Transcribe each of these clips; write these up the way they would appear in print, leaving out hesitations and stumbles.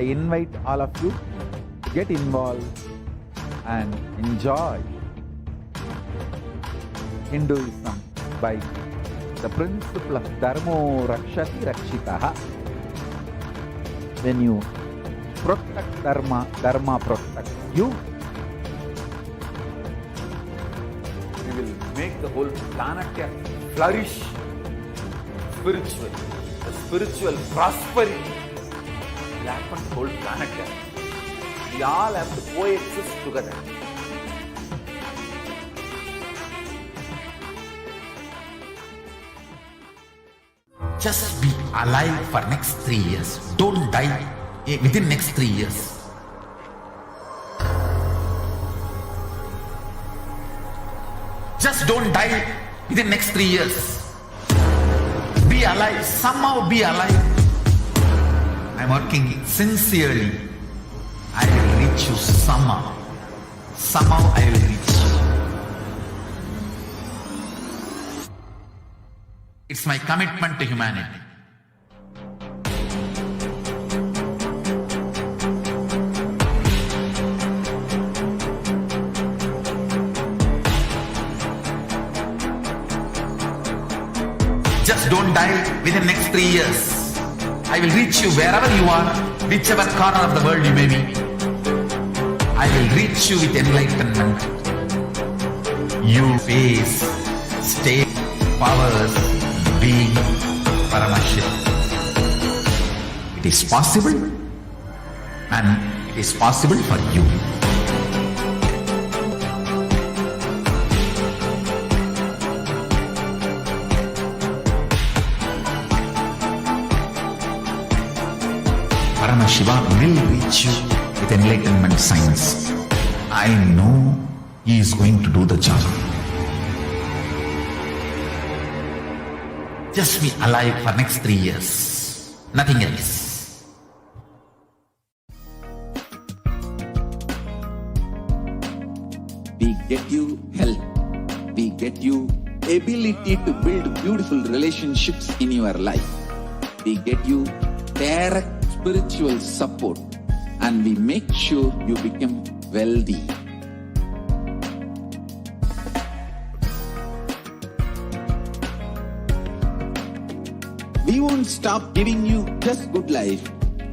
I invite all of you to get involved and enjoy Hinduism by the principle of Dharmo Rakshati Rakshitaha. When you protect Dharma, Dharma protects you. We will make the whole planet flourish spiritually. The spiritual prosperity will happen to the whole planet. We all have to coexist together. Just be alive for next 3 years. Don't die within next 3 years. Just don't die within next 3 years. Be alive. Somehow be alive. I'm working sincerely. I will reach you somehow. Somehow I will reach you. It's my commitment to humanity. Just don't die within next 3 years. I will reach you wherever you are, whichever corner of the world you may be. I will reach you with enlightenment. You face state, powers, being Paramashivoham. It is possible, and it is possible for you. Paramashiva will reach you with enlightenment science. I know he is going to do the job. Just be alive for next 3 years. Nothing else. We get you health. We get you ability to build beautiful relationships in your life. We get you direct spiritual support, and we make sure you become wealthy. We won't stop giving you just good life.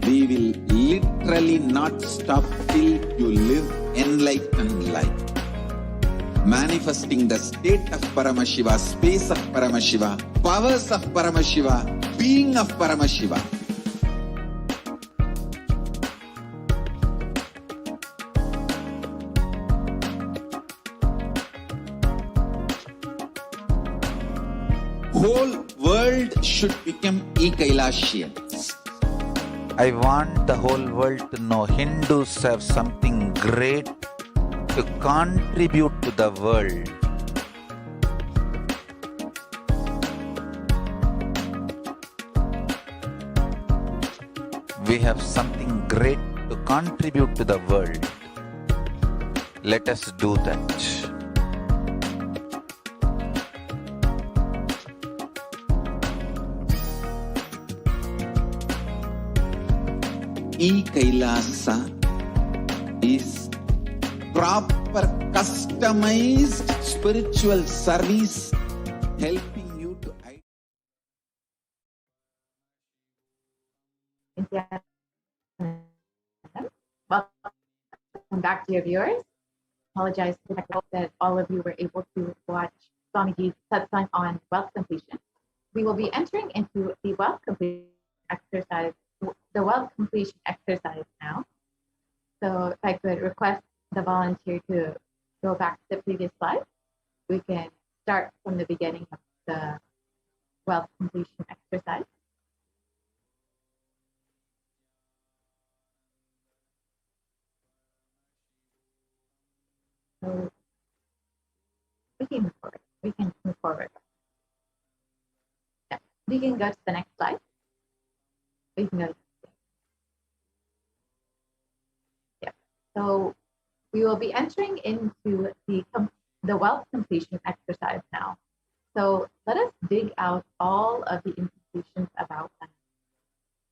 We will literally not stop till you live enlightened life. Manifesting the state of Paramashiva, space of Paramashiva, powers of Paramashiva, being of Paramashiva. Whole world should become Ekailashians. I want the whole world to know Hindus have something great to contribute to the world. We have something great to contribute to the world. Let us do that. E-Kailasa is proper customized spiritual service helping you to Welcome back, dear viewers. Apologize for the fact that all of you were able to watch Swamiji's satsang on wealth completion. We will be entering into the wealth completion exercise. The wealth completion exercise now. So if I could request the volunteer to go back to the previous slide, we can start from the beginning of the wealth completion exercise. So we can move forward. We can move forward. Yeah. We can go to the next slide. We can go. Yeah. So we will be entering into the wealth completion exercise now. So let us dig out all of the implications about that.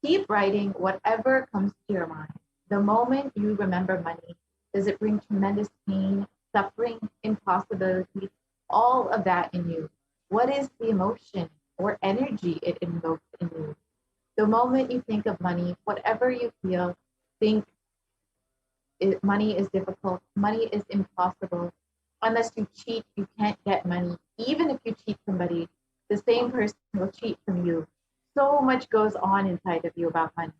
Keep writing whatever comes to your mind. The moment you remember money, does it bring tremendous pain, suffering, impossibility, all of that in you? What is the emotion or energy it invokes in you? The moment you think of money, whatever you feel, think money is difficult, money is impossible. Unless you cheat, you can't get money. Even if you cheat somebody, the same person will cheat from you. So much goes on inside of you about money.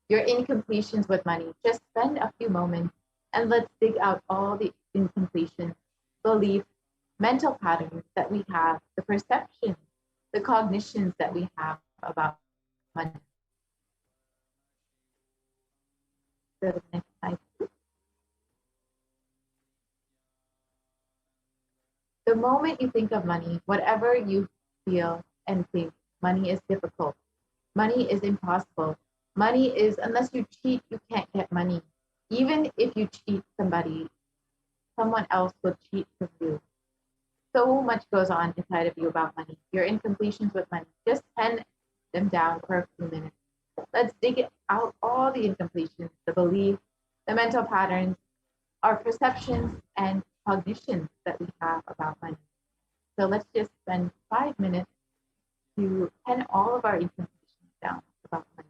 Your incompletions with money. Just spend a few moments and let's dig out all the incompletions, beliefs, mental patterns that we have, the perceptions, the cognitions that we have about money. The next slide. The moment you think of money, whatever you feel and think, money is difficult, money is impossible, money is, unless you cheat, you can't get money. Even if you cheat somebody, someone else will cheat from you. So much goes on inside of you about money. Your incompletions with money. Just pen them down for a few minutes. Let's dig out all the incompletions, the beliefs, the mental patterns, our perceptions and cognitions that we have about money. So let's just spend 5 minutes to pen all of our information down about money.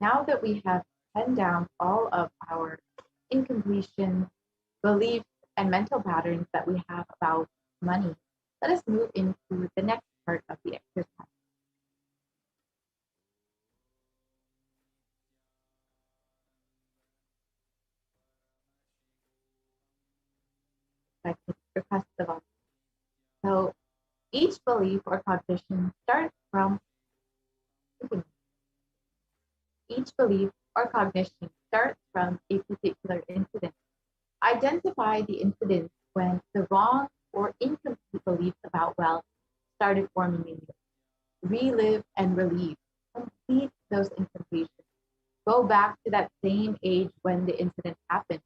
Now that we have penned down all of our incompletions, beliefs, and mental patterns that we have about money, let us move into the next part of the exercise. I could request the vote. So each belief or cognition starts from each belief or cognition starts from a particular incident. Identify the incidents when the wrong or incomplete beliefs about wealth started forming in you. Relive and relieve. Complete those incompletions. Go back to that same age when the incident happened,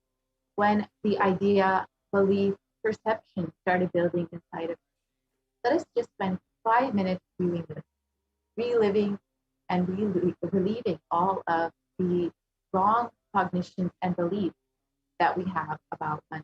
when the idea, belief, perception started building inside of you. Let us just spend 5 minutes doing this, reliving and relieving all of the wrong cognitions and beliefs that we have about money.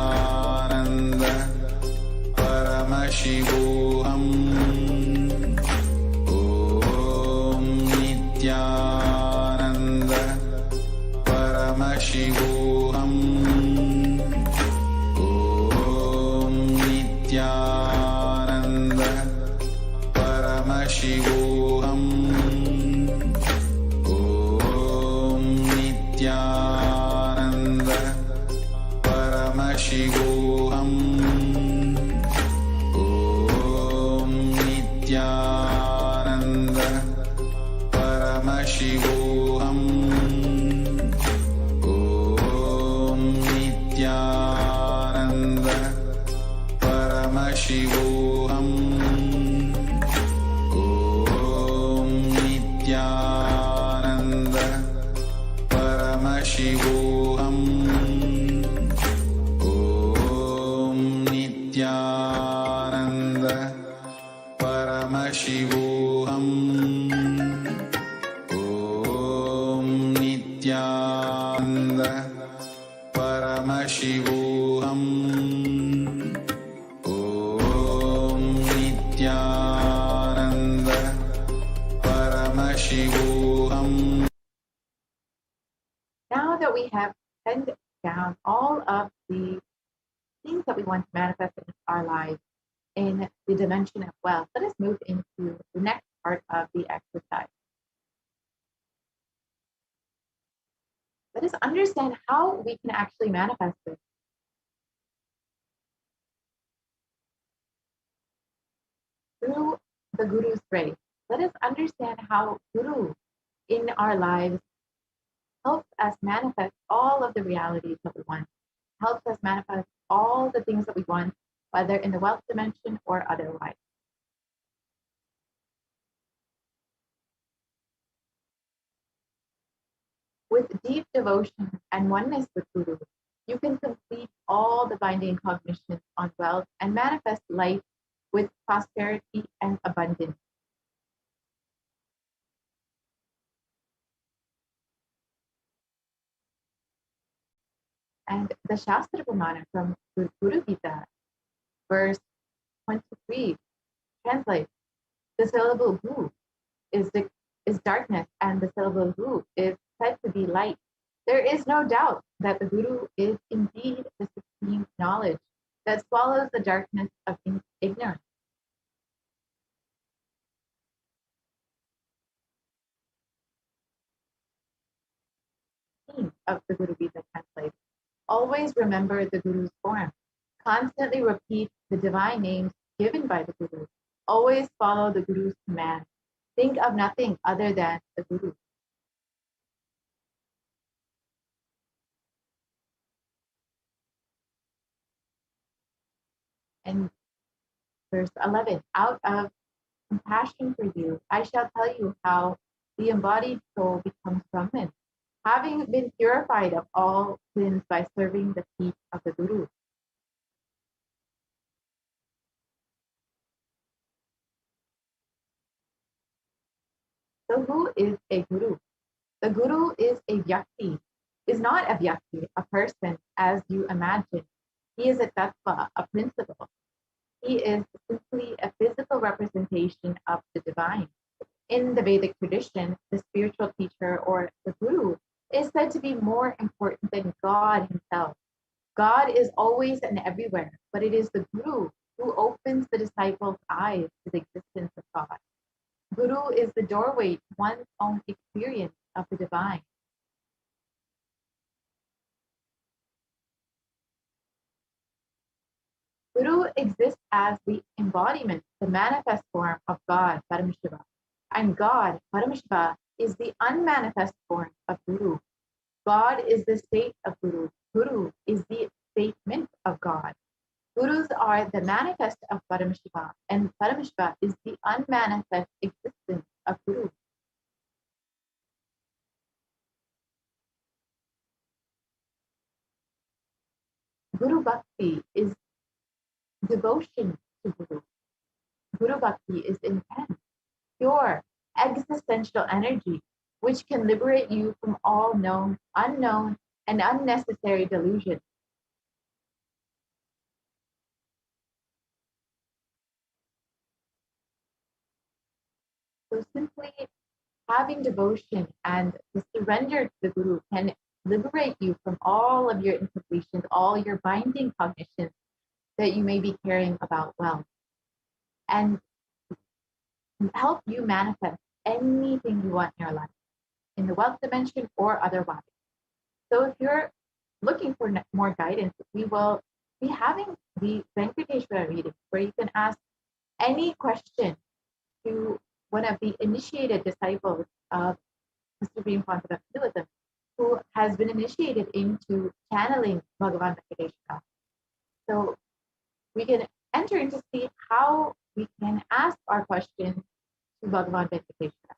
Paramashivoham. Om Nithyananda Paramashivoham. Om Nithyananda Paramashivoham. Om Nithyananda Paramashivoham. Om Nithyananda Paramashivoham. Om Nithyananda Paramashivoham. Om Nithyananda Paramashivoham. Om Nithyananda Paramashivoham. Om Nithyananda Paramashivoham. Now that we have penned down all of the things that we want to manifest in our lives in the dimension of wealth, let us move into the next part of the exercise. Let us understand how we can actually manifest this. Through the Guru's grace, let us understand how Guru in our lives helps us manifest all of the realities that we want, helps us manifest all the things that we want, whether in the wealth dimension or otherwise. With deep devotion and oneness with Guru, you can complete all the binding cognitions on wealth and manifest life with prosperity and abundance. And the Shastra Pramana from Guru Gita, verse 23, translates, the syllable Gu is darkness, and the syllable Gu is said to be light. There is no doubt that the Guru is indeed the supreme knowledge that swallows the darkness of ignorance. Of the Guru Gita translates, always remember the Guru's form. Constantly repeat the divine names given by the Guru. Always follow the Guru's command. Think of nothing other than the Guru. And verse 11, out of compassion for you, I shall tell you how the embodied soul becomes Brahman, having been purified of all sins by serving the feet of the Guru. So who is a Guru? The Guru is a Vyakti, is not a Vyakti, a person as you imagine. He is a Tattva, a principle. He is simply a physical representation of the divine. In the Vedic tradition, the spiritual teacher or the Guru is said to be more important than God himself. God is always and everywhere, but it is the Guru who opens the disciples' eyes to the existence of God. Guru is the doorway to one's own experience of the divine. Guru exists as the embodiment, the manifest form of God, Paramashiva. And God, Paramashiva, is the unmanifest form of Guru. God is the state of Guru. Guru is the statement of God. Gurus are the manifest of Paramashiva, and Paramashiva is the unmanifest existence of Guru. Guru Bhakti is devotion to Guru. Guru Bhakti is intense, pure, existential energy, which can liberate you from all known, unknown, and unnecessary delusions. So simply having devotion and the surrender to the Guru can liberate liberate you from all of your incompletions, all your binding cognitions that you may be carrying about wealth, and help you manifest anything you want in your life, in the wealth dimension or otherwise. So if you're looking for more guidance, we will be having the Venkateshwara reading where you can ask any question to one of the initiated disciples of the Supreme Concept of Hinduism, who has been initiated into channeling Bhagavan Venkateshwara. So we can enter in to see how we can ask our questions to Bhagavan Venkateshwara.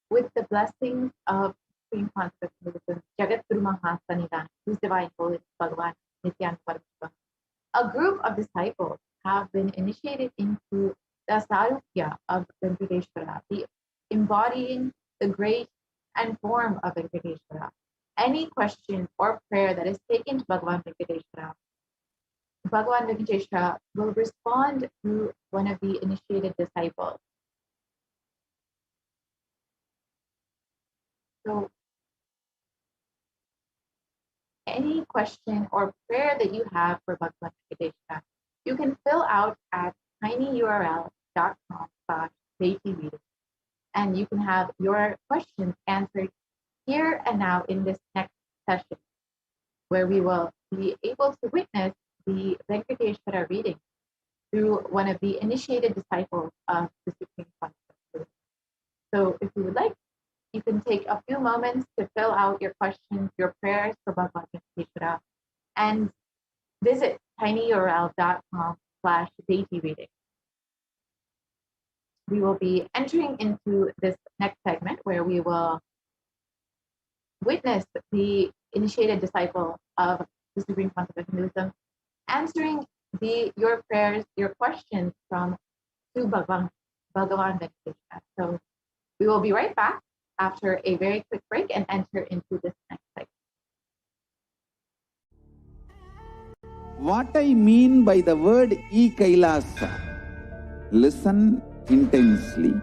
With the blessings of Supreme Concept of Hinduism, Jagat Guru Mahasanidan, whose divine holiness Bhagavan Nithyananda Paramashivam, a group of disciples have been initiated into the Sarupya of Venkateshwara, the embodying the grace and form of Venkateshwara. Any question or prayer that is taken to Bhagavan Venkateshwara, Bhagavan Venkateshwara will respond through one of the initiated disciples. So any question or prayer that you have for Bhagavan Venkateshwara, you can fill out at tinyurl.com/reading, and you can have your questions answered here and now in this next session, where we will be able to witness the Venkateshwara reading through one of the initiated disciples of the Supreme Concept. So if you would like, you can take a few moments to fill out your questions, your prayers for Bhagavan Venkateshwara, and visit tinyurl.com/reading. We will be entering into this next segment where we will witness the initiated disciple of the Supreme Concept of Hinduism answering your prayers, your questions to Bhagavan Venkateshwara. So we will be right back after a very quick break and enter into this next segment. What I mean by the word e-Kailasa, listen intensely.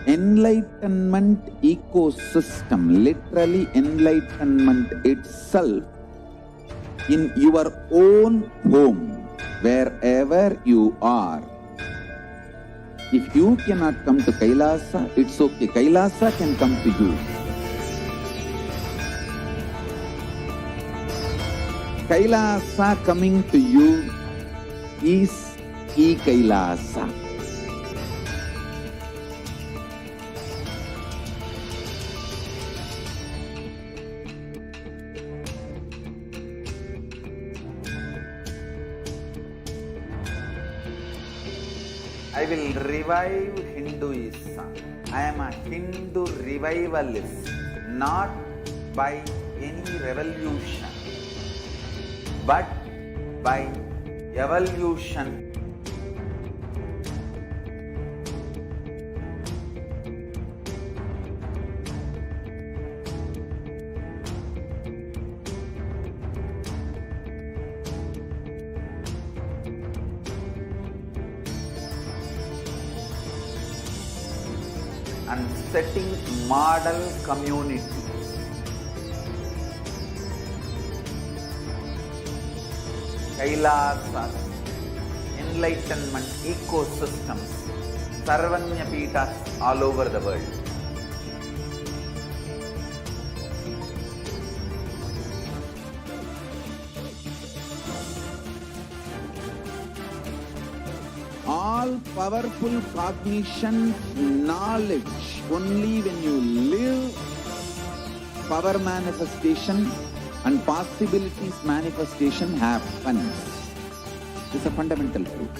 Enlightenment ecosystem, literally enlightenment itself, in your own home, wherever you are. If you cannot come to Kailasa, it's okay. Kailasa can come to you. Kailasa coming to you is e-Kailasa. I will revive Hinduism. I am a Hindu revivalist, not by any revolution, but by evolution. And setting model community. Kailasas, enlightenment ecosystems, Sarvanya Pitas all over the world. All powerful cognition, knowledge, only when you live, power manifestation and possibilities manifestation happens. This is a fundamental truth.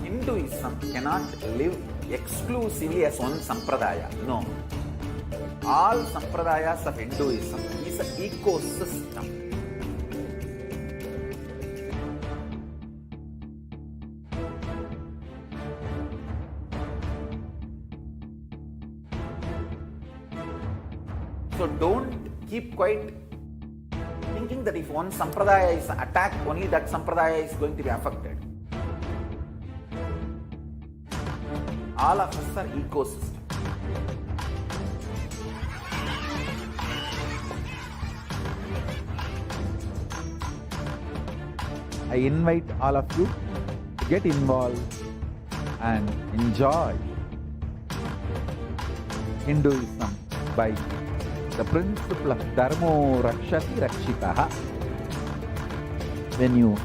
Hinduism cannot live exclusively as one sampradaya. No. All sampradayas of Hinduism is an ecosystem. So don't keep quiet thinking that if one sampradaya is attacked, only that sampradaya is going to be affected. All of us are ecosystem. I invite all of you to get involved and enjoy Hinduism by the principle of Dharmo Rakshati Rakshitaha. When you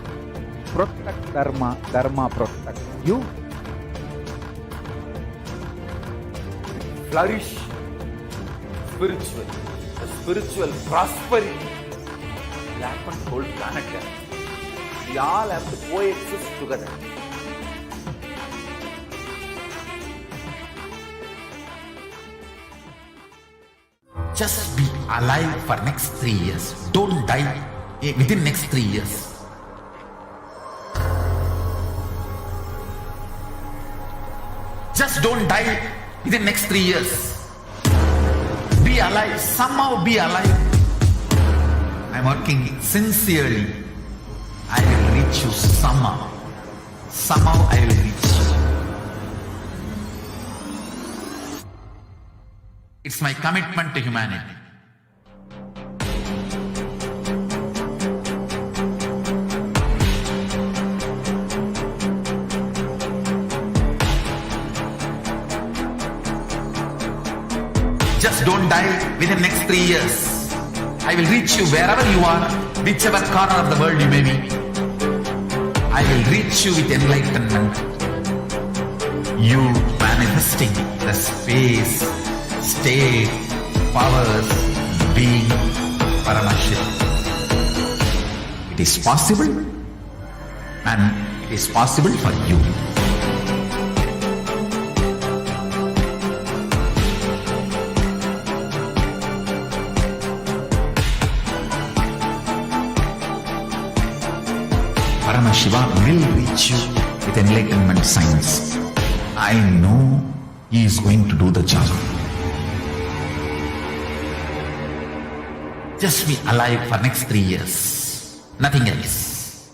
protect Dharma, Dharma protects you. Flourish spiritually. The spiritual prosperity will happen to the whole planet. We all have to coexist together. Just be alive for next 3 years. Don't die within next 3 years. Just don't die within next 3 years. Be alive. Somehow be alive. I'm working sincerely. I will reach you somehow. Somehow I will reach you. It's my commitment to humanity. Just don't die within next 3 years. I will reach you wherever you are, whichever corner of the world you may be. I will reach you with enlightenment. You manifesting the space, state, powers, being Paramashivoham. It is possible, and it is possible for you. Paramashiva will reach you with enlightenment science. I know he is going to do the job. Just be alive for next 3 years. Nothing else.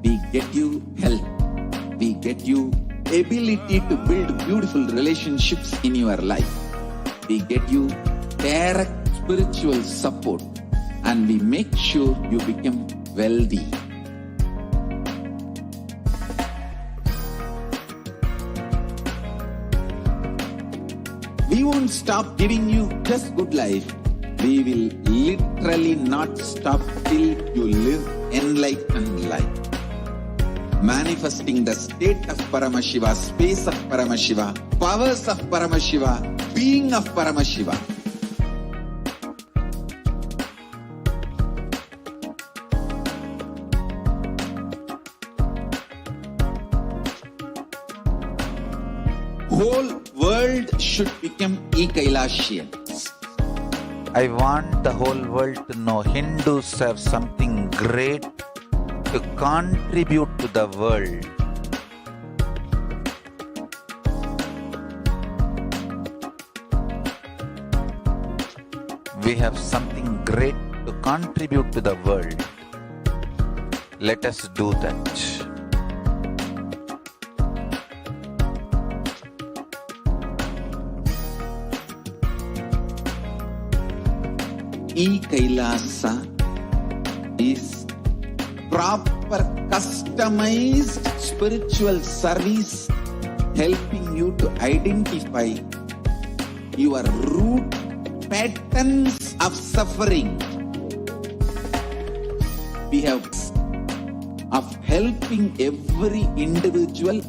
We get you health. We get you ability to build beautiful relationships in your life. We get you direct spiritual support, and we make sure you become wealthy. We won't stop giving you just good life. We will literally not stop till you live enlightened life. Manifesting the state of Paramashiva, space of Paramashiva, powers of Paramashiva, being of Paramashiva. Whole world should become e-Kailashian. I want the whole world to know Hindus have something great to contribute to the world. We have something great to contribute to the world. Let us do that. E-Kailasa is proper customized spiritual service helping you to identify your root patterns of suffering. We have of helping every individual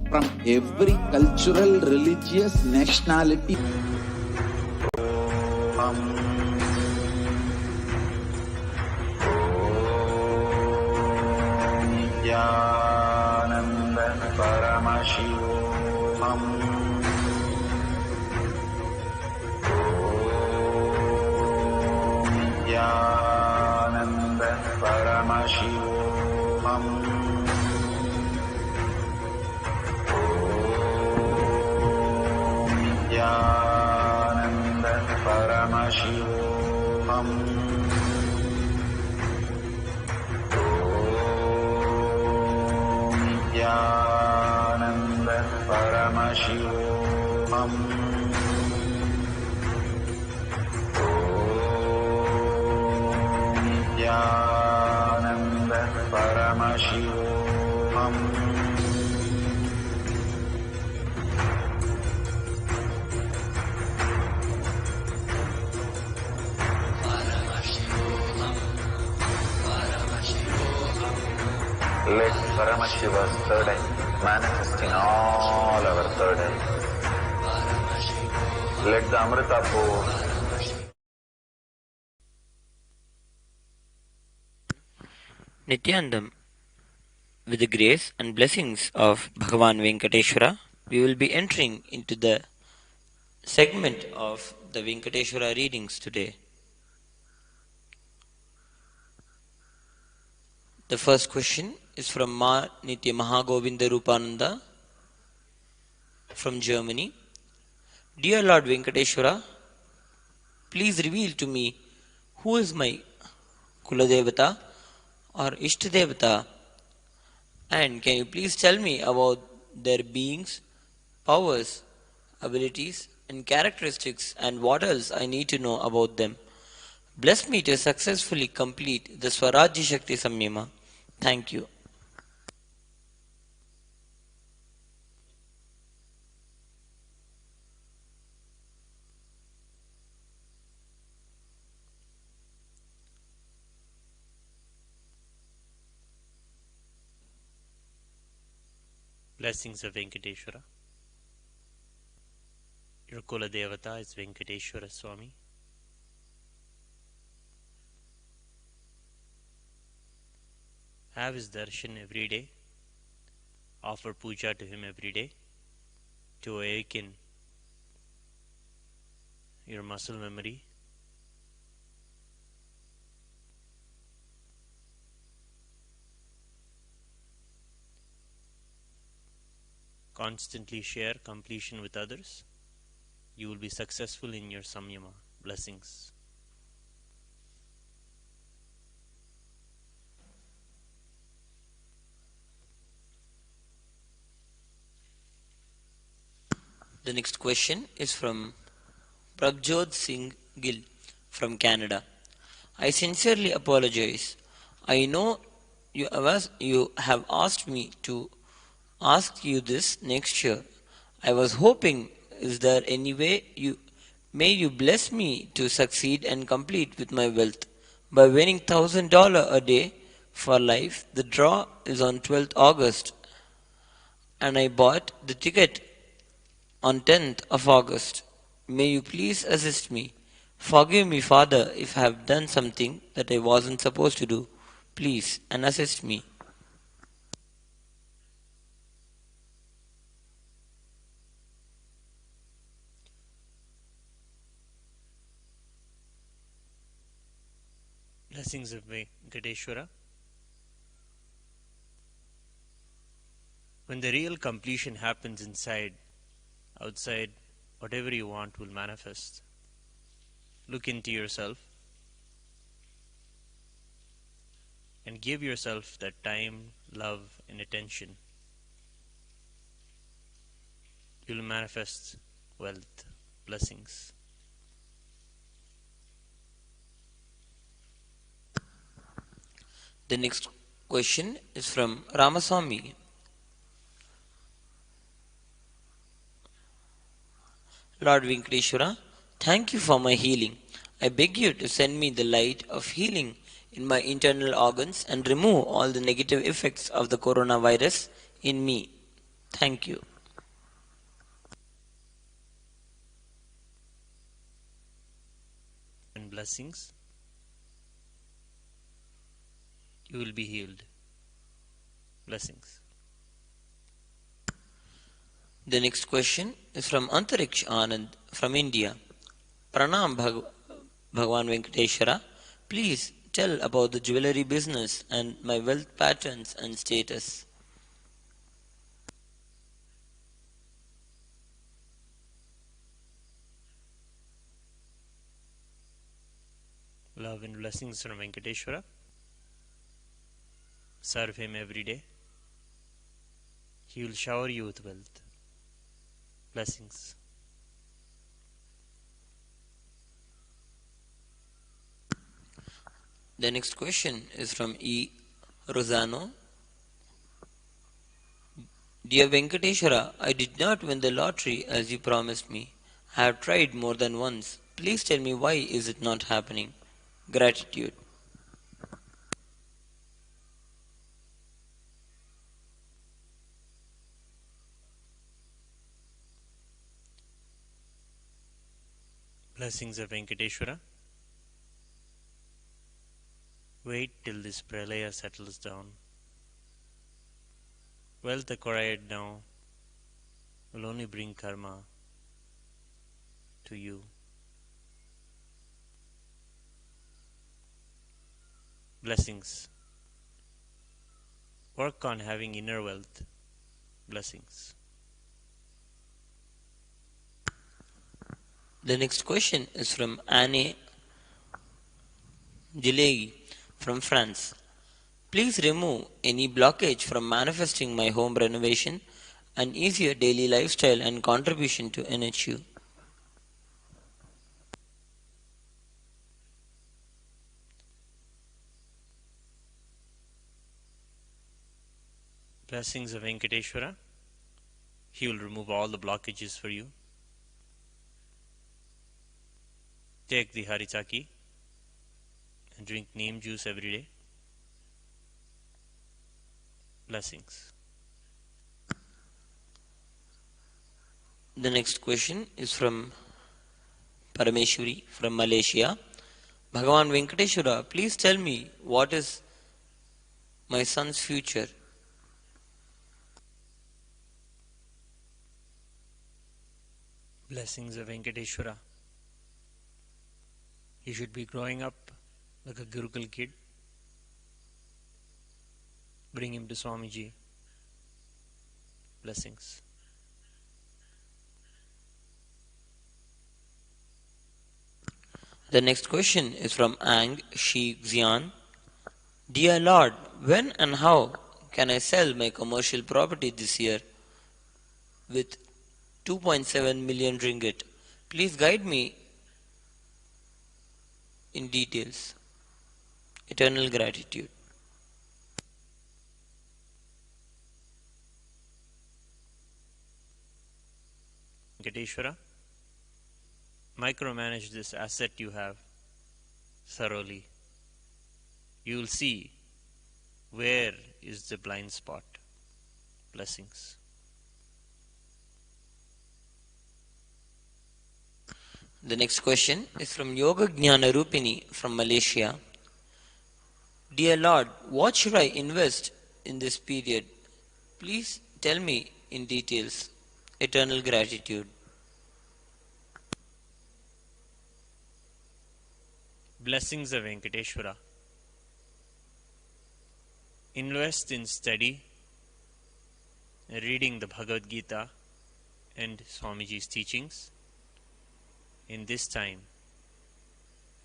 from every cultural, religious, nationality. Nithyananda Paramashivoham. Nithyananda Paramashivoham. Nithyananda Paramashivoham. Nithyananda Paramashivoham. Let Paramashiva's third eye manifest in all our third eyes. Let the Amrita pour. Nityanandam, with the grace and blessings of Bhagavan Venkateshwara, we will be entering into the segment of the Venkateshwara readings today. The first question is from Ma Nitya Mahagovinda Rupananda from Germany. Dear Lord Venkateshwara, please reveal to me who is my Kuladevata or Ishtadevata, and can you please tell me about their beings, powers, abilities, and characteristics, and what else I need to know about them. Bless me to successfully complete the Swarajya Shakti Samyama. Thank you. Blessings of Venkateshwara. Your Kula Devata is Venkateshwara Swami. Have his darshan every day. Offer puja to him every day to awaken your muscle memory. Constantly share completion with others. You will be successful in your samyama. Blessings. The next question is from Prabjot Singh Gill from Canada. I sincerely apologize. I know you have asked me to ask you this next year. I was hoping, is there any way you bless me to succeed and complete with my wealth by winning $1,000 a day for life? The draw is on 12th August and I bought the ticket on 10th of August. May you please assist me. Forgive me, Father, if I have done something that I wasn't supposed to do. Please, and assist me. Blessings of Venkateshwara. When the real completion happens inside, outside, whatever you want will manifest. Look into yourself and give yourself that time, love, and attention. You will manifest wealth, blessings. The next question is from Ramaswamy. Lord Venkateshwara, thank you for my healing. I beg you to send me the light of healing in my internal organs and remove all the negative effects of the coronavirus in me. Thank you. And blessings. You will be healed. Blessings. The next question is from Antariksh Anand from India. Pranam Bhagavan Venkateshwara. Please tell about the jewelry business and my wealth patterns and status. Love and blessings from Venkateshwara. Serve him every day. He will shower you with wealth. Blessings. The next question is from E. Rosano. Dear Venkateshwara, I did not win the lottery as you promised me. I have tried more than once. Please tell me why is it not happening? Gratitude. Blessings of Venkateshwara. Wait till this pralaya settles down. Wealth acquired now will only bring karma to you. Blessings. Work on having inner wealth. Blessings. The next question is from Anne Gilegi from France. Please remove any blockage from manifesting my home renovation and easier daily lifestyle and contribution to NHU. Blessings of Venkateshwara. He will remove all the blockages for you. Take the haritaki and drink neem juice every day. Blessings. The next question is from Parameshwari from Malaysia. Bhagavan Venkateshwara, please tell me what is my son's future. Blessings of Venkateshwara. He should be growing up like a Gurukul kid. Bring him to Swamiji. Blessings. The next question is from Ang Shi Xian. Dear Lord, when and how can I sell my commercial property this year with 2.7 million ringgit? Please guide me in details. Eternal gratitude. Venkateshwara, micromanage this asset you have thoroughly. You will see where is the blind spot. Blessings. The next question is from Yoga Jnana Rupini from Malaysia. Dear Lord, what should I invest in this period? Please tell me in details. Eternal gratitude. Blessings of Venkateshwara. Invest in study, reading the Bhagavad Gita and Swamiji's teachings in this time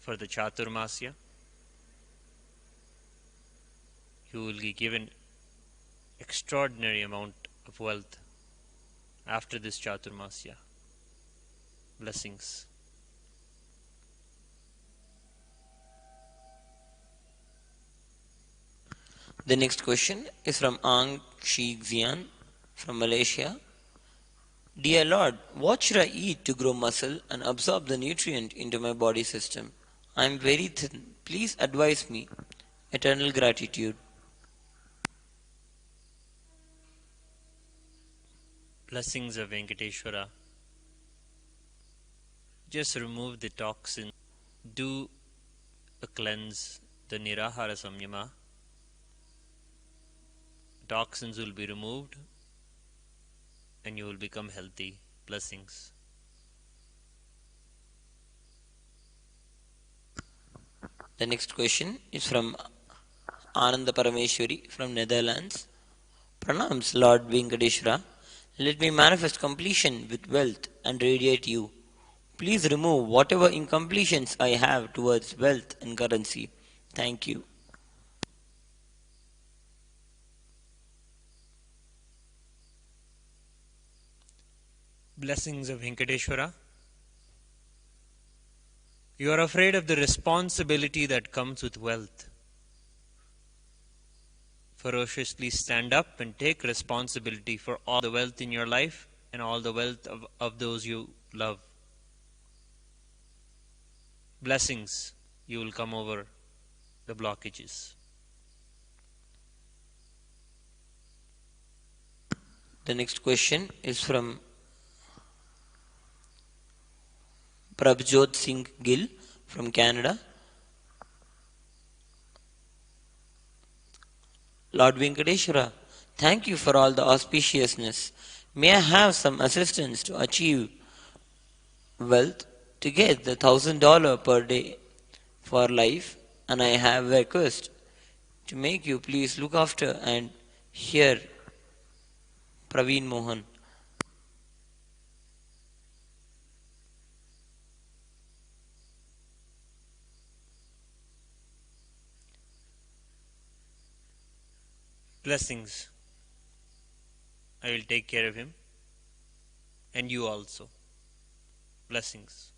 for the Chaturmasya. You will be given extraordinary amount of wealth after this Chaturmasya. Blessings. The next question is from Ang Shi Xian from Malaysia. Dear Lord, what should I eat to grow muscle and absorb the nutrient into my body system? I am very thin. Please advise me. Eternal gratitude. Blessings of Venkateshwara. Just remove the toxin. Do a cleanse, the Nirahara Samyama. Toxins will be removed and you will become healthy. Blessings. The next question is from Ananda Parameshwari from Netherlands. Pranams, Lord Venkateshwara. Let me manifest completion with wealth and radiate you. Please remove whatever incompletions I have towards wealth and currency. Thank you. Blessings of Venkateshwara. You are afraid of the responsibility that comes with wealth. Ferociously stand up and take responsibility for all the wealth in your life and all the wealth of those you love. Blessings, you will come over the blockages. The next question is from Prabjot Singh Gill from Canada. Lord Venkateshwara, thank you for all the auspiciousness. May I have some assistance to achieve wealth to get the $1,000 per day for life, and I have a request to make you please look after and hear Praveen Mohan. Blessings. I will take care of him and you also. Blessings.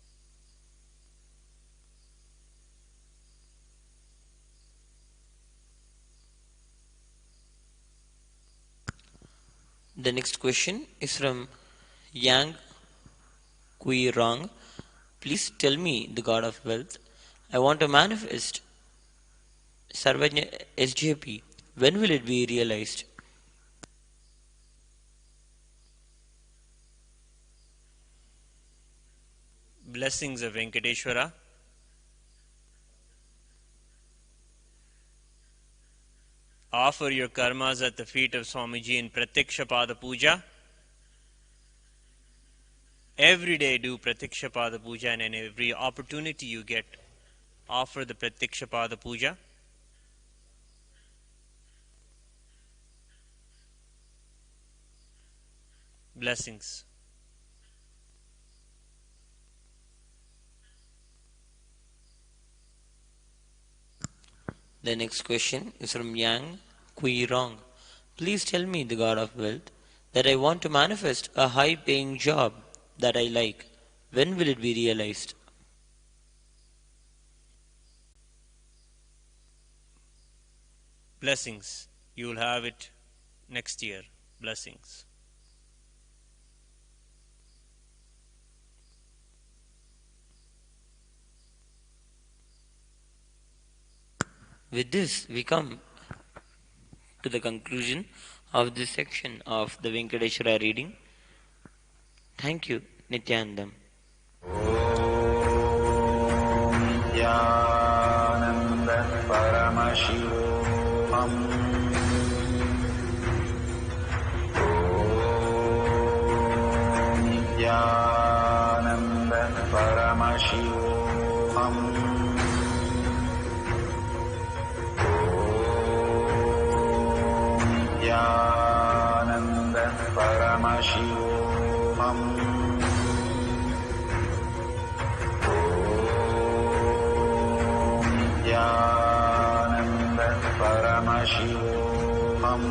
The next question is from Yang Kui Rang. Please tell me the God of wealth. I want to manifest Sarvajna SJP. When will it be realized? Blessings of Venkateshwara. Offer your karmas at the feet of Swamiji in Pratiksha Pada Puja. Every day do Pratiksha Pada Puja, and in every opportunity you get, offer the Pratiksha Pada Puja. Blessings. The next question is from Yang Kui Rong. Please tell me the God of wealth that I want to manifest a high paying job that I like. When will it be realized? Blessings. You will have it next year. Blessings. With this, we come to the conclusion of this section of the Venkateshwara reading. Thank you, Nithyanandam. Nithyananda Paramashivoham. Nithyananda Paramashivoham. Nithyananda Paramashivoham. Nithyananda Paramashivoham.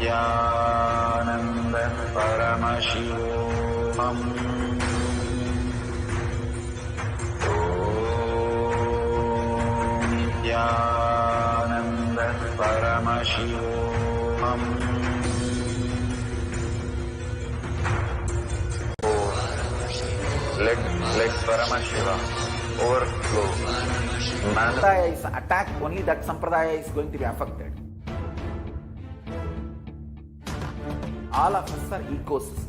Nithyananda Paramashivoham. Nithyananda Paramashivoham. Let Paramashiva overflow. Sampradaya is attacked, only that Sampradaya is going to be affected. All of us are ecosystem.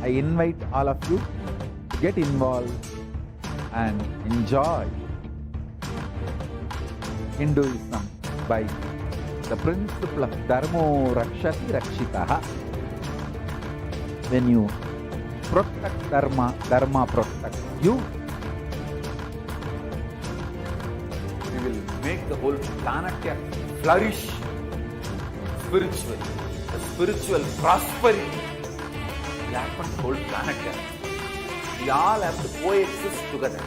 I invite all of you to get involved and enjoy Hinduism by the principle of Dharmo Rakshati Rakshitaha. When you protect Dharma, Dharma protects you. will make the whole planet flourish spiritually. The spiritual prosperity will happen to the whole planet. We all have to coexist together.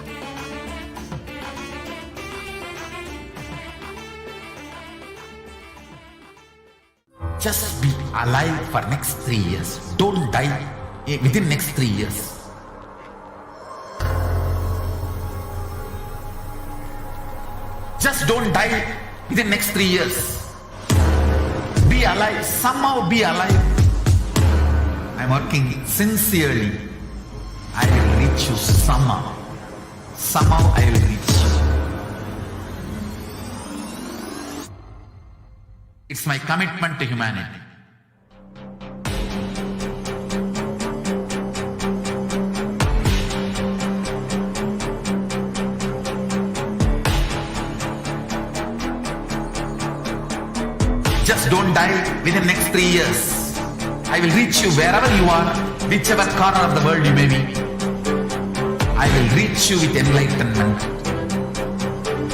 Just be alive for next 3 years. Don't die within next 3 years. Just don't die within next 3 years. Be alive. Somehow be alive. I'm working sincerely. I will reach you somehow. Somehow I will reach you. It's my commitment to humanity. Just don't die within next 3 years. I will reach you wherever you are, whichever corner of the world you may be. I will reach you with enlightenment.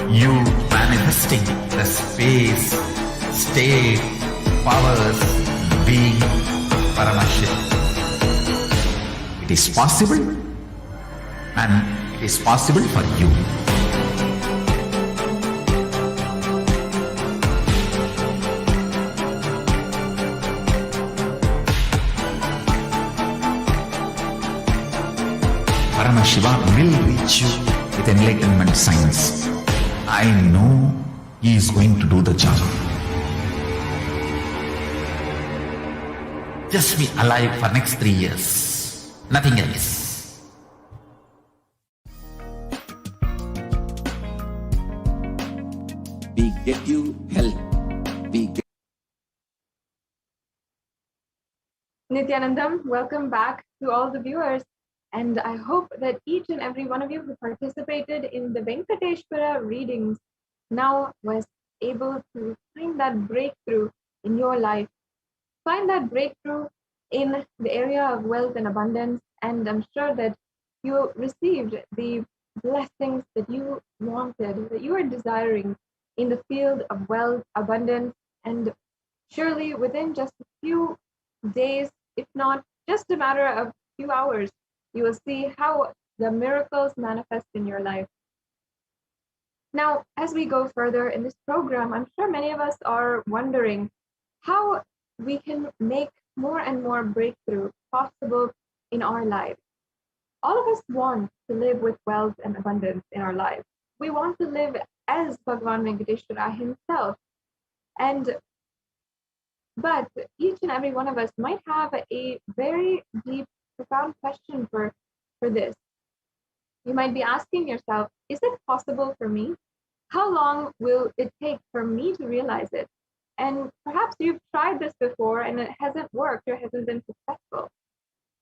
You manifesting the space, state, powers, being Paramashivoham. It is possible, and it is possible for you. Paramashivoham will reach you with enlightenment science. I know he is going to do the job. Just be alive for next 3 years. Nothing else. We get you help. We get Nithyanandam, welcome back to all the viewers. And I hope that each and every one of you who participated in the Venkateshwara readings now was able to find that breakthrough in your life. Find that breakthrough in the area of wealth and abundance. And I'm sure that you received the blessings that you wanted, that you were desiring in the field of wealth, abundance, and surely within just a few days, if not just a matter of few hours, you will see how the miracles manifest in your life. Now, as we go further in this program, I'm sure many of us are wondering how we can make more and more breakthrough possible in our lives. All of us want to live with wealth and abundance in our lives. We want to live as Bhagavan Venkateshwara himself. But each and every one of us might have a very deep, profound question for this. You might be asking yourself, is it possible for me? How long will it take for me to realize it? And perhaps you've tried this before and it hasn't worked or hasn't been successful.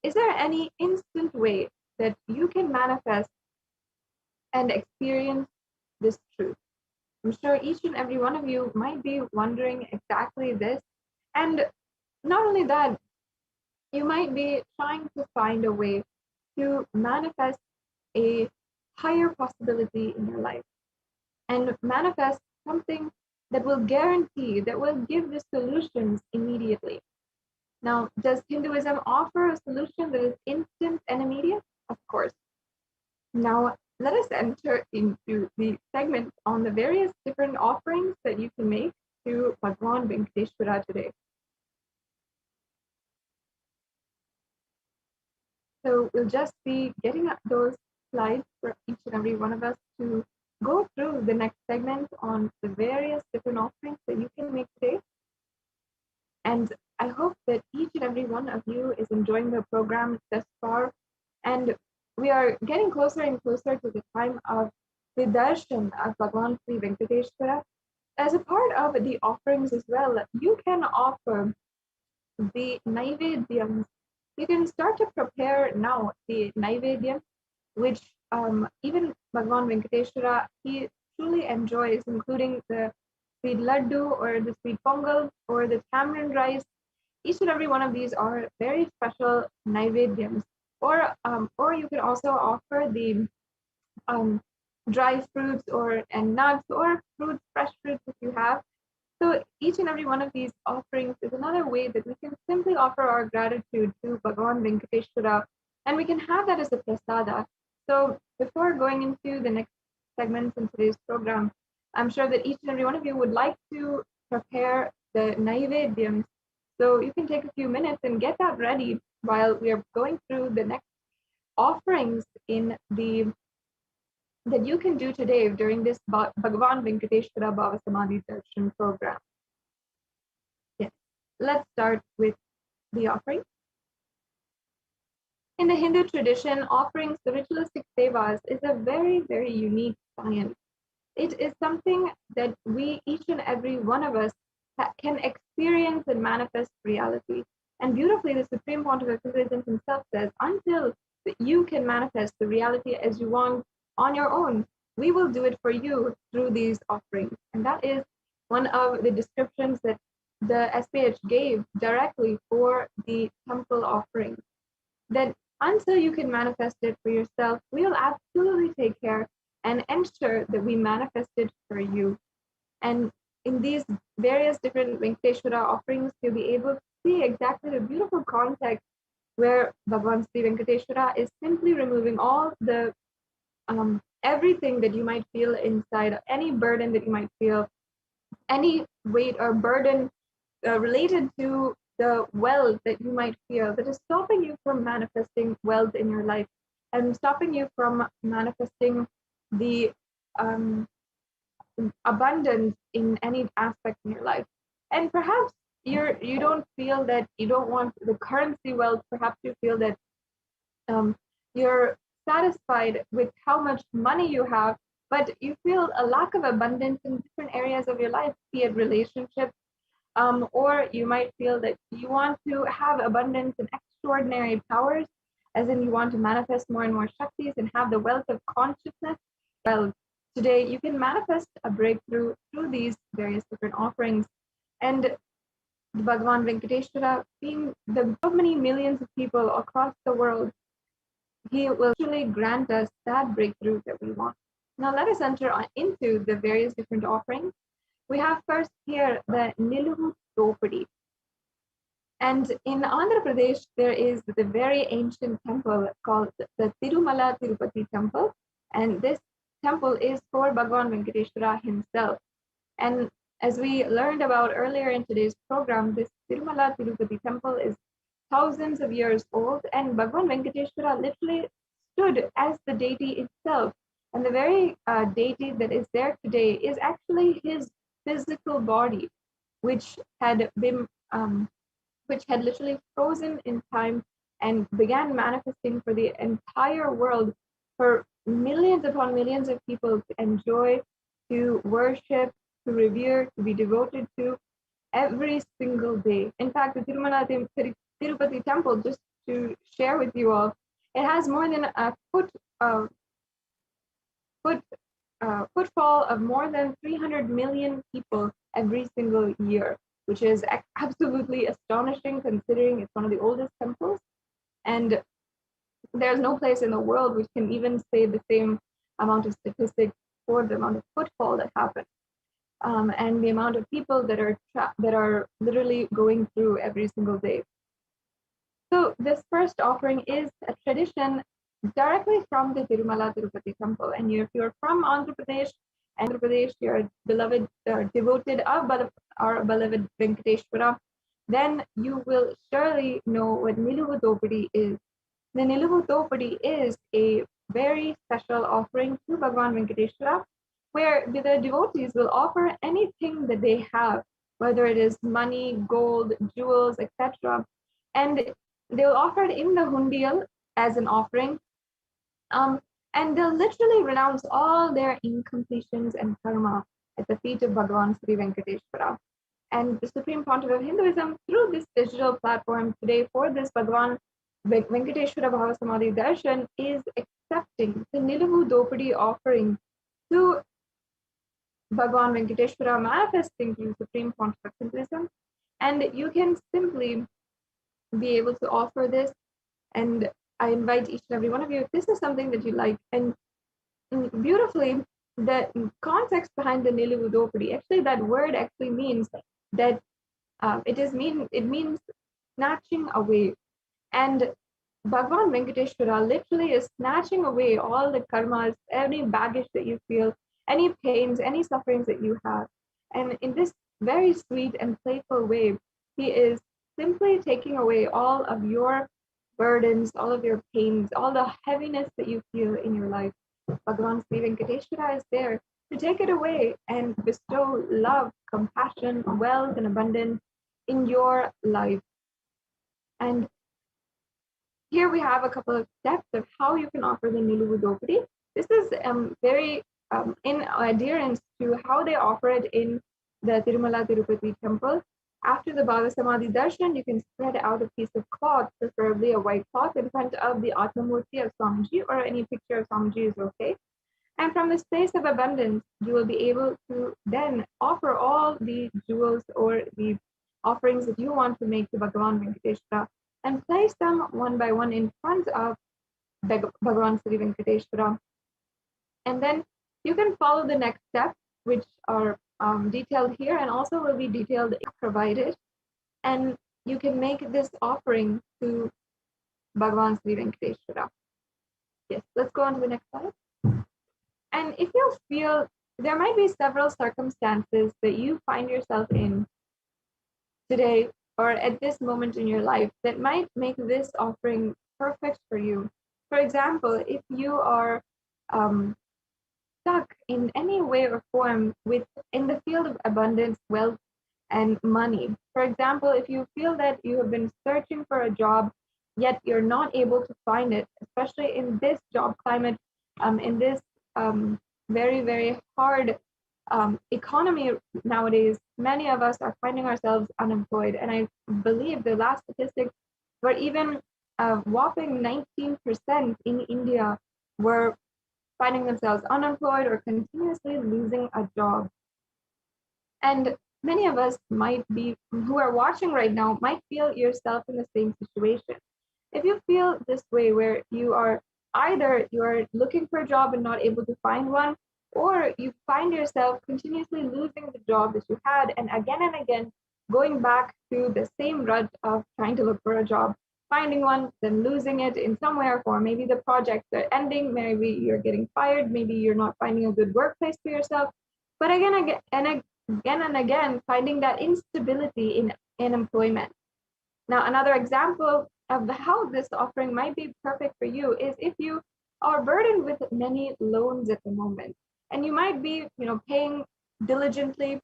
Is there any instant way that you can manifest and experience this truth? I'm sure each and every one of you might be wondering exactly this. And not only that, you might be trying to find a way to manifest a higher possibility in your life and manifest something that will guarantee, that will give the solutions immediately. Now, does Hinduism offer a solution that is instant and immediate? Of course. Now, let us enter into the segment on the various different offerings that you can make to Bhagavan Venkateshwara today. So we'll just be getting up those slides for each and every one of us to go through the next segment on the various different offerings that you can make today. And I hope that each and every one of you is enjoying the program thus far. And we are getting closer and closer to the time of the Darshan of Bhagavan Sri Venkateshwara. As a part of the offerings as well, you can offer the Naivedyams. You can start to prepare now the Naivedyam, which even Bhagavan Venkateshwara, he truly enjoys, including the sweet laddu or the sweet pongal or the tamarind rice. Each and every one of these are very special Naivedyams. Or you can also offer the dry fruits and nuts or fruits, fresh fruits if you have. So each and every one of these offerings is another way that we can simply offer our gratitude to Bhagavan Venkateshwara, and we can have that as a prasada. So before going into the next segments in today's program, I'm sure that each and every one of you would like to prepare the naivedyams. So you can take a few minutes and get that ready while we are going through the next offerings in the that you can do today during this Bhagavan Venkateshwara Bhava Samadhi Darshan program. Yes, let's start with the offering. In the Hindu tradition, offering the ritualistic sevas is a very, very unique science. It is something that we, each and every one of us, can experience and manifest reality. And beautifully, the Supreme Pontiff of Hinduism himself says, until you can manifest the reality as you want on your own, we will do it for you through these offerings. And that is one of the descriptions that the SPH gave directly for the temple offerings. That until you can manifest it for yourself, we will absolutely take care and ensure that we manifest it for you. And in these various different Venkateshwara offerings, you'll be able to see exactly the beautiful context where Bhagavan Sri Venkateshwara is simply removing all the everything that you might feel inside, any burden that you might feel, any weight or burden related to the wealth that you might feel that is stopping you from manifesting wealth in your life and stopping you from manifesting the abundance in any aspect in your life. And perhaps you don't feel that you don't want the currency wealth. Perhaps you feel that you're satisfied with how much money you have, but you feel a lack of abundance in different areas of your life, be it relationships, or you might feel that you want to have abundance and extraordinary powers, as in you want to manifest more and more Shaktis and have the wealth of consciousness. Well, today you can manifest a breakthrough through these various different offerings. And Bhagavan Venkateshwara, being the so many millions of people across the world, he will surely grant us that breakthrough that we want. Now let us enter into the various different offerings. We have first here the Niluvu Dopadi. And in Andhra Pradesh, there is the very ancient temple called the Tirumala Tirupati temple. And this temple is for Bhagavan Venkateshwara himself. And as we learned about earlier in today's program, this Tirumala Tirupati temple is thousands of years old, and Bhagavan Venkateshwara literally stood as the deity itself. And the very deity that is there today is actually his physical body, which had literally frozen in time and began manifesting for the entire world for millions upon millions of people to enjoy, to worship, to revere, to be devoted to every single day. In fact, the Tirumala Tirupati temple, just to share with you all, it has more than a footfall of more than 300 million people every single year, which is absolutely astonishing considering it's one of the oldest temples. And there's no place in the world which can even say the same amount of statistics for the amount of footfall that happens. And the amount of people that are literally going through every single day. So this first offering is a tradition directly from the Tirumala Tirupati temple. And if you're from Andhra Pradesh, you're beloved, devoted of our beloved Venkateshwara, then you will surely know what Niluvu Dopadi is. The Niluvu Dopadi is a very special offering to Bhagavan Venkateshwara, where the devotees will offer anything that they have, whether it is money, gold, jewels, etc. And they'll offer it in the hundial as an offering. And they'll literally renounce all their incompletions and karma at the feet of Bhagavan Sri Venkateshwara. And the Supreme Pontiff of Hinduism, through this digital platform today for this Bhagavan Venkateshwara Bhava Samadhi Darshan, is accepting the Niluvu Dopadi offering to Bhagavan Venkateshwara, manifesting through Supreme Pontiff of Hinduism. And you can simply be able to offer this. And I invite each and every one of you, if this is something that you like, and beautifully the context behind the Nilivudopadi. Actually, that word actually means that it means snatching away. And Bhagavan Venkateshwara literally is snatching away all the karmas, any baggage that you feel, any pains, any sufferings that you have. And in this very sweet and playful way, he is simply taking away all of your burdens, all of your pains, all the heaviness that you feel in your life. Bhagavan Sri Venkateshwara is there to take it away and bestow love, compassion, wealth, and abundance in your life. And here we have a couple of steps of how you can offer the Niluvudopadi. This is very in adherence to how they offer it in the Tirumala Tirupati temple. After the Bhava Samadhi Darshan, you can spread out a piece of cloth, preferably a white cloth, in front of the Atmamurti of Swamiji, or any picture of Swamiji is okay. And from the space of abundance, you will be able to then offer all the jewels or the offerings that you want to make to Bhagavan Venkateshwara and place them one by one in front of Bhagavan Sri Venkateshwara. And then you can follow the next steps, which are detailed here and also will be detailed if provided. And you can make this offering to Bhagavan Sri Venkateshwara. Yes, let's go on to the next slide. And if you feel there might be several circumstances that you find yourself in today or at this moment in your life that might make this offering perfect for you. For example, if you are stuck in any way or form in the field of abundance, wealth, and money. For example, if you feel that you have been searching for a job, yet you're not able to find it, especially in this job climate, in this very, very hard economy nowadays, many of us are finding ourselves unemployed. And I believe the last statistics were even a whopping 19% in India were finding themselves unemployed or continuously losing a job. And many of us who are watching right now, might feel yourself in the same situation. If you feel this way, where you are either looking for a job and not able to find one, or you find yourself continuously losing the job that you had and again going back to the same rut of trying to look for a job, finding one, then losing it in some way or form. Maybe the projects are ending, maybe you're getting fired, maybe you're not finding a good workplace for yourself. But again and again, finding that instability in employment. Now, another example of how this offering might be perfect for you is if you are burdened with many loans at the moment, and you might be, paying diligently.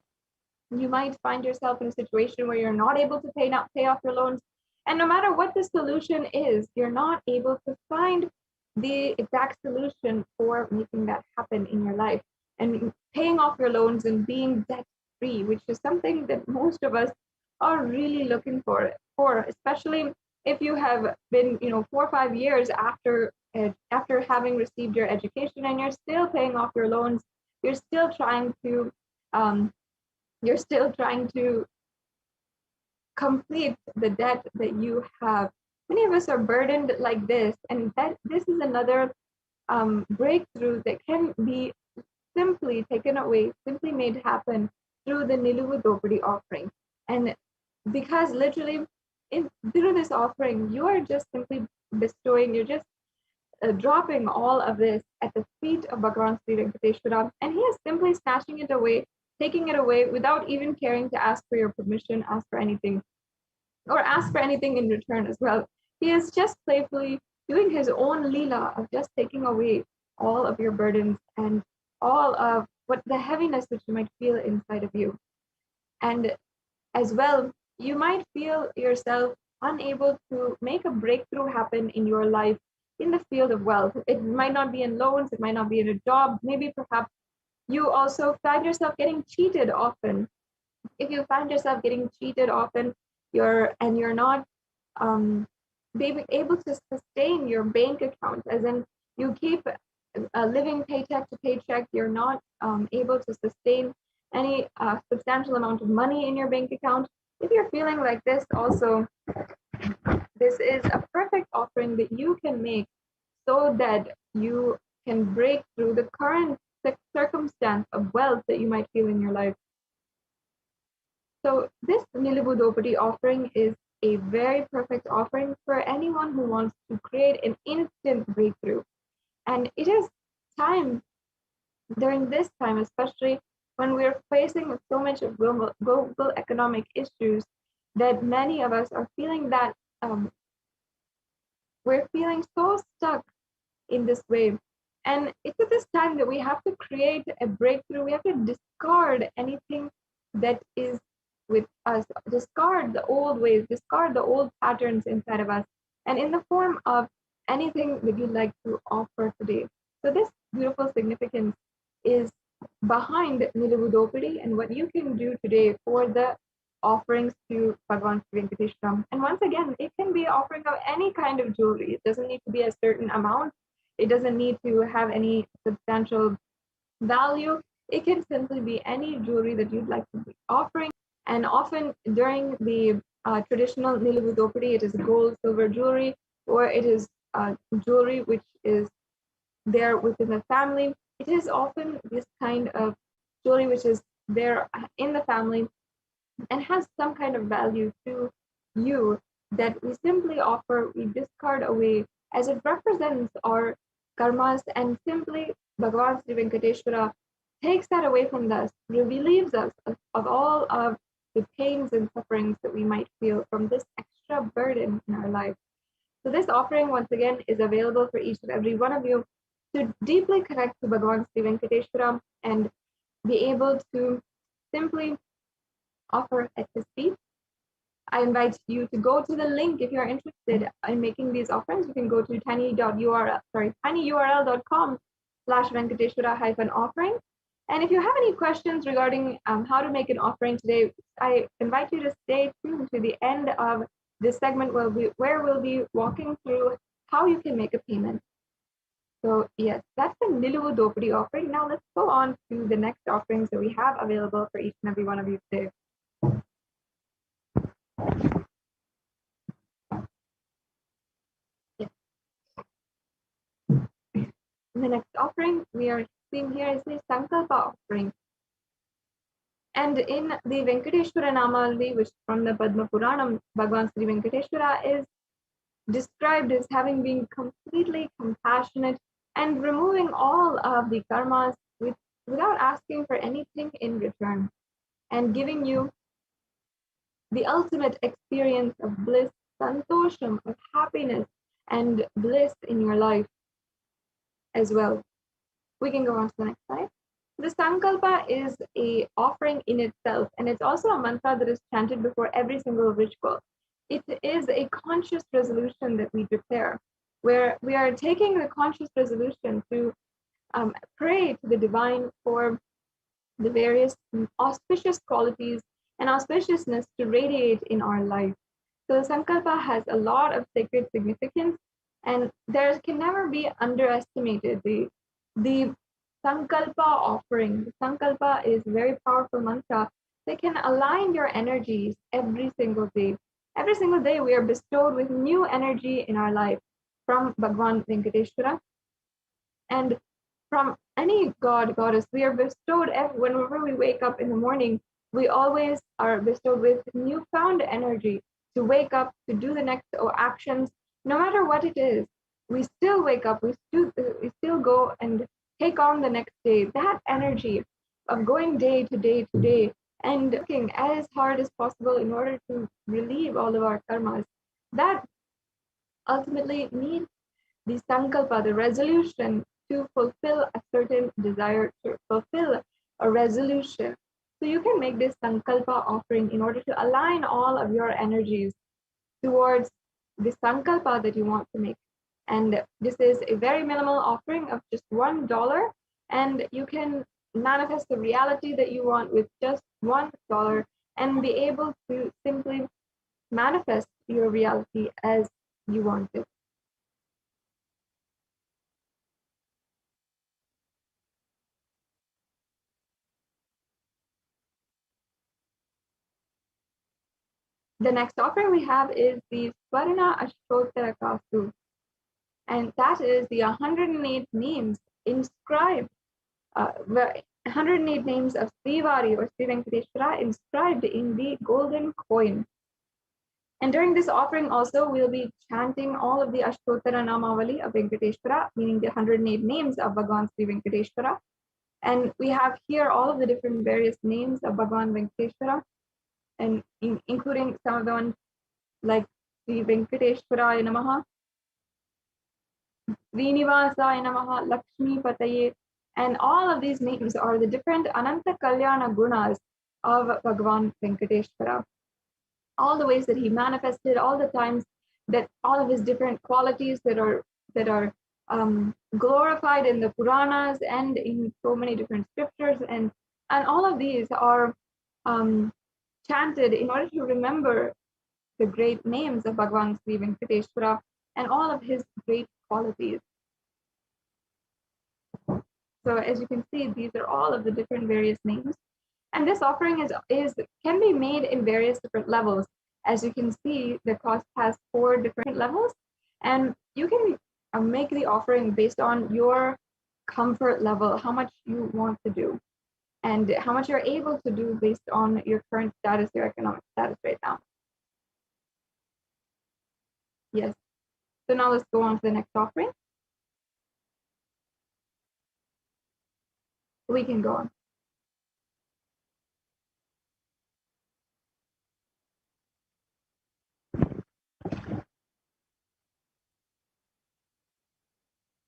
You might find yourself in a situation where you're not able to pay off your loans. And no matter what the solution is, you're not able to find the exact solution for making that happen in your life and paying off your loans and being debt free, which is something that most of us are really looking for, especially if you have been, 4 or 5 years after having received your education and you're still paying off your loans, you're still trying to complete the debt that you have. Many of us are burdened like this, and this is another breakthrough that can be simply taken away, simply made happen through the Niluvudopadi offering. And because literally through this offering, you are just simply bestowing, you're just dropping all of this at the feet of Bhagavan Sri Venkateshwara, and he is simply snatching it away, taking it away without even caring to ask for your permission, ask for anything in return as well. He is just playfully doing his own leela of just taking away all of your burdens and all of the heaviness which you might feel inside of you. And as well, you might feel yourself unable to make a breakthrough happen in your life in the field of wealth. It might not be in loans, it might not be in a job, maybe perhaps you also find yourself getting cheated often. If you find yourself getting cheated often, you're not being able to sustain your bank account, as in you keep living paycheck to paycheck, you're not able to sustain any substantial amount of money in your bank account. If you're feeling like this also, this is a perfect offering that you can make so that you can break through the current circumstance of wealth that you might feel in your life. So this Nilibudopati offering is a very perfect offering for anyone who wants to create an instant breakthrough. And it is time, during this time, especially when we're facing with so much of global economic issues, that many of us are feeling that we're feeling so stuck in this way. And it's at this time that we have to create a breakthrough. We have to discard anything that is with us, discard the old ways, discard the old patterns inside of us, and in the form of anything that you'd like to offer today. So this beautiful significance is behind Nilibudopadi and what you can do today for the offerings to Bhagavan Venkateshwara. And once again, it can be offering of any kind of jewelry. It doesn't need to be a certain amount. It doesn't need to have any substantial value. It can simply be any jewelry that you'd like to be offering. And often during the traditional Nilibudopadi, it is gold, silver jewelry, or it is jewelry which is there within the family. It is often this kind of jewelry which is there in the family and has some kind of value to you that we simply offer, we discard away, as it represents our karmas, and simply Bhagavan Sri Venkateshwara takes that away from us, relieves us of all of the pains and sufferings that we might feel from this extra burden in our life. So this offering, once again, is available for each and every one of you to deeply connect to Bhagavan Sri Venkateshwara and be able to simply offer at his feet. I invite you to go to the link if you're interested in making these offerings. You can go to tinyurl.com/Venkateshwara-offering. And if you have any questions regarding how to make an offering today, I invite you to stay tuned to the end of this segment where we'll be walking through how you can make a payment. So yes, that's the Nilibudopadi offering. Now let's go on to the next offerings that we have available for each and every one of you today. The next offering we are seeing here is the Sankalpa offering. And in the Venkateshwara Namalvi, which from the Padma Puranam, Bhagavan Sri Venkateshwara is described as having been completely compassionate and removing all of the karmas without asking for anything in return, and giving you the ultimate experience of bliss, santosham, of happiness and bliss in your life as well. We can go on to the next slide. The Sankalpa is a offering in itself, and it's also a mantra that is chanted before every single ritual. It is a conscious resolution that we declare, where we are taking the conscious resolution to pray to the divine for the various auspicious qualities and auspiciousness to radiate in our life. So the Sankalpa has a lot of sacred significance, and there can never be underestimated. The Sankalpa offering, the Sankalpa is a very powerful mantra that can align your energies every single day. Every single day we are bestowed with new energy in our life from Bhagavan Venkateshwara and from any god, goddess. We are bestowed whenever we wake up in the morning. We always are bestowed with newfound energy to wake up, to do the next actions, no matter what it is. We still wake up, we still go and take on the next day. That energy of going day to day to day and working as hard as possible in order to relieve all of our karmas, that ultimately needs the sankalpa, the resolution to fulfill a certain desire, to fulfill a resolution. So you can make this sankalpa offering in order to align all of your energies towards the sankalpa that you want to make. And this is a very minimal offering of just $1, and you can manifest the reality that you want with just $1 and be able to simply manifest your reality as you want it. The next offering we have is the Swarna Ashtottara Kastu, and that is the 108 names inscribed, the 108 names of Srivari or Sri Venkateshwara inscribed in the golden coin. And during this offering also, we'll be chanting all of the Ashtotara Namavali of Venkateshwara, meaning the 108 names of Bhagavan Sri Venkateshwara. And we have here all of the different various names of Bhagavan Venkateshwara, and including some of the ones like Sri Venkateshwaraya Namaha, Srinivasaya Namaha, Lakshmi Pataye, and all of these names are the different Ananta Kalyana Gunas of Bhagavan Venkateshwara. All the ways that he manifested, all the times that all of his different qualities that are glorified in the Puranas and in so many different scriptures, and all of these are chanted in order to remember the great names of Bhagavan Sri Venkateshwara and all of his great qualities. So as you can see, these are all of the different various names. And this offering can be made in various different levels. As you can see, the cost has 4 different levels, and you can make the offering based on your comfort level, how much you want to do, and how much you're able to do based on your current status, your economic status right now. Yes. So now let's go on to the next offering. We can go on.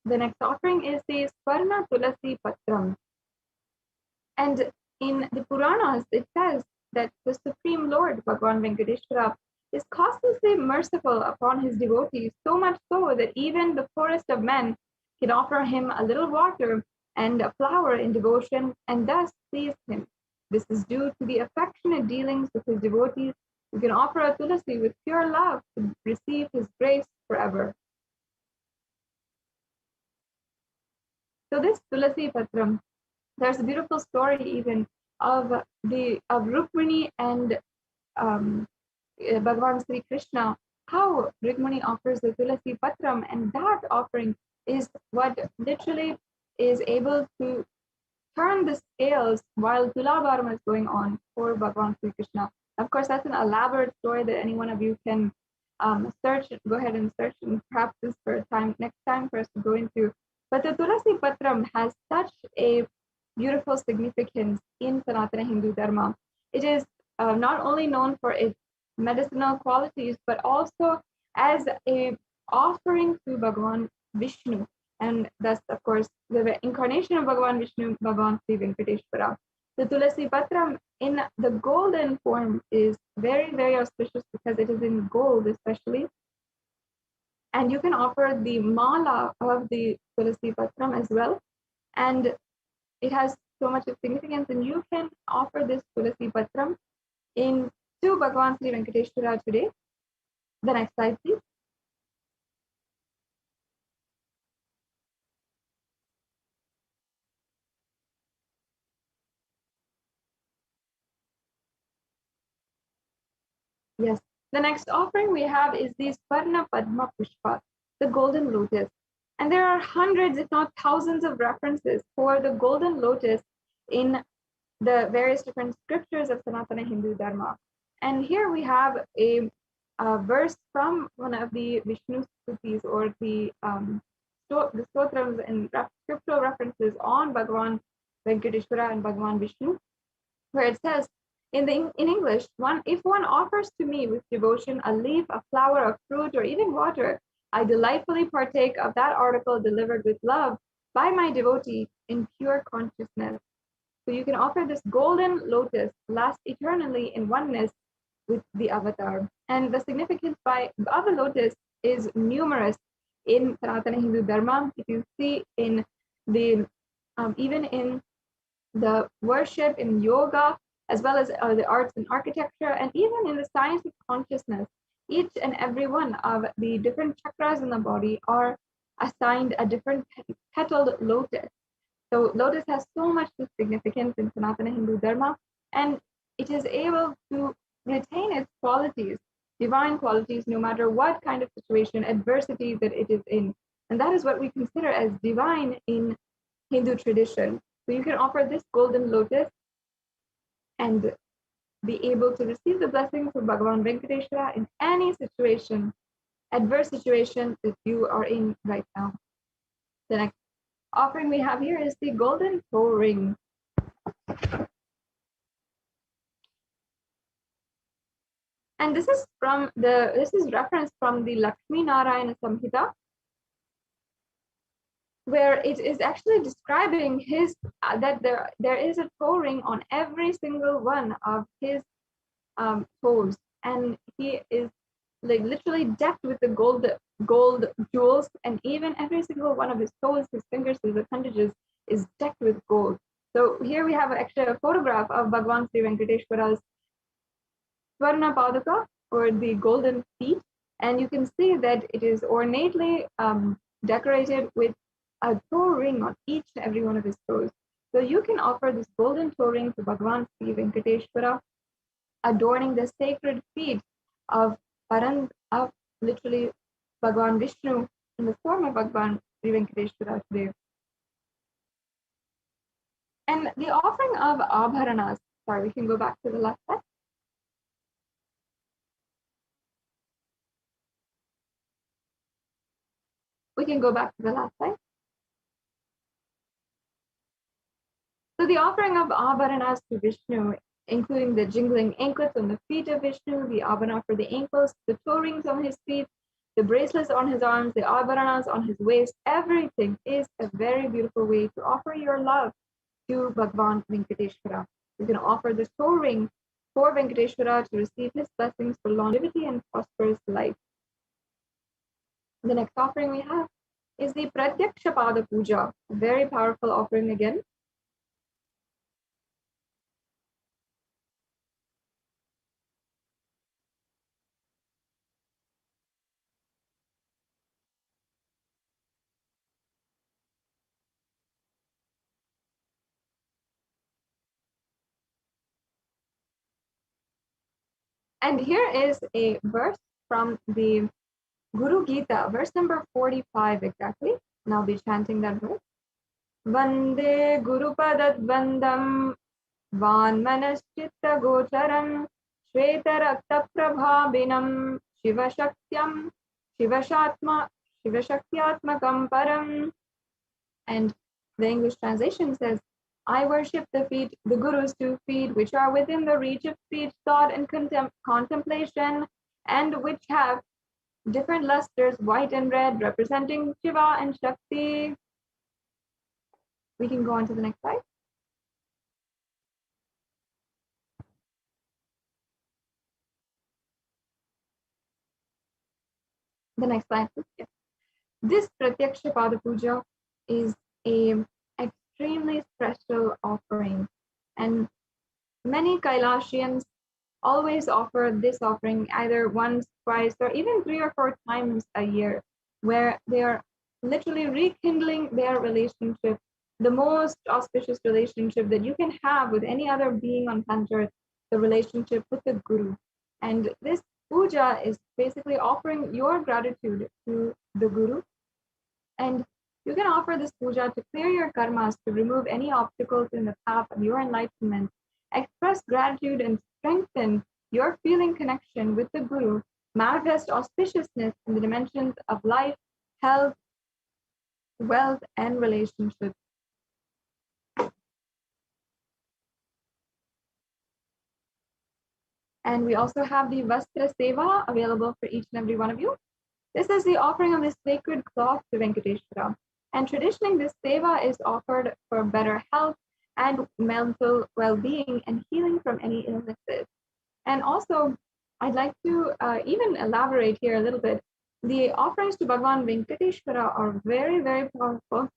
The next offering is the Swarna Tulasi Patram. And in the Puranas, it says that the Supreme Lord, Bhagavan Venkateshwara, is causelessly merciful upon his devotees, so much so that even the poorest of men can offer him a little water and a flower in devotion and thus please him. This is due to the affectionate dealings with his devotees who can offer a tulasi with pure love to receive his grace forever. So this Tulasi Patram, there's a beautiful story even of Rukmini and Bhagavan Sri Krishna, how Rukmini offers the Tulasi Patram, and that offering is what literally is able to turn the scales while Tulabharam is going on for Bhagavan Sri Krishna. Of course, that's an elaborate story that any one of you can go ahead and search, and perhaps this for next time for us to go into. But the Tulasi Patram has such a beautiful significance in Sanatana Hindu Dharma. It is not only known for its medicinal qualities, but also as a offering to Bhagavan Vishnu. And thus, of course, the incarnation of Bhagavan Vishnu, Bhagavan Sri Venkateshwara. The Tulasi Patram in the golden form is very, very auspicious because it is in gold especially. And you can offer the mala of the Tulasi Patram as well. And it has so much of significance, and you can offer this Tulasi Patram to Bhagavan Sri Venkateshwara today. The next slide, please. Yes, the next offering we have is the Swarna Padma Pushpa, the golden lotus. And there are hundreds, if not thousands, of references for the golden lotus in the various different scriptures of Sanatana Hindu Dharma. And here we have a verse from one of the Vishnu Stutis, or the stotrams and scriptural references on Bhagavan Venkateshwara and Bhagavan Vishnu, where it says, in English, if one offers to me with devotion a leaf, a flower, a fruit, or even water, I delightfully partake of that article delivered with love by my devotee in pure consciousness. So you can offer this golden lotus, last eternally in oneness with the avatar. And the significance of the lotus is numerous in Sanatana Hindu Dharma. If you see in the even in the worship, in yoga, as well as the arts and architecture, and even in the science of consciousness, each and every one of the different chakras in the body are assigned a different petaled lotus. So lotus has so much significance in Sanatana Hindu Dharma, and it is able to retain its qualities, divine qualities, no matter what kind of situation, adversity that it is in. And that is what we consider as divine in Hindu tradition. So you can offer this golden lotus and be able to receive the blessings of Bhagavan Venkateshwara in any situation, adverse situation that you are in right now. The next offering we have here is the golden toe ring. And this is referenced from the Lakshmi Narayana Samhita, where it is actually describing his that there is a toe ring on every single one of his toes, and he is like literally decked with the gold jewels, and even every single one of his toes, his fingers, his appendages is decked with gold. So here we have actually a photograph of Bhagavan Sri Venkateshwara's Swarna Padaka, or the golden feet, and you can see that it is ornately decorated with a toe ring on each and every one of his toes. So you can offer this golden toe ring to Bhagavan Sri Venkateshwara, adorning the sacred feet of literally Bhagavan Vishnu in the form of Bhagavan Sri Venkateshwara today. And the offering of abharanas, we can go back to the last slide. We can go back to the last slide. So the offering of abharanas to Vishnu, including the jingling anklets on the feet of Vishnu, the abharana for the ankles, the toe rings on his feet, the bracelets on his arms, the abharanas on his waist, everything is a very beautiful way to offer your love to Bhagavan Venkateshwara. You can offer this toe ring for Venkateshwara to receive his blessings for longevity and prosperous life. The next offering we have is the Pratyaksha Pada Puja, a very powerful offering again. And here is a verse from the Guru Gita, verse number 45 exactly. And I'll be chanting that verse. Vande Guru Padadvandam Vanmanaschitta Gocharam Shveta Rakta Prabhabinam Shiva Shaktyam Shivashakyatmakam Param. And the English translation says, I worship the Guru's 2 feet, which are within the reach of speech, thought, and contemplation, and which have different lusters, white and red, representing Shiva and Shakti. We can go on to the next slide. The next slide, please. Yes. This Pratyaksha Pada Puja is an extremely special offering, and many Kailashians always offer this offering either once, twice, or even 3 or 4 times a year, where they are literally rekindling their relationship, the most auspicious relationship that you can have with any other being on planet Earth, the relationship with the Guru. And this puja is basically offering your gratitude to the Guru. And you can offer this puja to clear your karmas, to remove any obstacles in the path of your enlightenment, express gratitude and strengthen your feeling connection with the Guru, manifest auspiciousness in the dimensions of life, health, wealth, and relationships. And we also have the Vastra Seva available for each and every one of you. This is the offering of the sacred cloth to Venkateshwara. And traditionally, this seva is offered for better health and mental well-being and healing from any illnesses. And also, I'd like to even elaborate here a little bit. The offerings to Bhagavan Venkateshwara are very, very powerful.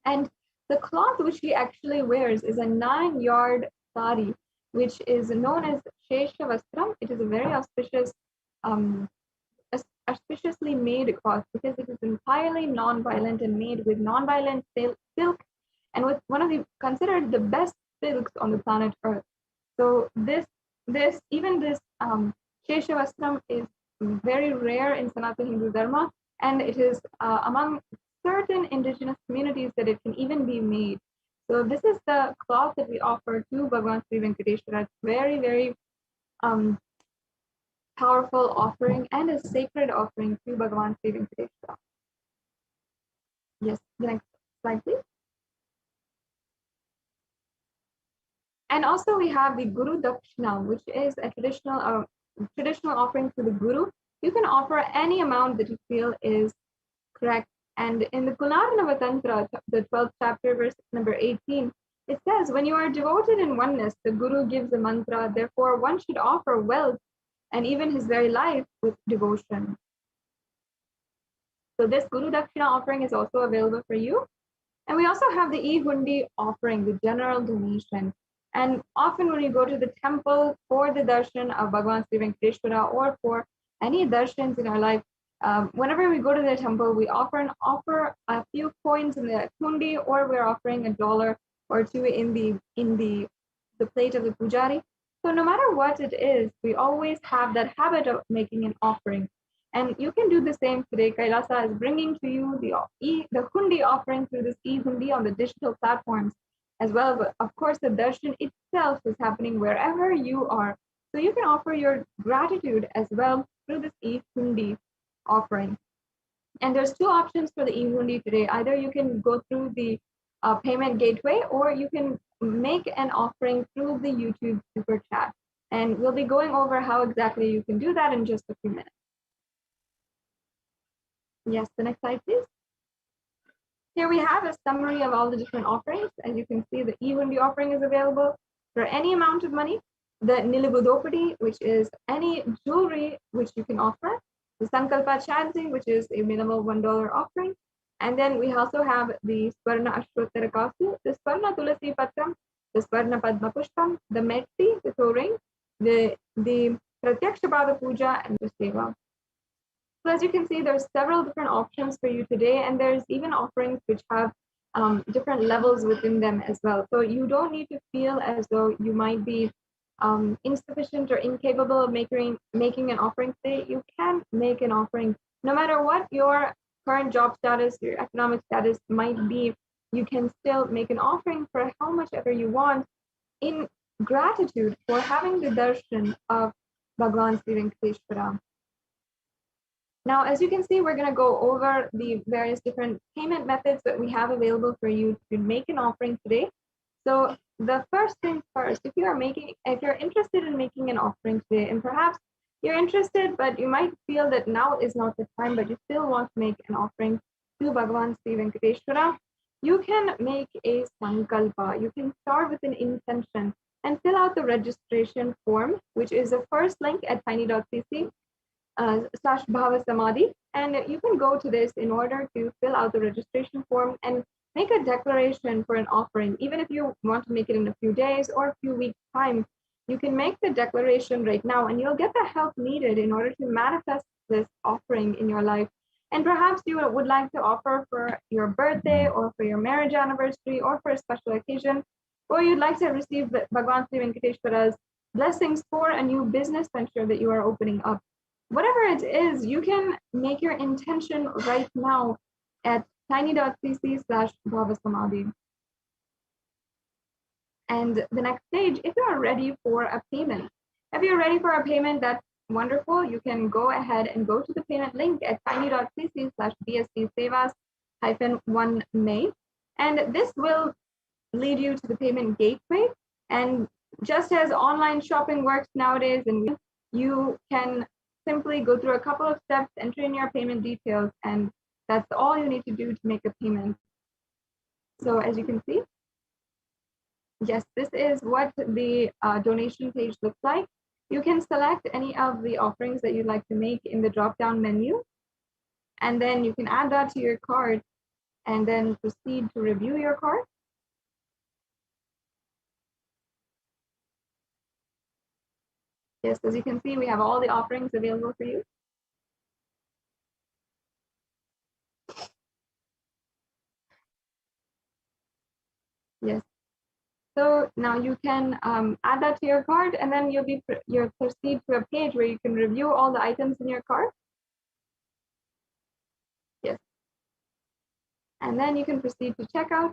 And the cloth which he actually wears is a 9-yard sari, which is known as Shesha Vastram. It is a very auspiciously made cloth because it is entirely non-violent and made with non-violent silk and with one of the considered the best silks on the planet Earth. So this Shesha Vastram is very rare in Sanatana Hindu Dharma, and it is among certain indigenous communities that it can even be made. So this is the cloth that we offer to Bhagavan Sri Venkateshwara. It's very, very powerful offering and a sacred offering to Bhagavan Sri Venkateshwara. Yes, the next slide, please. And also we have the Guru Dakshina, which is a traditional offering to the Guru. You can offer any amount that you feel is correct. And in the Kunarnava Tantra, the 12th chapter, verse number 18, it says, when you are devoted in oneness, the Guru gives a mantra, therefore one should offer wealth and even his very life with devotion. So this Guru Dakshina offering is also available for you. And we also have the E-Hundi offering, the general donation. And often when you go to the temple for the darshan of Bhagavan Sri Venkateshwara or for any darshans in our life, whenever we go to the temple, we offer a few coins in the hundi, or we're offering $1 or $2 in the plate of the pujari. So no matter what it is, we always have that habit of making an offering. And you can do the same today. Kailasa is bringing to you the hundi offering through this e-hundi on the digital platforms as well. But of course, the darshan itself is happening wherever you are. So you can offer your gratitude as well through this e-hundi offering. And there's two options for the e-hundi today. Either you can go through the payment gateway, or you can make an offering through the YouTube super chat. And we'll be going over how exactly you can do that in just a few minutes. Yes, the next slide, please. Here we have a summary of all the different offerings. As you can see, the e-hundi offering is available for any amount of money. The Nilibudopadi, which is any jewelry which you can offer. The Sankalpa chanting, which is a minimal $1 offering. And then we also have the Swarna Ashtottara Kasu, the Swarna Tulasi Patram, the Swarna Padma Pushpam, the Metti, the Thoring, the Pratyakshapada Puja, and the Seva. So as you can see, there's several different options for you today, and there's even offerings which have different levels within them as well. So you don't need to feel as though you might be insufficient or incapable of making an offering today. You can make an offering no matter what your current job status, your economic status might be. You can still make an offering for how much ever you want in gratitude for having the darshan of Bhagavan Sri Venkateshwara. Now, as you can see, we're going to go over the various different payment methods that we have available for you to make an offering today. So the first thing first, if you're interested in making an offering today, and perhaps you're interested, but you might feel that now is not the time, but you still want to make an offering to Bhagavan Sri Venkateshwara, you can make a sankalpa. You can start with an intention and fill out the registration form, which is the first link at tiny.cc. /Bhava Samadhi, and you can go to this in order to fill out the registration form and make a declaration for an offering. Even if you want to make it in a few days or a few weeks time, you can make the declaration right now, and you'll get the help needed in order to manifest this offering in your life. And perhaps you would like to offer for your birthday or for your marriage anniversary or for a special occasion, or you'd like to receive Bhagavan Sri Venkateshwara's blessings for a new business venture that you are opening up. Whatever it is, you can make your intention right now at tiny.cc/Bhava Samadhi. And the next stage, if you are ready for a payment, that's wonderful. You can go ahead and go to the payment link at tiny.cc/bscsevas-1may. And this will lead you to the payment gateway. And just as online shopping works nowadays, and you can simply go through a couple of steps, enter in your payment details, and that's all you need to do to make a payment. So as you can see, yes, this is what the donation page looks like. You can select any of the offerings that you'd like to make in the drop-down menu, and then you can add that to your card and then proceed to review your card. Yes, as you can see, we have all the offerings available for you. Yes. So now you can add that to your card, and then you'll proceed to a page where you can review all the items in your cart. Yes. and then you can proceed to checkout.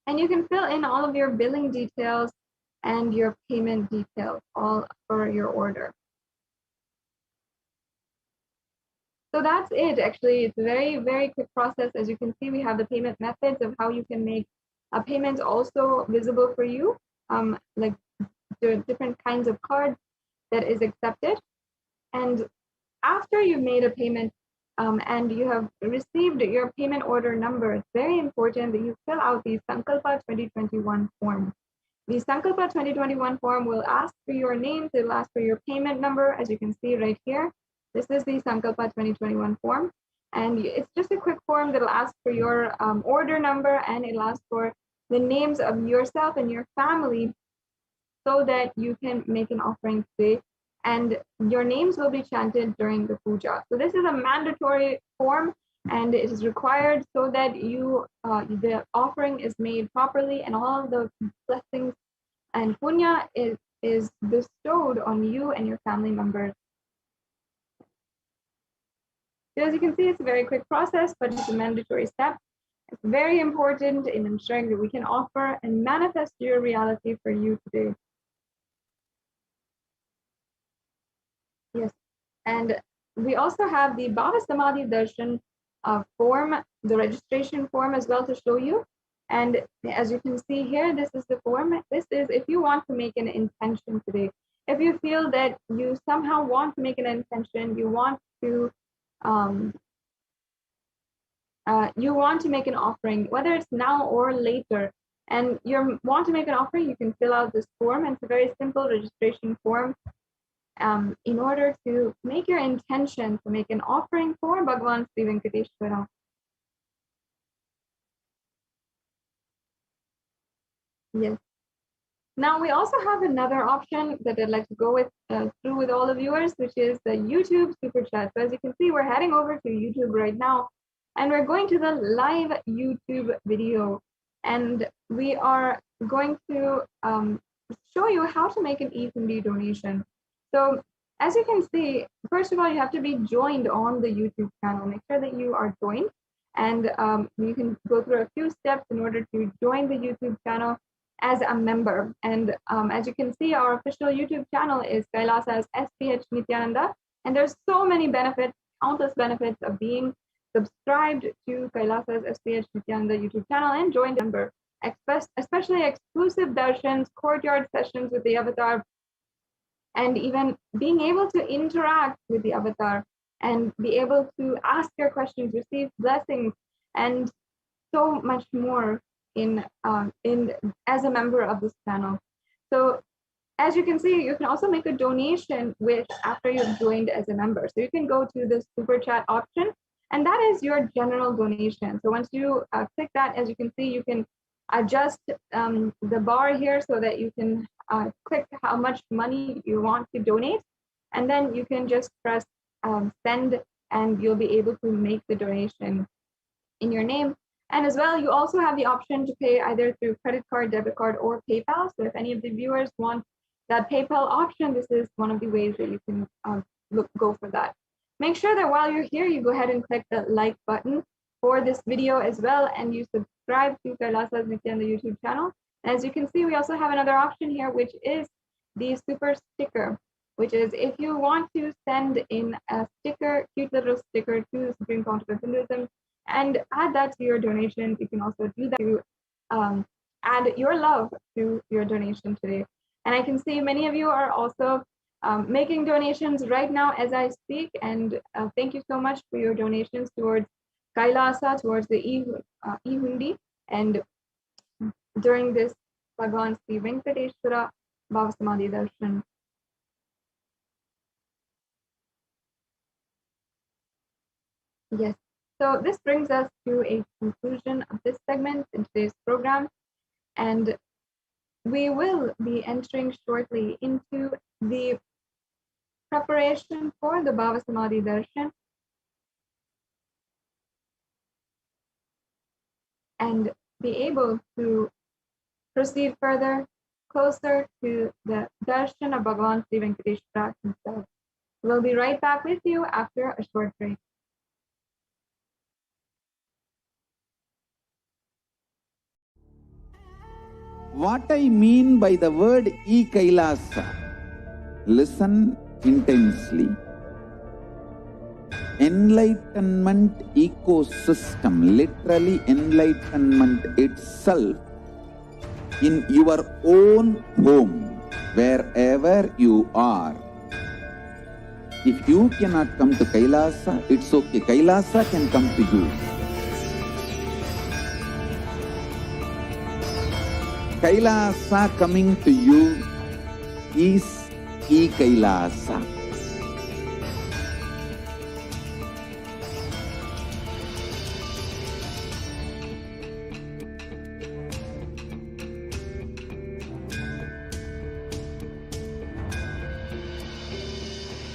And you can fill in all of your billing details and your payment details, all for your order. So that's it, actually. It's a very, very quick process. As you can see, we have the payment methods of how you can make a payment also visible for you, like the different kinds of cards that is accepted. And after you've made a payment and you have received your payment order number, it's very important that you fill out the Sankalpa 2021 form. The Sankalpa 2021 form will ask for your names, it will ask for your payment number, as you can see right here. This is the Sankalpa 2021 form. And it's just a quick form that will ask for your order number, and it'll ask for the names of yourself and your family so that you can make an offering today. And your names will be chanted during the puja. So this is a mandatory form, and it is required so that you the offering is made properly, and all the blessings and punya is bestowed on you and your family members. So as you can see, it's a very quick process, but it's a mandatory step. It's very important in ensuring that we can offer and manifest your reality for you today. Yes, and we also have the Bhava Samadhi Darshan form, the registration form as well to show you. And as you can see here, this is the form. This is if you want to make an intention today. If you feel that you somehow want to make an intention, you want to make an offering, whether it's now or later, and you want to make an offering, you can fill out this form. And it's a very simple registration form. In order to make your intention to make an offering for Bhagavan Sri Venkateshwara. Yes. Now we also have another option that I'd like to go through with all the viewers, which is the YouTube Super Chat. So as you can see, we're heading over to YouTube right now, and we're going to the live YouTube video, and we are going to show you how to make an e-hundi donation. So as you can see, first of all, you have to be joined on the YouTube channel. Make sure that you are joined, and you can go through a few steps in order to join the YouTube channel as a member. And as you can see, our official YouTube channel is Kailasa's HDH Nithyananda, and there's so many benefits, countless benefits of being subscribed to Kailasa's HDH Nithyananda YouTube channel and joined a member, especially exclusive darshans, courtyard sessions with the avatar, and even being able to interact with the avatar and be able to ask your questions, receive blessings, and so much more in as a member of this channel. So as you can see, you can also make a donation after you've joined as a member. So you can go to the super chat option, and that is your general donation. So once you click that, as you can see, you can adjust the bar here so that you can click how much money you want to donate, and then you can just press send, and you'll be able to make the donation in your name. And as well, you also have the option to pay either through credit card, debit card, or PayPal. So if any of the viewers want that PayPal option, this is one of the ways that you can go for that. Make sure that while you're here, you go ahead and click the like button for this video as well, and you subscribe to Kailasa's Nithyananda YouTube channel. And as you can see, we also have another option here, which is the super sticker, which is if you want to send in a sticker, cute little sticker to the Supreme Council of Hinduism, and add that to your donation. You can also do that to add your love to your donation today. And I can see many of you are also making donations right now as I speak, and thank you so much for your donations towards Kailasa, towards the e-hundi, and during this Bhagavan Sri Venkateshwara Bhava Samadhi Darshan. Yes. So this brings us to a conclusion of this segment in today's program, and we will be entering shortly into the preparation for the Bhava Samadhi Darshan, and be able to proceed further, closer to the Darshan of Bhagavan Sri Venkateshwara himself. We'll be right back with you after a short break. What I mean by the word e-Kailasa, listen intensely. Enlightenment ecosystem, literally enlightenment itself, in your own home, wherever you are. If you cannot come to Kailasa, it's okay. Kailasa can come to you. Kailasa coming to you is e-Kailasa.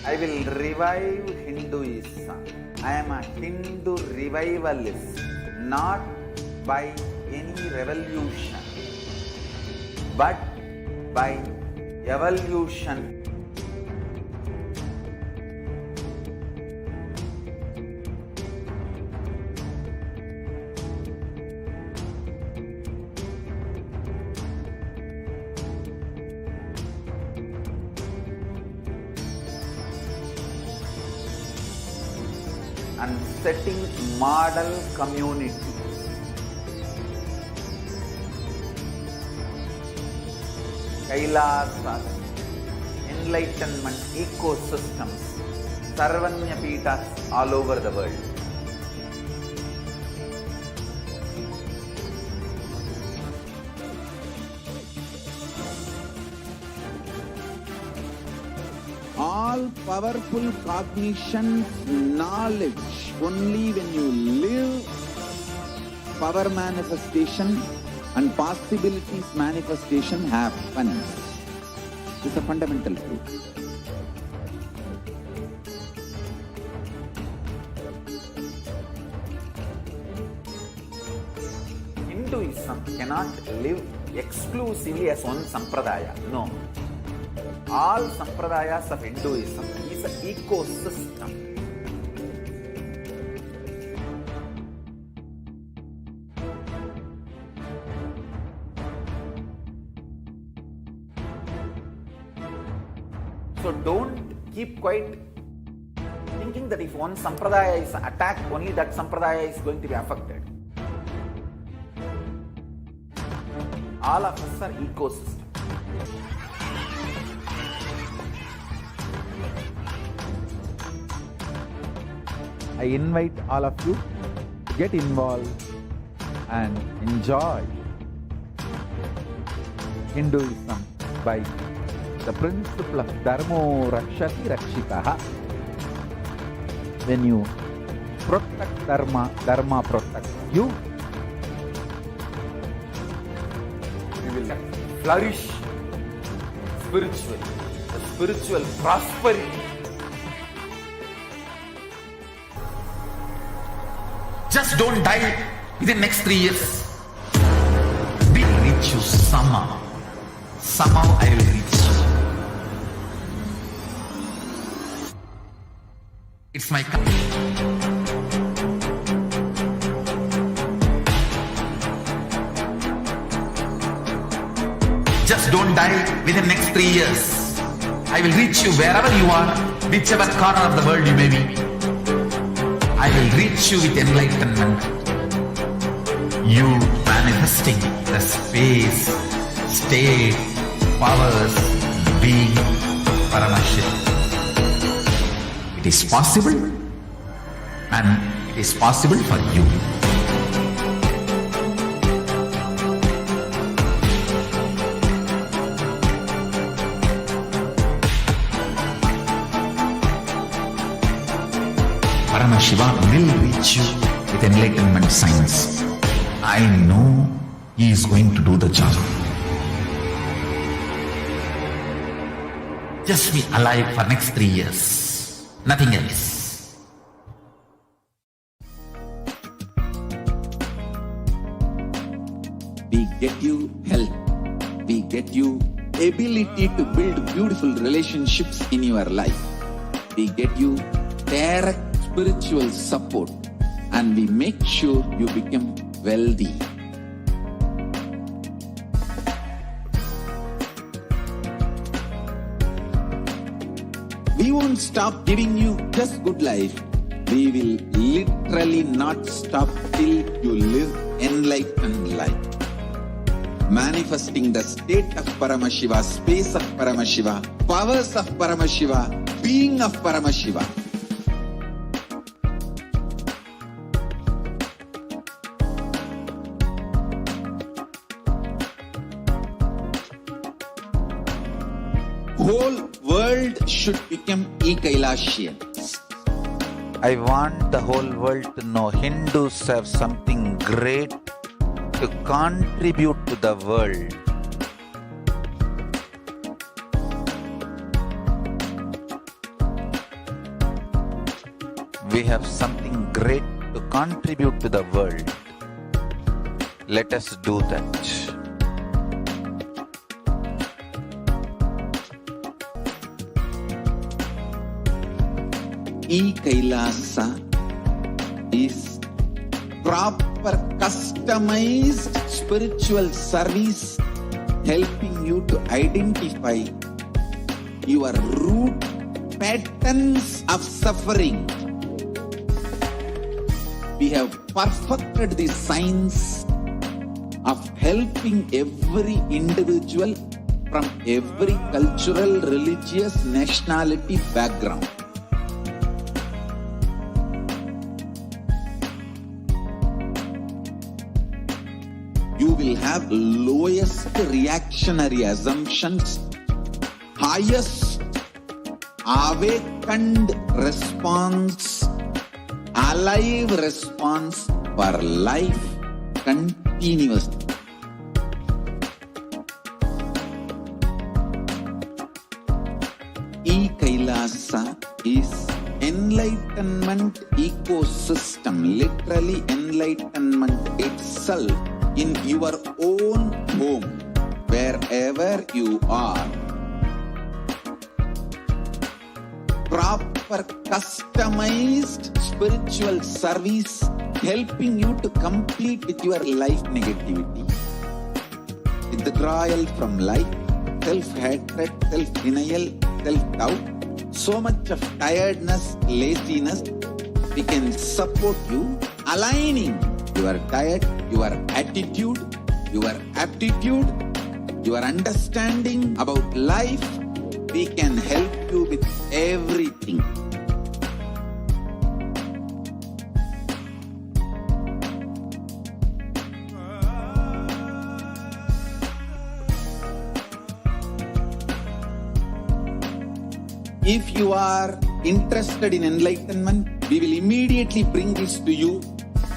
I will revive Hinduism. I am a Hindu revivalist, not by any revolution, but by evolution. And setting model community. Kailasas, enlightenment ecosystems, Sarvanya Pitas all over the world. All powerful cognition, knowledge, only when you live, power manifestation and possibilities manifestation happens. This is a fundamental truth. Hinduism cannot live exclusively as one sampradaya. No. All sampradayas of Hinduism is an ecosystem. So don't keep quiet thinking that if one sampradaya is attacked, only that sampradaya is going to be affected. All of us are ecosystem. I invite all of you to get involved and enjoy Hinduism by the principle of Dharmo Rakshati Rakshitaha. When you protect Dharma, Dharma protects you. We will flourish spiritually, the spiritual prosperity. Just don't die within next 3 years. We will reach you somehow. Somehow I will reach you. It's my Just don't die within next 3 years. I will reach you wherever you are, whichever corner of the world you may be. I will reach you with enlightenment. You manifesting the space, state, powers, being Paramashivoham. It is possible, and it is possible for you. Paramashivoham will reach you with enlightenment science. I know he is going to do the job. Just be alive for next 3 years. Nothing else. We get you help. We get you ability to build beautiful relationships in your life. we get you direct spiritual support, and we make sure you become wealthy. We won't stop giving you just good life. We will literally not stop till you live enlightened life. Manifesting the state of Paramashiva, space of Paramashiva, powers of Paramashiva, being of Paramashiva. Whole world should become e-Kailashians. I want the whole world to know Hindus have something great to contribute to the world. We have something great to contribute to the world. Let us do that. E-Kailasa is proper customized spiritual service helping you to identify your root patterns of suffering. We have perfected the science of helping every individual from every cultural, religious, nationality background. You will have lowest reactionary assumptions, highest awakened response, alive response for life continuously. E-Kailasa is enlightenment ecosystem, literally enlightenment itself in your own home, wherever you are. Proper customized spiritual service helping you to complete with your life negativity. Withdrawal from life, self-hatred, self-denial, self-doubt, so much of tiredness, laziness. We can support you aligning your diet, your attitude, your aptitude, your understanding about life. We can help you with everything. If you are interested in enlightenment, we will immediately bring this to you.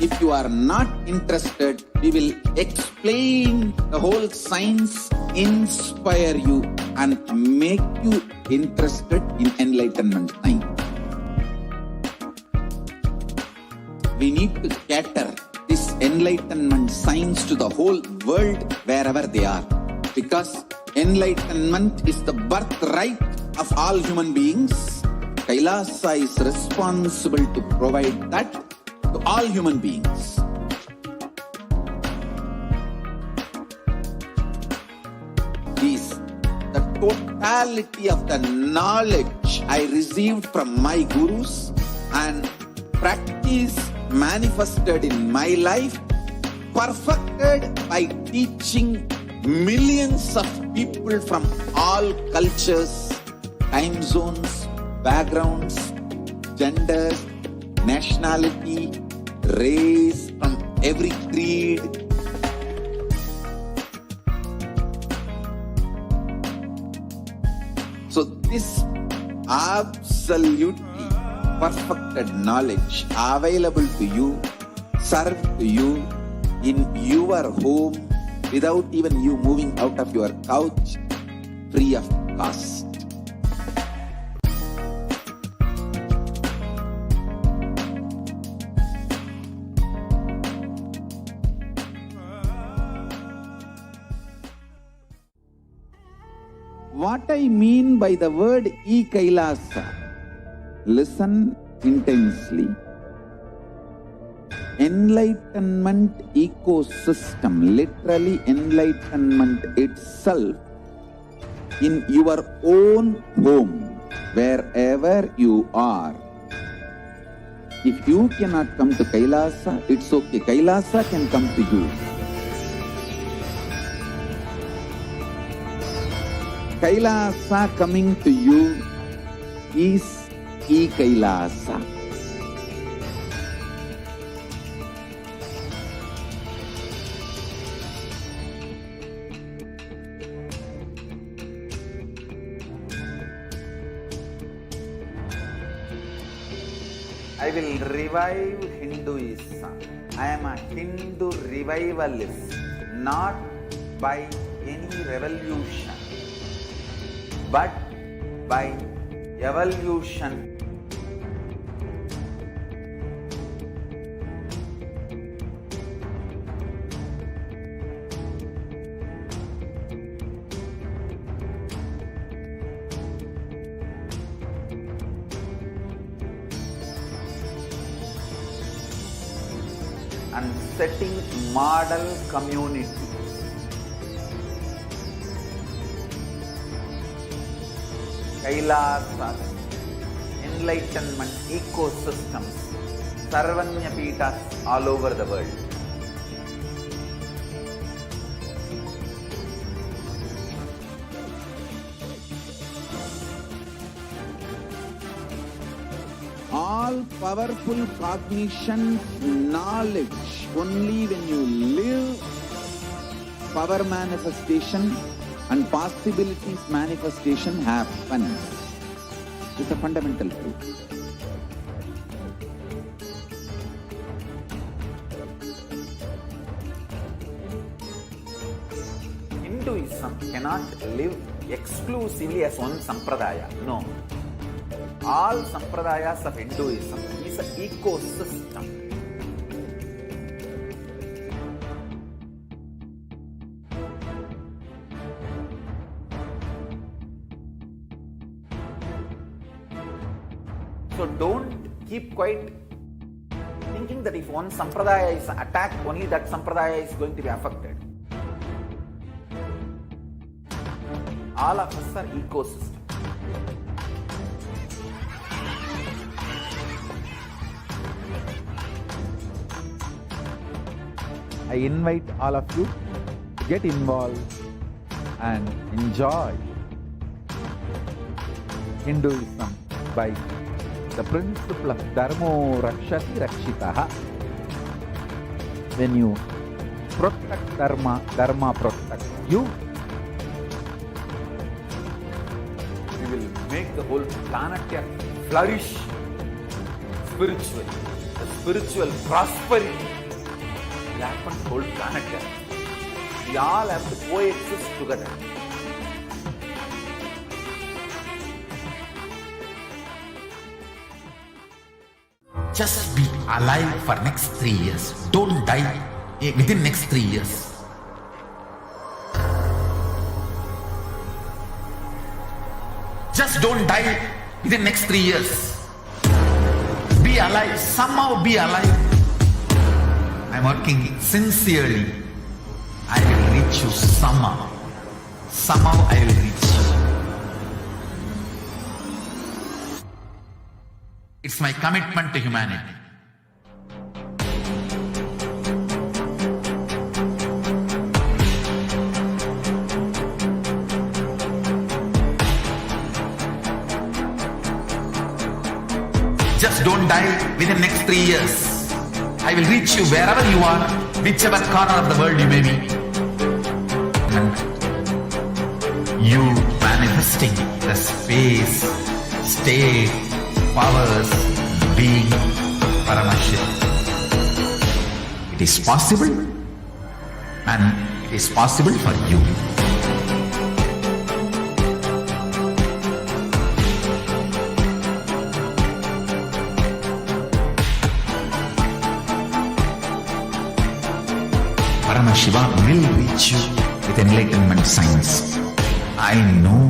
If you are not interested, we will explain the whole science, inspire you, and make you interested in enlightenment science. We need to cater this enlightenment science to the whole world wherever they are, because enlightenment is the birthright of all human beings. Kailasa is responsible to provide that to all human beings. Is the totality of the knowledge I received from my gurus and practice manifested in my life, perfected by teaching millions of people from all cultures, time zones, backgrounds, genders, nationality, race, from every creed. So this absolutely perfected knowledge available to you, served to you in your home without even you moving out of your couch, free of cost. What I mean by the word e-Kailasa, Listen intensely. Enlightenment ecosystem, literally enlightenment itself, in your own home, wherever you are. If you cannot come to Kailasa, it's okay. Kailasa can come to you. Kailasa coming to you is e-Kailasa. I will revive Hinduism. I am a Hindu revivalist, not by any revolution, but by evolution. And setting model community. Kailasas, enlightenment ecosystems, Sarvanya Pitas all over the world. All powerful cognition, knowledge, only when you live, power manifestation and possibilities manifestation happens. It's a fundamental truth. Hinduism cannot live exclusively as one sampradaya. No. All sampradayas of Hinduism is an ecosystem. So don't keep quiet thinking that if one sampradaya is attacked, only that sampradaya is going to be affected. All of us are ecosystems. I invite all of you to get involved and enjoy Hinduism by the principle of Dharmo Rakshati Rakshitaha. When you protect Dharma, Dharma protects you. We will make the whole planet flourish spiritually. The spiritual prosperity will happen to the whole planet. We all have to coexist together. Just be alive for next 3 years. Don't die within next 3 years. Just don't die within next 3 years. Be alive. Somehow be alive. I'm working sincerely. I will reach you somehow. Somehow I will reach you. It's my commitment to humanity. Just don't die within next 3 years. I will reach you wherever you are, whichever corner of the world you may be. And you manifesting the space, state, powers, being Paramashivoham. It is possible, and it is possible for you. Paramashivoham will reach you with enlightenment science. I know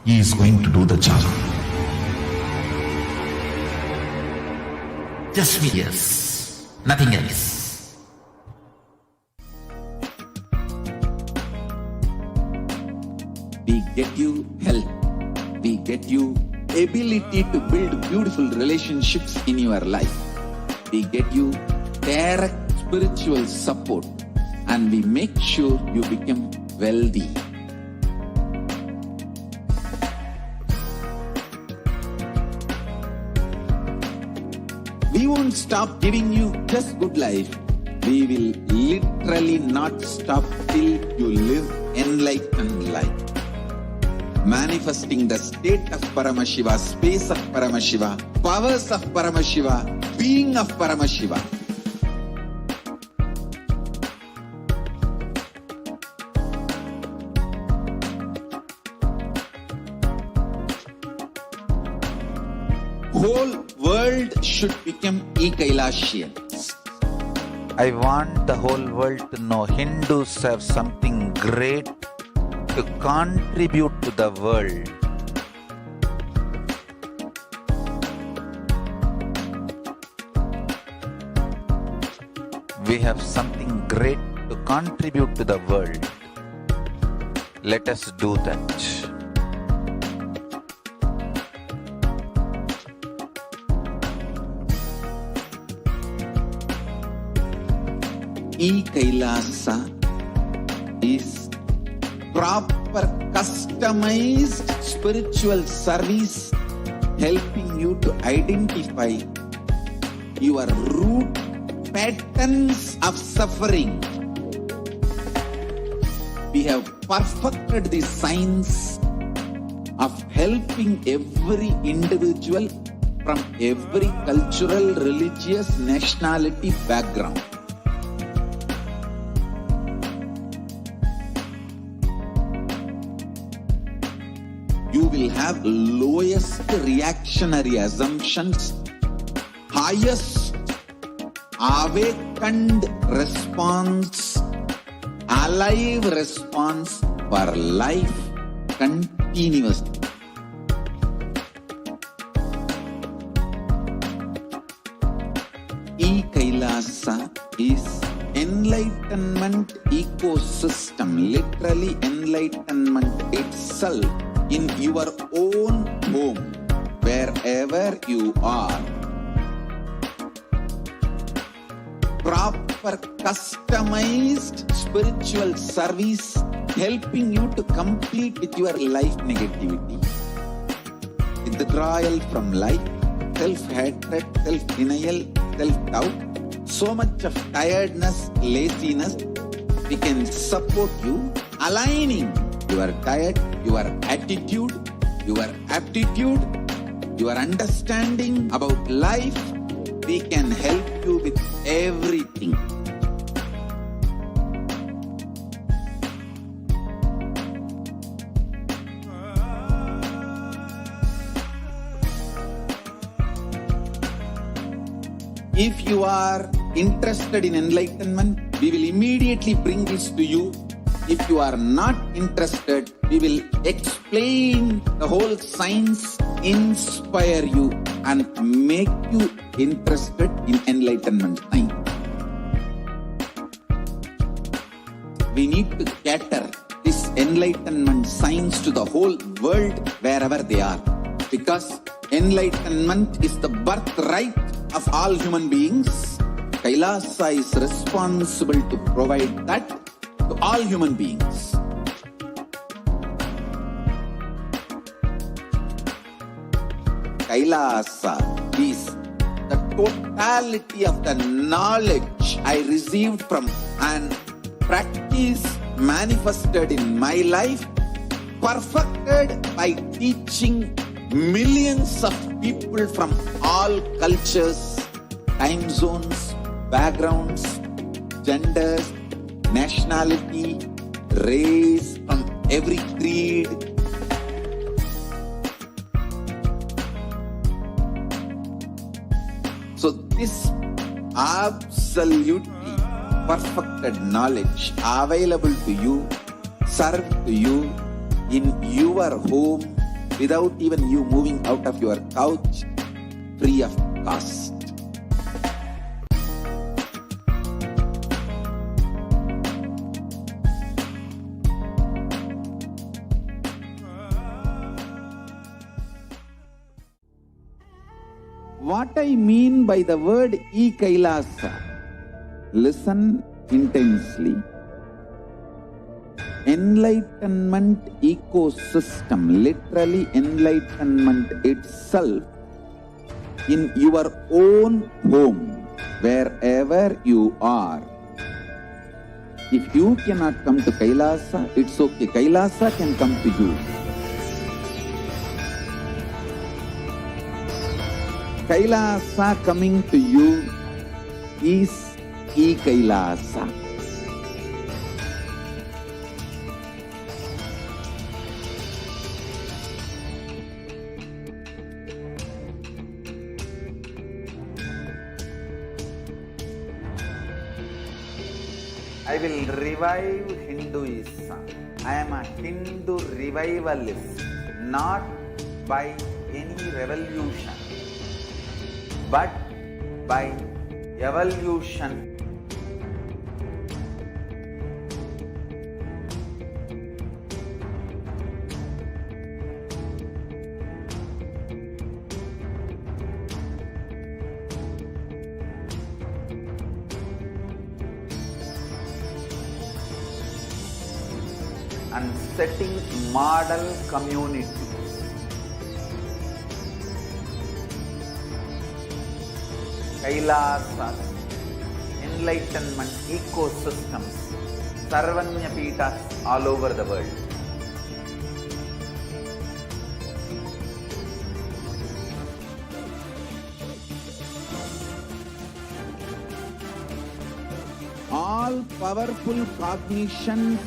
he is going to do the job. just me, yes. Nothing else. We get you health. We get you ability to build beautiful relationships in your life. We get you direct spiritual support, and we make sure you become wealthy. We won't stop giving you just good life. We will literally not stop till you live enlightened life. Manifesting the state of Paramashiva, space of Paramashiva, powers of Paramashiva, being of Paramashiva. Whole world should become e-Kailashian. I want the whole world to know Hindus have something great to contribute to the world. We have something great to contribute to the world. Let us do that. E-Kailasa is proper customized spiritual service helping you to identify your root patterns of suffering. We have perfected the science of helping every individual from every cultural, religious, nationality background. You will have lowest reactionary assumptions, highest awakened response, alive response for life continuously. E-Kailasa is enlightenment ecosystem, literally enlightenment itself in your own home, wherever you are. Proper customized spiritual service helping you to complete with your life negativity. Withdrawal from life, self-hatred, self-denial, self-doubt, so much of tiredness, laziness. We can support you aligning your diet, your attitude, your aptitude, your understanding about life. We can help you with everything. If you are interested in enlightenment, we will immediately bring this to you. If you are not interested, we will explain the whole science, inspire you, and make you interested in enlightenment science. We need to cater this enlightenment science to the whole world wherever they are, because enlightenment is the birthright of all human beings. Kailasa is responsible to provide that to all human beings. Kailasa is the totality of the knowledge I received from and practice manifested in my life, perfected by teaching millions of people from all cultures, time zones, backgrounds, genders, nationality, race, from every creed. So this absolutely perfected knowledge available to you, served to you in your home without even you moving out of your couch, free of cost. What I mean by the word e-Kailasa, listen intensely. Enlightenment ecosystem, literally enlightenment itself, in your own home, wherever you are. If you cannot come to Kailasa, it's okay. Kailasa can come to you. Kailasa coming to you is e-Kailasa. I will revive Hinduism. I am a Hindu revivalist, not by any revolution, but by evolution. And setting model communities. Kailasas, enlightenment ecosystems, Sarvanya Pitas all over the world. All powerful cognition,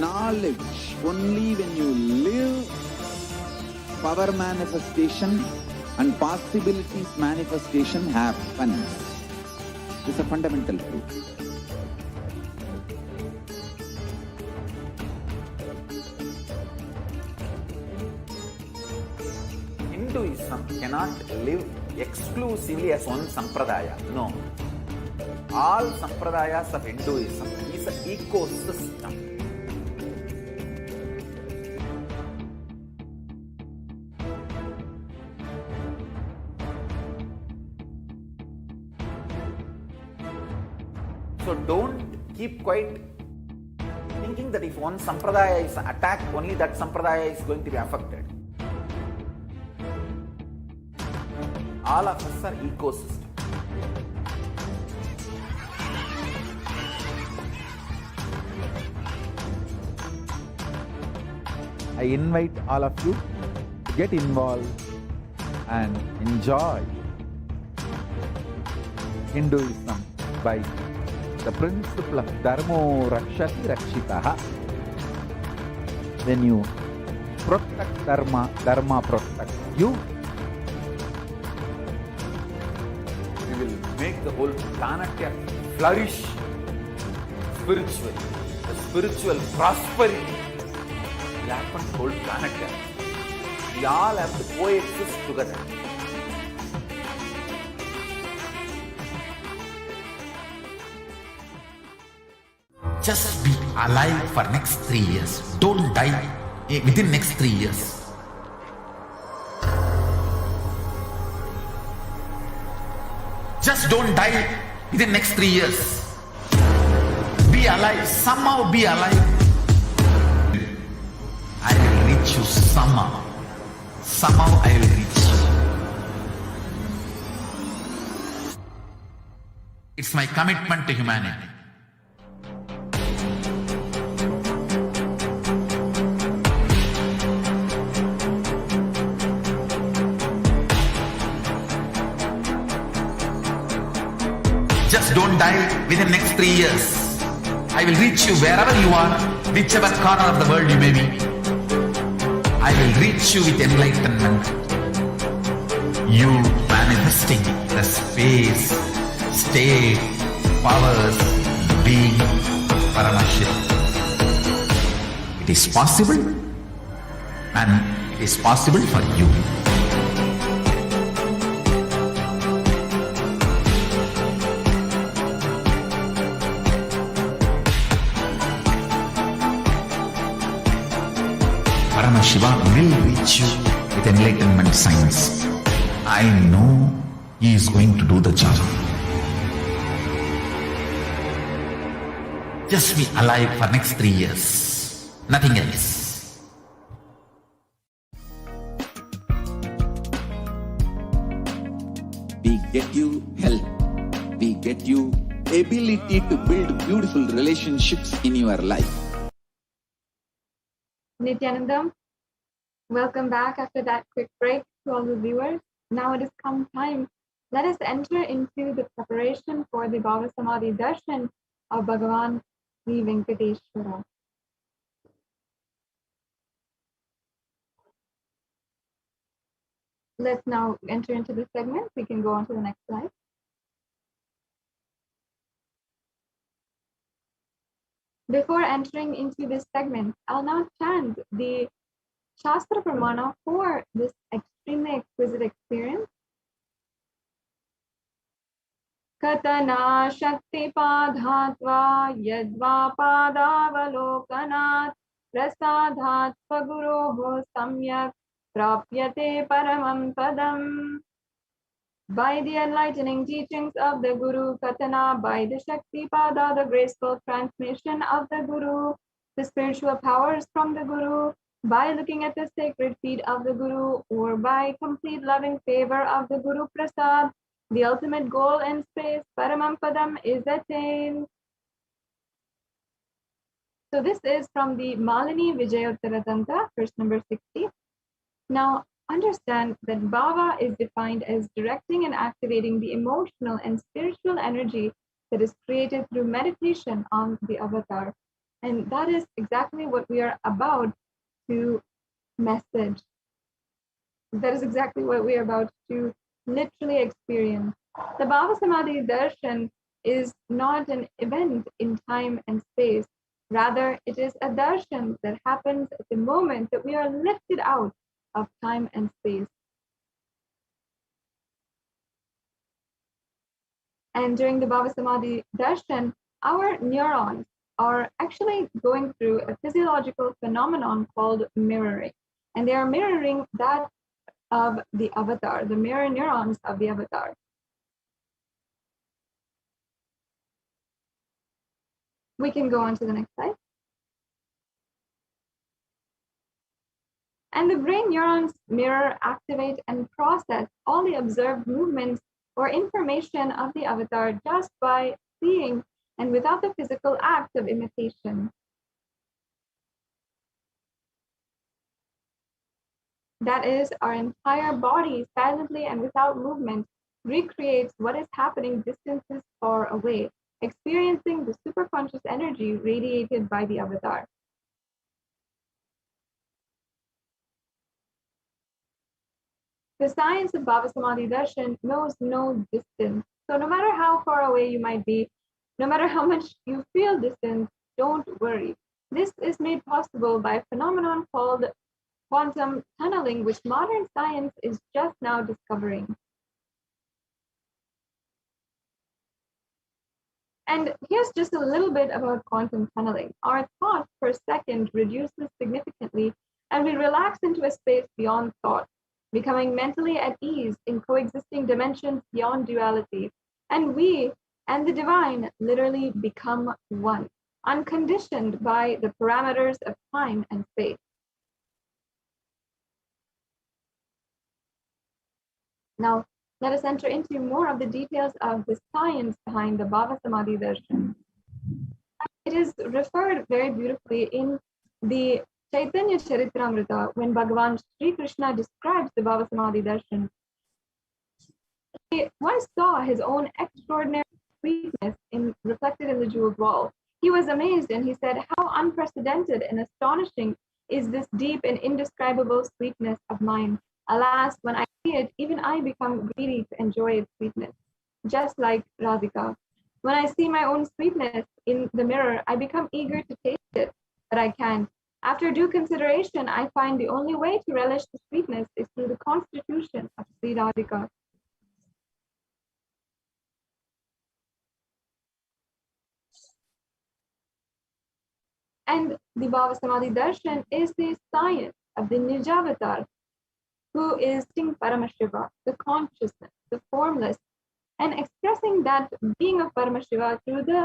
knowledge, only when you live, power manifestation and possibilities manifestation happens. This is a fundamental truth. Hinduism cannot live exclusively as one sampradaya. No. All sampradayas of Hinduism is an ecosystem. So don't keep quiet thinking that if one sampradaya is attacked, only that sampradaya is going to be affected. All of us are ecosystem. I invite all of you to get involved and enjoy Hinduism by the principle of Dharmo Rakshati Rakshitaha. When you protect Dharma, Dharma protects you. We will make the whole planet flourish spiritually. The spiritual prosperity will happen to the whole planet. We all have to coexist together. Just be alive for next 3 years. Don't die within next 3 years. Just don't die within next 3 years. Be alive. Somehow be alive. I will reach you somehow. Somehow I will reach you. It's my commitment to humanity. Just don't die within next 3 years. I will reach you wherever you are, whichever corner of the world you may be. I will reach you with enlightenment. You manifesting the space, state, powers, being Paramashivoham. It is possible, and it is possible for you. Paramashivoham will reach you with enlightenment science. I know He is going to do the job. Just be alive for next 3 years. Nothing else. We get you health. We get you ability to build beautiful relationships in your life. Nithyanandam, welcome back after that quick break to all the viewers. Now it has come time. Let us enter into the preparation for the Bhava Samadhi Darshan of Bhagavan Sri Venkateshwara. Let's now enter into the segment. We can go on to the next slide. Before entering into this segment, I'll now chant the Shastra Pramana for this extremely exquisite experience. Katana Shakti Padhatva Yadva Padavalokanat Prasadhat Paguroho Samyak Prapyate Paramam Padam. By the enlightening teachings of the Guru, Katana, by the Shakti Pada, the graceful transmission of the Guru, the spiritual powers from the Guru, by looking at the sacred feet of the Guru, or by complete loving favor of the Guru Prasad, the ultimate goal in space, Paramam Padam, is attained. So this is from the Malini Vijayottara Tantra, verse number 60. Now, understand that Bhava is defined as directing and activating the emotional and spiritual energy that is created through meditation on the avatar. And that is exactly what we are about to message. That is exactly what we are about to literally experience. The Bhava Samadhi Darshan is not an event in time and space. Rather, it is a darshan that happens at the moment that we are lifted out of time and space. And during the Bhava Samadhi Darshan, our neurons are actually going through a physiological phenomenon called mirroring. And they are mirroring that of the avatar, the mirror neurons of the avatar. We can go on to the next slide. And the brain neurons mirror, activate, and process all the observed movements or information of the avatar just by seeing and without the physical act of imitation. That is, our entire body, silently and without movement, recreates what is happening distances far away, experiencing the superconscious energy radiated by the avatar. The science of Bhava Samadhi Darshan knows no distance. So no matter how far away you might be, no matter how much you feel distant, don't worry. This is made possible by a phenomenon called quantum tunneling, which modern science is just now discovering. And here's just a little bit about quantum tunneling. Our thought per second reduces significantly, and we relax into a space beyond thought, becoming mentally at ease in coexisting dimensions beyond duality. And we and the divine literally become one, unconditioned by the parameters of time and space. Now, let us enter into more of the details of the science behind the Bhava Samadhi Darshan. It is referred very beautifully in the Chaitanya Charitamrita when Bhagavan Sri Krishna describes the Bhava Samadhi Darshan. He once saw his own extraordinary sweetness reflected in the jeweled wall. He was amazed and he said, "How unprecedented and astonishing is this deep and indescribable sweetness of mine. Alas, when I see it, even I become greedy to enjoy its sweetness, just like Radhika. When I see my own sweetness in the mirror, I become eager to taste it, but I can't. After due consideration, I find the only way to relish the sweetness is through the constitution of Sri Radhika." And the Bhava Samadhi Darshan is the science of the Nijavatar, who is Paramashiva, the consciousness, the formless, and expressing that being of Paramashiva through the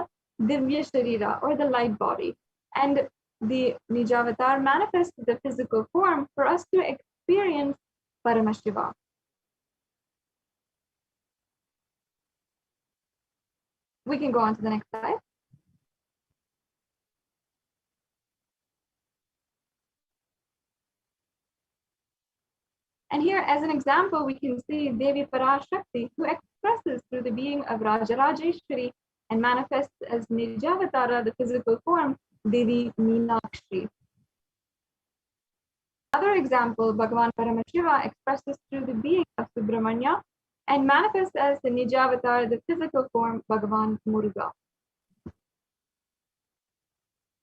Divya Sharira or the light body. And the Nijavatar manifests the physical form for us to experience Paramashiva. We can go on to the next slide. And here, as an example, we can see Devi Parashakti, who expresses through the being of Rajarajeshwari and manifests as Nijavatara, the physical form, Devi Meenakshi. Another example, Bhagavan Paramashiva expresses through the being of Subramanya and manifests as the Nijavatar, the physical form, Bhagavan Muruga.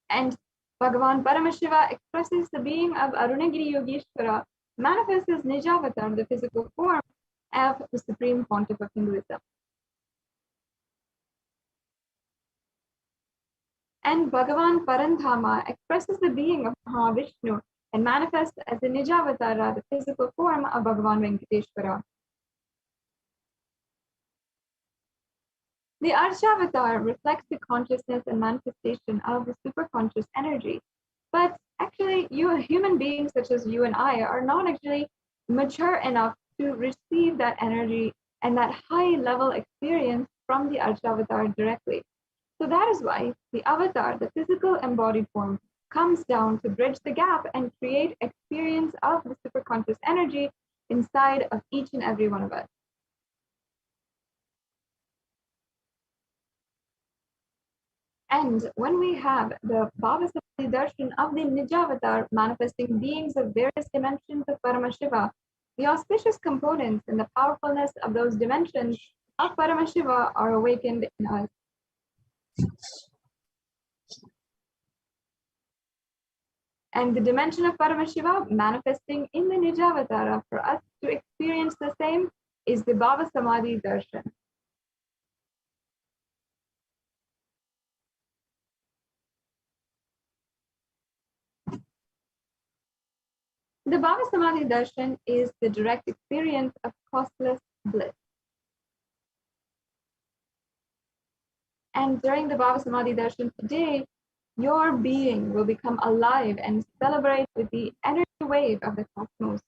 And Bhagavan Paramashiva expresses the being of Arunagiri Yogeshwara, manifests as Nijavatar, the physical form of the Supreme Pontiff of Hinduism. And Bhagavan Parandhama expresses the being of Mahavishnu and manifests as the Nijavatara, the physical form of Bhagavan Venkateshwara. The Arshavatar reflects the consciousness and manifestation of the superconscious energy. But actually, human beings such as you and I are not actually mature enough to receive that energy and that high level experience from the Arshavatar directly. So that is why the avatar, the physical embodied form, comes down to bridge the gap and create experience of the superconscious energy inside of each and every one of us. And when we have the Bhava Samadhi Darshan of the Nijavatar manifesting beings of various dimensions of Paramashiva, the auspicious components and the powerfulness of those dimensions of Paramashiva are awakened in us. And the dimension of Paramashiva manifesting in the Nijavatara for us to experience the same is the Bhava Samadhi Darshan. The Bhava Samadhi Darshan is the direct experience of costless bliss. And during the Bhava Samadhi Darshan today, your being will become alive and celebrate with the energy wave of the cosmos.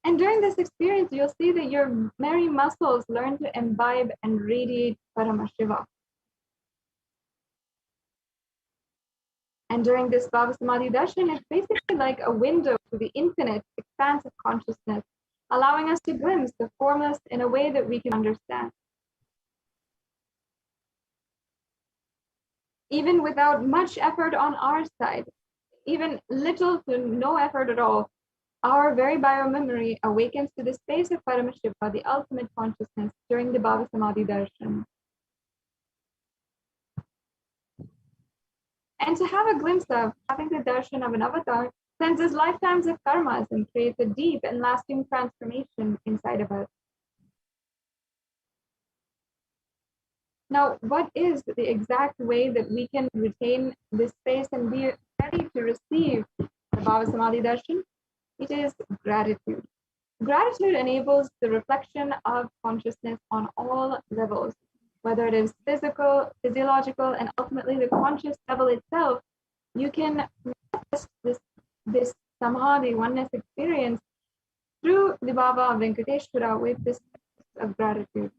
And during this experience, you'll see that your merry muscles learn to imbibe and radiate Paramashiva. And during this Bhava Samadhi Darshan, it's basically like a window to the infinite expanse of consciousness, allowing us to glimpse the formless in a way that we can understand. Even without much effort on our side, even little to no effort at all, our very biomemory awakens to the space of Paramashiva, the ultimate consciousness, during the Bhava Samadhi Darshan. And to have a glimpse of having the darshan of an avatar cleanses lifetimes of karmas and creates a deep and lasting transformation inside of us. Now, what is the exact way that we can retain this space and be ready to receive the Bhava Samadhi Darshan? It is gratitude. Gratitude enables the reflection of consciousness on all levels, whether it is physical, physiological, and ultimately the conscious level itself. You can manifest this Samadhi oneness experience through the Bhava of Venkateshwara with this of gratitude.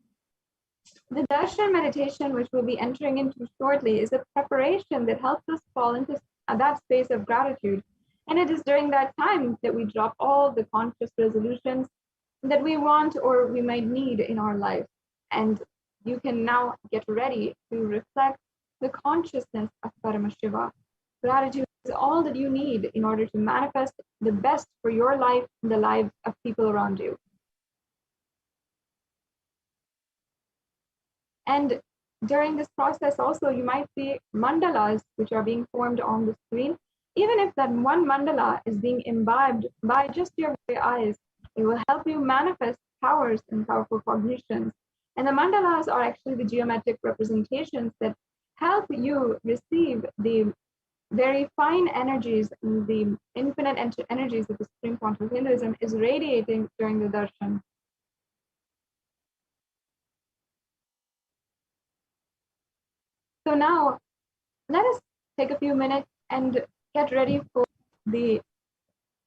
The Darshan meditation, which we'll be entering into shortly, is a preparation that helps us fall into that space of gratitude. And it is during that time that we drop all the conscious resolutions that we want or we might need in our life. And you can now get ready to reflect the consciousness of Paramashiva. Gratitude is all that you need in order to manifest the best for your life and the lives of people around you. And during this process also, you might see mandalas which are being formed on the screen. Even if that one mandala is being imbibed by just your very eyes, it will help you manifest powers and powerful cognitions. And the mandalas are actually the geometric representations that help you receive the very fine energies, the infinite energies of the Supreme Concept of Hinduism is radiating during the darshan. So now, let us take a few minutes and get ready for the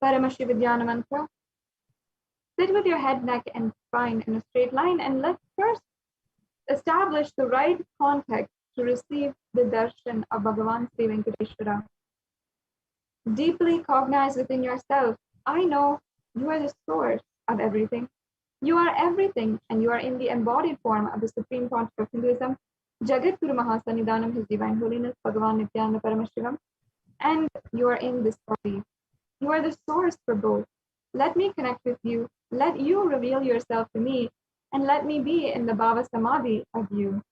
Paramashivoham mantra. Sit with your head, neck, and spine in a straight line, and let's first establish the right context to receive the darshan of Bhagavan Sri Venkateshwara. Deeply cognize within yourself, I know you are the source of everything. You are everything, and you are in the embodied form of the Supreme Concept of Hinduism, Jagat Guru Mahasannidhanam, His Divine Holiness, Bhagavan Nithyananda Paramashivam, and you are in this body. You are the source for both. Let me connect with you. Let you reveal yourself to me, and let me be in the Bhava Samadhi of you.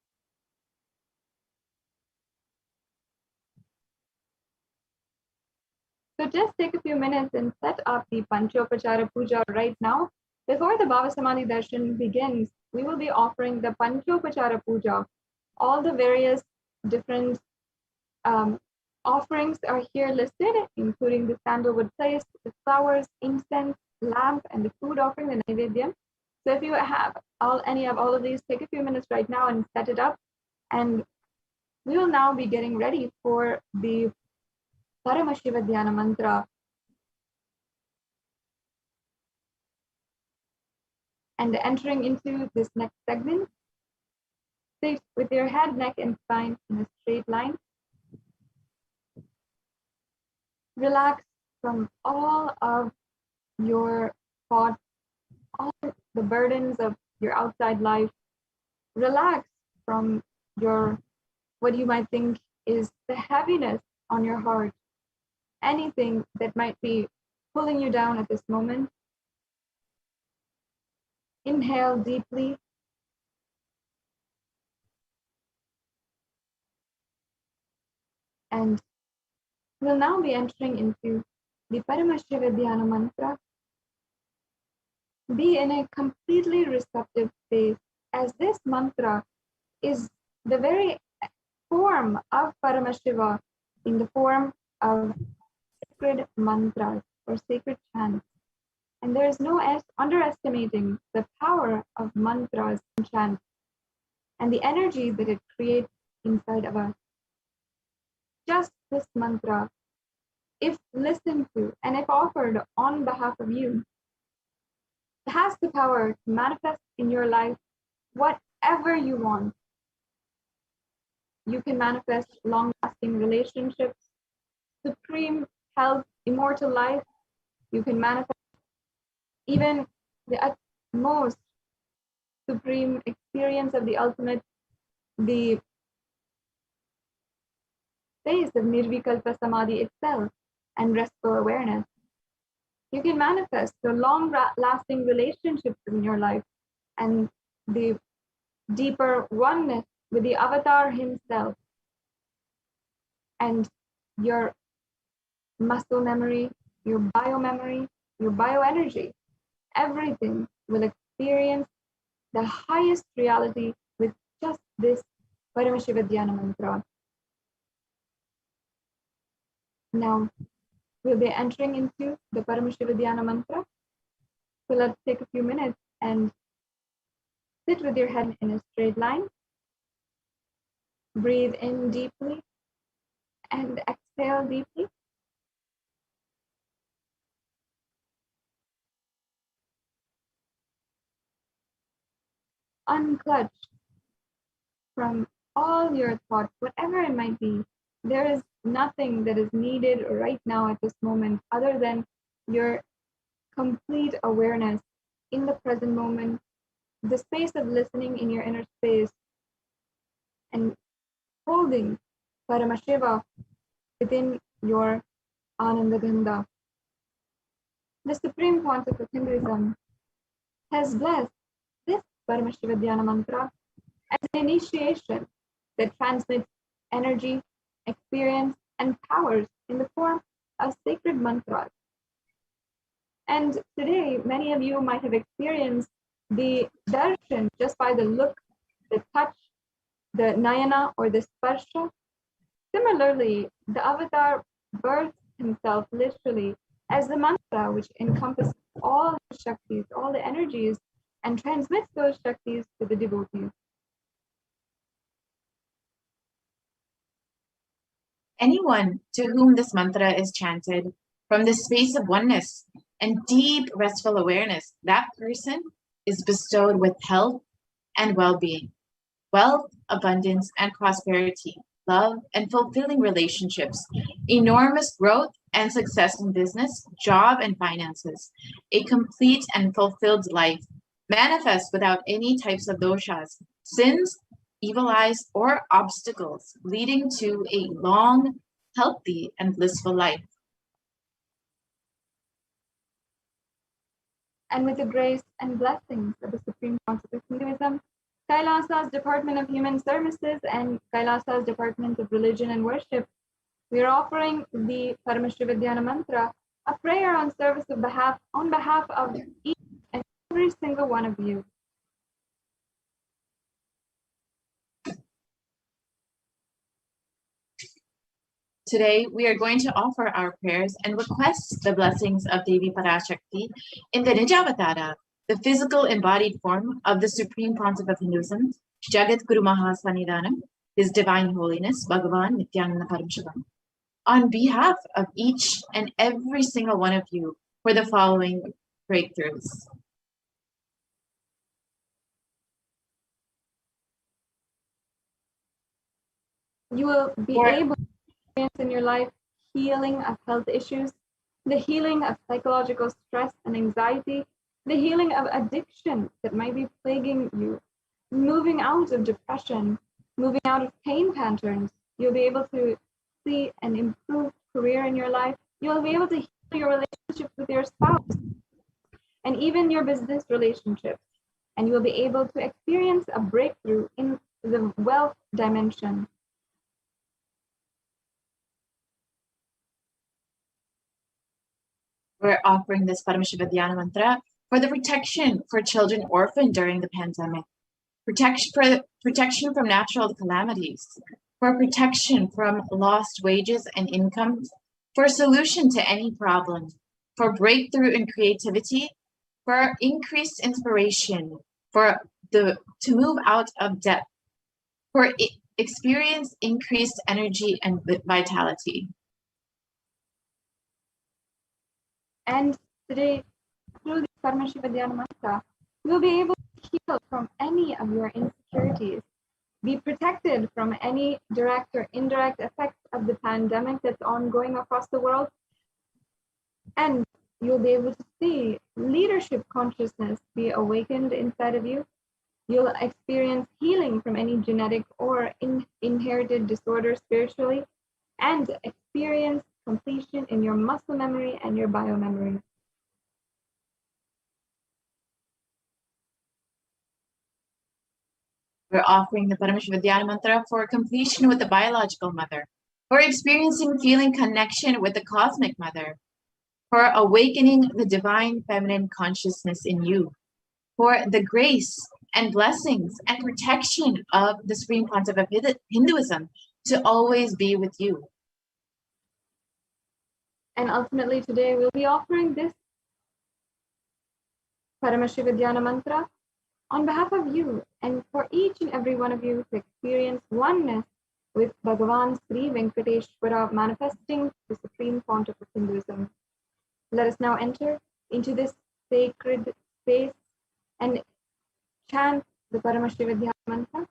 So just take a few minutes and set up the Panchopachara Puja right now. Before the Bhava Samadhi Darshan begins, we will be offering the Panchopachara Puja. All the various different offerings are here listed, including the sandalwood paste, the flowers, incense, lamp, and the food offering, the Naivedyam. So if you have any of all of these, take a few minutes right now and set it up. And we will now be getting ready for the Paramashivoham mantra. And entering into this next segment, sit with your head, neck, and spine in a straight line. Relax from all of your thoughts, all the burdens of your outside life. Relax from what you might think is the heaviness on your heart. Anything that might be pulling you down at this moment. Inhale deeply. And we'll now be entering into the Paramashivoham mantra. Be in a completely receptive space, as this mantra is the very form of Paramashiva in the form of sacred mantras or sacred chants. And there is no underestimating the power of mantras and chants and the energy that it creates inside of us. Just this mantra, if listened to and if offered on behalf of you, has the power to manifest in your life whatever you want. You can manifest long-lasting relationships, supreme health, immortal life. You can manifest even the utmost supreme experience of the ultimate, the space of Nirvikalpa Samadhi itself and restful awareness. You can manifest the long-lasting relationships in your life and the deeper oneness with the avatar himself. And your muscle memory, your biomemory, your bioenergy, everything will experience the highest reality with just this Paramashivoham mantra. Now, we'll be entering into the Paramashivoham mantra. So let's take a few minutes and sit with your head in a straight line. Breathe in deeply and exhale deeply. Unclutch from all your thoughts, whatever it might be. There is nothing that is needed right now at this moment other than your complete awareness in the present moment, the space of listening in your inner space, and holding Paramashiva within your Anandagandha. The Supreme Concept of Hinduism has blessed this Paramashivoham mantra as an initiation that transmits energy, experience, and powers in the form of sacred mantras. And today, many of you might have experienced the darshan just by the look, the touch, the nayana, or the sparsha. Similarly, the avatar births himself literally as the mantra which encompasses all the Shaktis, all the energies, and transmits those Shaktis to the devotees. Anyone to whom this mantra is chanted from the space of oneness and deep restful awareness, that person is bestowed with health and well-being, wealth, abundance, and prosperity, love, and fulfilling relationships, enormous growth and success in business, job, and finances, a complete and fulfilled life, manifest without any types of doshas, sins, evil eyes, or obstacles, leading to a long, healthy, and blissful life. And with the grace and blessings of the Supreme Council of Hinduism, Kailasa's Department of Human Services and Kailasa's Department of Religion and Worship, we are offering the Paramashivoham mantra, a prayer on service on behalf of each and every single one of you. Today, we are going to offer our prayers and request the blessings of Devi Parashakti in the Nijavatara, the physical embodied form of the Supreme Pontiff of Hinduism, Jagat Guru Mahasannidhanam, His Divine Holiness, Bhagavan Nithyananda Paramashivam, on behalf of each and every single one of you for the following breakthroughs. You will be able to experience in your life healing of health issues, the healing of psychological stress and anxiety, the healing of addiction that might be plaguing you, moving out of depression, moving out of pain patterns. You'll be able to see an improved career in your life. You'll be able to heal your relationships with your spouse and even your business relationships. And you will be able to experience a breakthrough in the wealth dimension. We're offering this Paramashivoham mantra for the protection for children orphaned during the pandemic, protection from natural calamities, for protection from lost wages and income, for a solution to any problem, for breakthrough in creativity, for increased inspiration, to move out of debt, for experience increased energy and vitality. And today, through the Paramashivoham mantra, you will be able to heal from any of your insecurities, be protected from any direct or indirect effects of the pandemic that's ongoing across the world, and you'll be able to see leadership consciousness be awakened inside of you. You'll experience healing from any genetic or inherited disorder spiritually, and experience completion in your muscle memory and your biomemory. We're offering the Paramashivoham mantra for completion with the biological mother, for experiencing feeling connection with the cosmic mother, for awakening the divine feminine consciousness in you, for the grace and blessings and protection of the Supreme Pontiff of Hinduism to always be with you. And ultimately today we'll be offering this Paramashivoham mantra on behalf of you and for each and every one of you to experience oneness with Bhagavan Sri Venkateshwara manifesting the Supreme Pontiff of Hinduism. Let us now enter into this sacred space and chant the Paramashivoham mantra.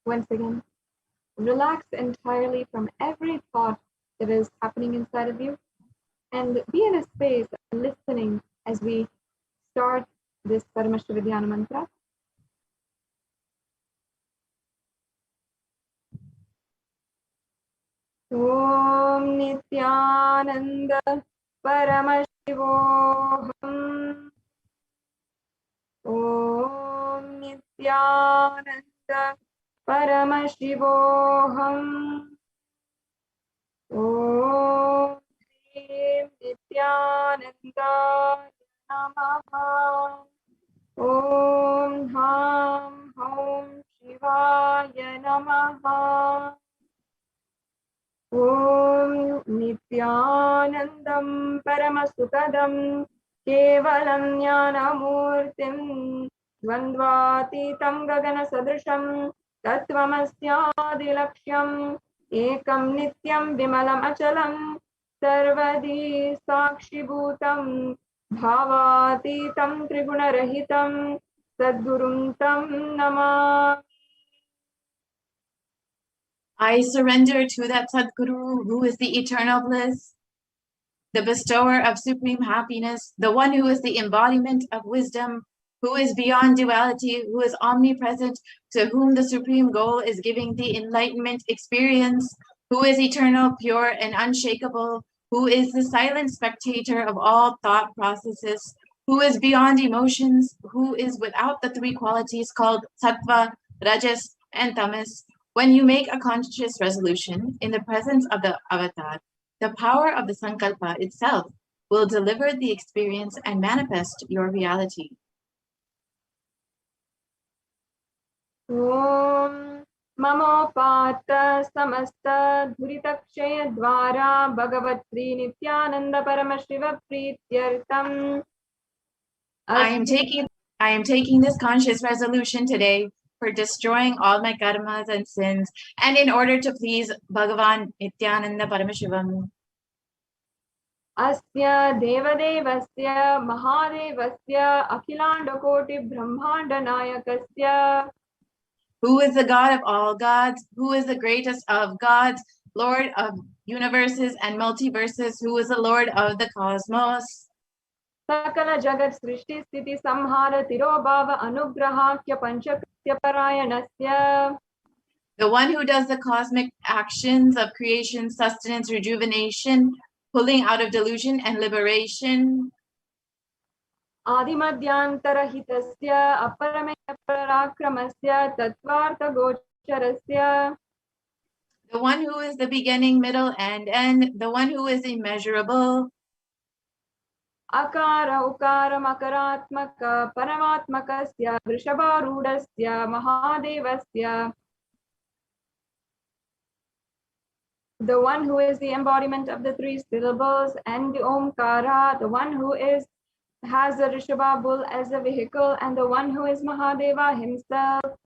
Once again, relax entirely from every thought that is happening inside of you and be in a space of listening as we start this Paramashivoham mantra. Om Nithyananda Paramashivoham. Om Nithyananda Paramashivoham. Om Nithyananda Namaha. Om Ham Shivaya Namaha. Paramashivoham Paramasukadam Kevalam Jnanamurtim Dvandvatitam Gagana Sadrisham Tattvamasyadilaksham Ekam Nityam Vimalam Achalam Sarvadi Sakshibhutam Bhavatitam Triguna Sadgurum Tam Namah. I surrender to that Sadguru who is the eternal bliss, the bestower of supreme happiness, the one who is the embodiment of wisdom, who is beyond duality, who is omnipresent, to whom the supreme goal is giving the enlightenment experience, who is eternal, pure, and unshakable, who is the silent spectator of all thought processes, who is beyond emotions, who is without the three qualities called sattva, rajas, and tamas. When you make a conscious resolution in the presence of the avatar, the power of the sankalpa itself will deliver the experience and manifest your reality. Om Mamopata Samasta Dhuritakshaya Dvara Bhagavatri Nithyananda Paramashiva Prityartam. I am taking this conscious resolution today for destroying all my karmas and sins, and in order to please Bhagavan Nithyananda Paramashivam. Asya Devadevasya Mahadevasya Akhilandakoti Brahmanda Nayakasya. Who is the God of all gods? Who is the greatest of gods? Lord of universes and multiverses, who is the Lord of the cosmos? Sakala Jagat Srishti Sthiti Samhara Tirobhava Anugrahakya Panchakritya Parayanasya. The one who does the cosmic actions of creation, sustenance, rejuvenation, pulling out of delusion and liberation. Adimadyantarhitasya Aparamaya Parakramasya Tattvartha Gocharasya. The one who is the beginning, middle, and end, the one who is immeasurable. Akara Ukara Makaratmaka Paramatmakasya Vrishabharudasya Mahadevasya. The one who is the embodiment of the three syllables and the Omkara, the one who has the Rishabha bull as a vehicle, and the one who is Mahadeva himself.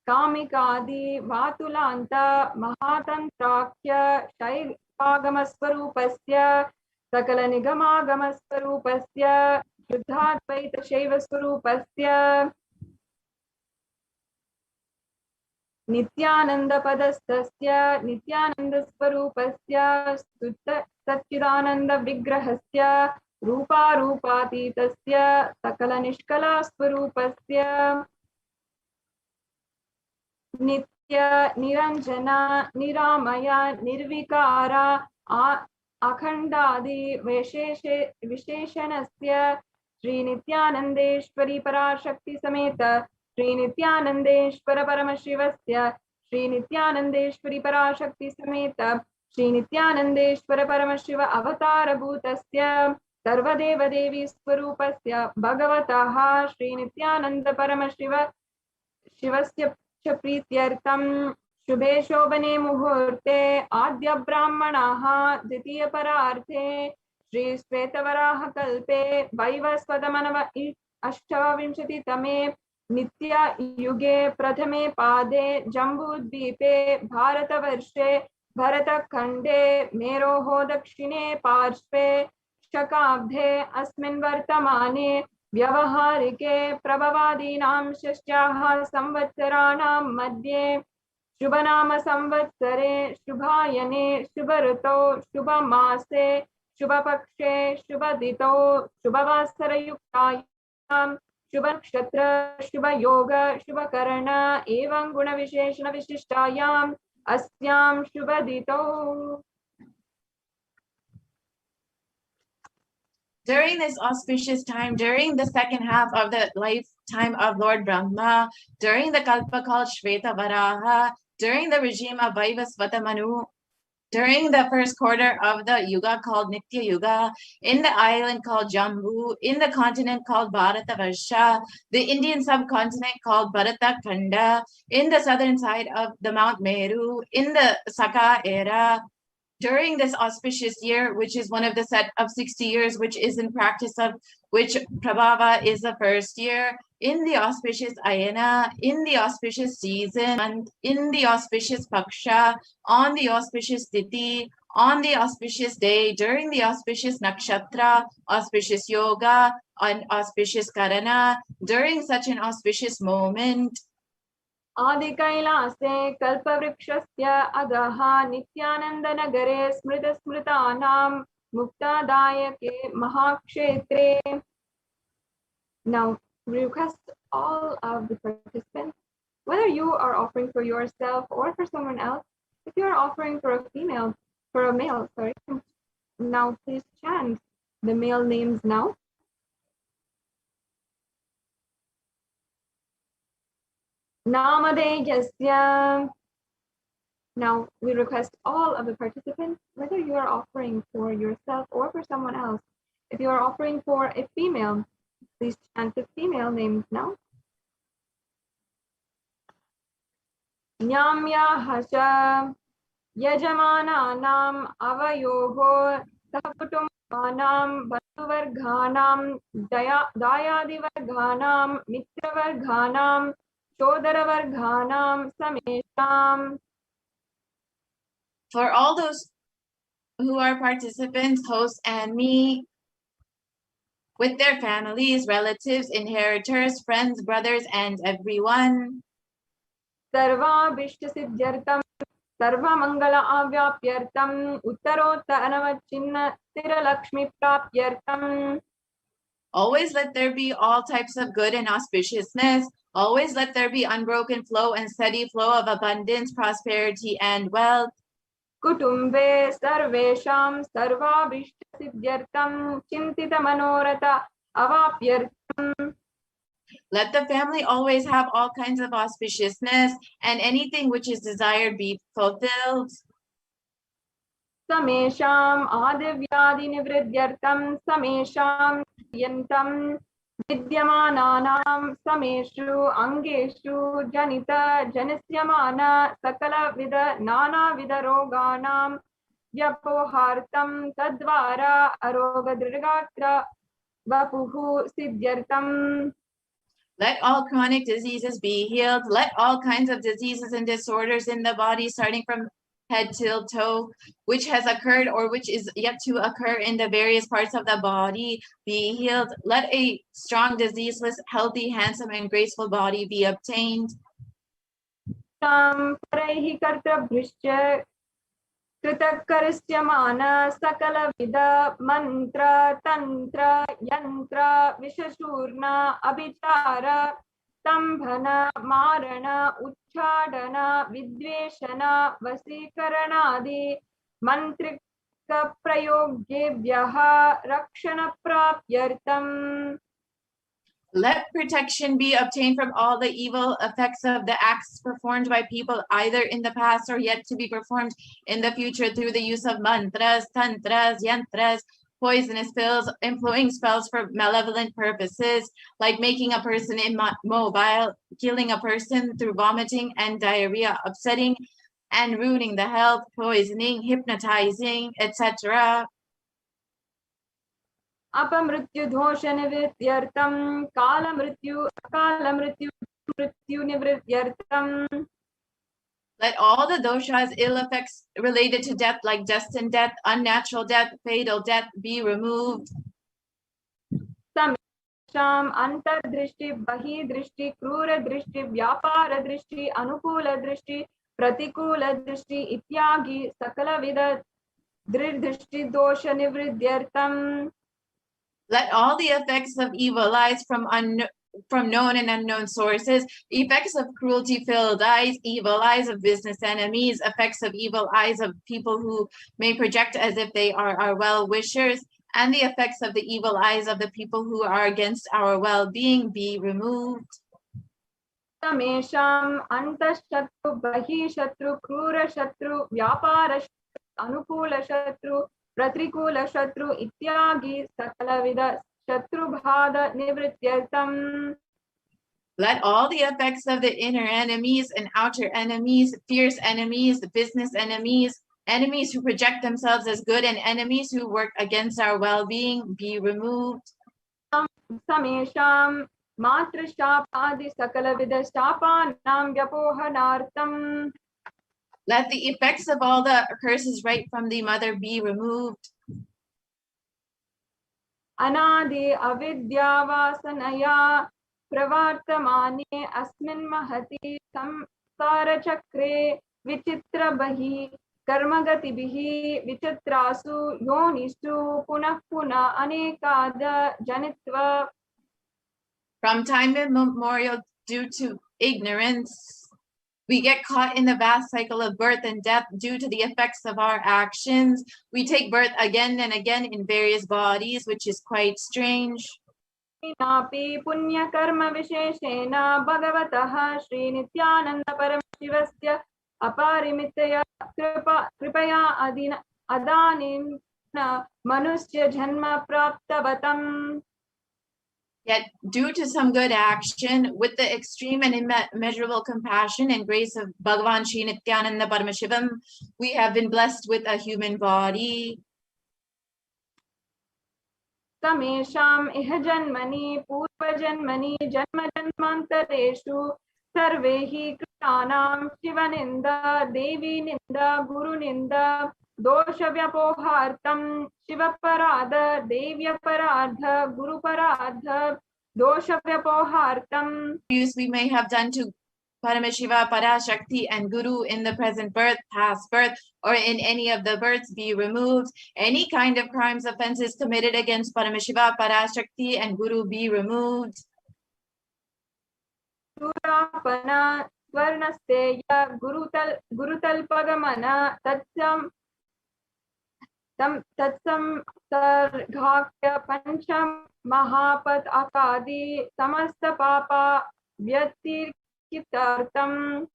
Kamikadi Vatulanta Mahatantrakya Shaivagamasvarupasya Sakala Nigamagamasvarupasya Shuddhadvaita Shaivasvarupasya Nithyananda Padastasya Nithyananda Svarupasya Satchidananda Vigrahasya Rupa Rupatitasya Sakala Nishkala Svarupasya Nitya Niranjana Niramaya Nirvikara Akhandadi Visheshanasya Sri Nithyanandeshwari Parashakti Sameta Sri Nithyanandeshwara Paramashivasya Sri Nithyanandeshwari Parashakti Sameta Sri Nithyanandeshwara Paramashiva Avatara Bhutasya Sarvadeva Devi Swarupasya Bhagavataha Sri Nithyananda Paramashiva Shivasya Prityartam Shubhe Shobhane Muhurte Adya Brahmanaha Ditiya Pararthe Shri Svetavaraha Kalpe Vaivasvadamanava Ashtavimshati Tame Nitya Yuge Prathame Pade Jambudvipe Bharatavarshe Bharatakande Meroho Dakshine Parshve Shakabdhe Asmin Vartamane Vyavaharike Prabhavadinam Shashyaha Samvatsarana Madhye Shubhanama Samvatsare Shubhayane Shubharuto Shubhamase Shubhapakshe Shubhadito Shubhavasarayuktayam Shubhakshatra Shubhayoga Shubhakarana Evam Guna Visheshana Vishishtayam Asyam Shubhadito. During this auspicious time, during the second half of the lifetime of Lord Brahma, during the Kalpa called Shveta Varaha, during the regime of Vaivasvata Manu, during the first quarter of the Yuga called Nitya Yuga, in the island called Jambu, in the continent called Bharatavarsha, the Indian subcontinent called Bharata Khanda, in the southern side of the Mount Meru, in the Saka era, during this auspicious year, which is one of the set of 60 years, which is in practice of which Prabhava is the first year, in the auspicious Ayana, in the auspicious season, and in the auspicious Paksha, on the auspicious Titi, on the auspicious day, during the auspicious Nakshatra, auspicious Yoga, and auspicious Karana, during such an auspicious moment, आदिकैलासे कल्पवृक्षस्य अधः नित्यानन्दनगरे स्मृतस्मृतानां मुक्तादायके महाक्षेत्रे. Now we request all of the participants, whether you are offering for yourself or for someone else, if you are offering for a male, now please chant the male names now. Namadejasya. Now we request all of the participants, whether you are offering for yourself or for someone else, if you are offering for a female, please chant the female names now. Nyamya hasha yajamananam avayoho sahakutumbanam bandhuvarghanam dayadivarghanam mitravarghanam shodaravarghanam samesham. for all those who are participants, hosts, and me, with their families, relatives, inheritors, friends, brothers, and everyone. Sarvabhishtasiddhyartam sarvamangala avyapyartam uttarotta anavachinna tiralakshmi prapyartam. Always let there be all types of good and auspiciousness. Always let there be unbroken flow and steady flow of abundance, prosperity, and wealth. Kutumbe sarvesham sarvabhishtasiddhyartam chintita manorata avapyartam. Let the family always have all kinds of auspiciousness, and anything which is desired be fulfilled. Samesham adivyadi nivridyartam samesham yantam vidyamananam sameshu angeshu janita janisyamana sakala vida nana vida roganam vyapohartam tadvara aroga drirgatra vapuhu siddhyartam. Let all chronic diseases be healed. Let all kinds of diseases and disorders in the body, starting from head till toe, which has occurred or which is yet to occur in the various parts of the body, be healed. Let a strong, diseaseless, healthy, handsome, and graceful body be obtained. Paraihi kartabhrishya कृतकरिष्यमान सकल with मंत्र तंत्र यंत्र विशशूर्ण अभिचार स्तंभन मारण उच्चाडन विद्वेषण वशीकरणादि मंत्रिक प्रयोगेभ्यः रक्षण प्राप्त्यर्थम्. Let protection be obtained from all the evil effects of the acts performed by people either in the past or yet to be performed in the future through the use of mantras, tantras, yantras, poisonous pills, employing spells for malevolent purposes, like making a person immobile, killing a person through vomiting and diarrhea, upsetting and ruining the health, poisoning, hypnotizing, etc. अपमृत्यु दोष निवृत्त्यर्थम काल मृत्यु अकाल मृत्यु मृत्यु निवृत्त्यर्थम. Let all the doshas, ill effects related to death, like destined death, unnatural death, fatal death, be removed. Samesham antardrishti bahidrishti krura drishti vyapara drishti anukula drishti pratikula drishti ityagi sakala vida drishdrishti dosha nivridyartam. Let all the effects of evil eyes from known and unknown sources, effects of cruelty-filled eyes, evil eyes of business enemies, effects of evil eyes of people who may project as if they are our well-wishers, and the effects of the evil eyes of the people who are against our well-being be removed. Samesham antashatru bahishatru krura shatru vyapara anukula shatru pratikula shatru ityagi sakala vida shatru bhada nivrityartam. Let all the effects of the inner enemies and outer enemies, fierce enemies, business enemies, Enemies who project themselves as good and enemies who work against our well-being be removed. Samesham matra shapadi sakala vida shapanam vyapohanartam. Let the effects of all the curses right from the mother be removed. Anadi avidya vasanaya pravartamane asmin mahati samsara chakre vichitra bahi karmagatibihi vichitrasu yonisu punah punah anekada janitva. From time immemorial, due to ignorance, we get caught in the vast cycle of birth and death due to the effects of our actions. We take birth again and again in various bodies, which is quite strange. Napi punya karma visheshena bhagavatah Shri Nithyananda Paramashivasya aparimitaya kripaya adanin manusya janma praptavatam. Yet, due to some good action, with the extreme and immeasurable compassion and grace of Bhagavan Shri Nithyananda Paramashivam, we have been blessed with a human body. Samesham iha janmani purva janmani janma janmantareshu sarvehi kritanam shivaninda devi ninda guru ninda dosha vyapohartam shiva paradha devya paradha guru paradha dosha vyapohartam. We may have done to Paramashiva, Parashakti, and Guru in the present birth, past birth, or in any of the births be removed. Any kind of crimes, offenses committed against Paramashiva, Parashakti, and Guru be removed. Surapana swarnasteya gurutalpagamana tatsam sarghakya pancham mahapat akadi samasta papa vyatirkitartam.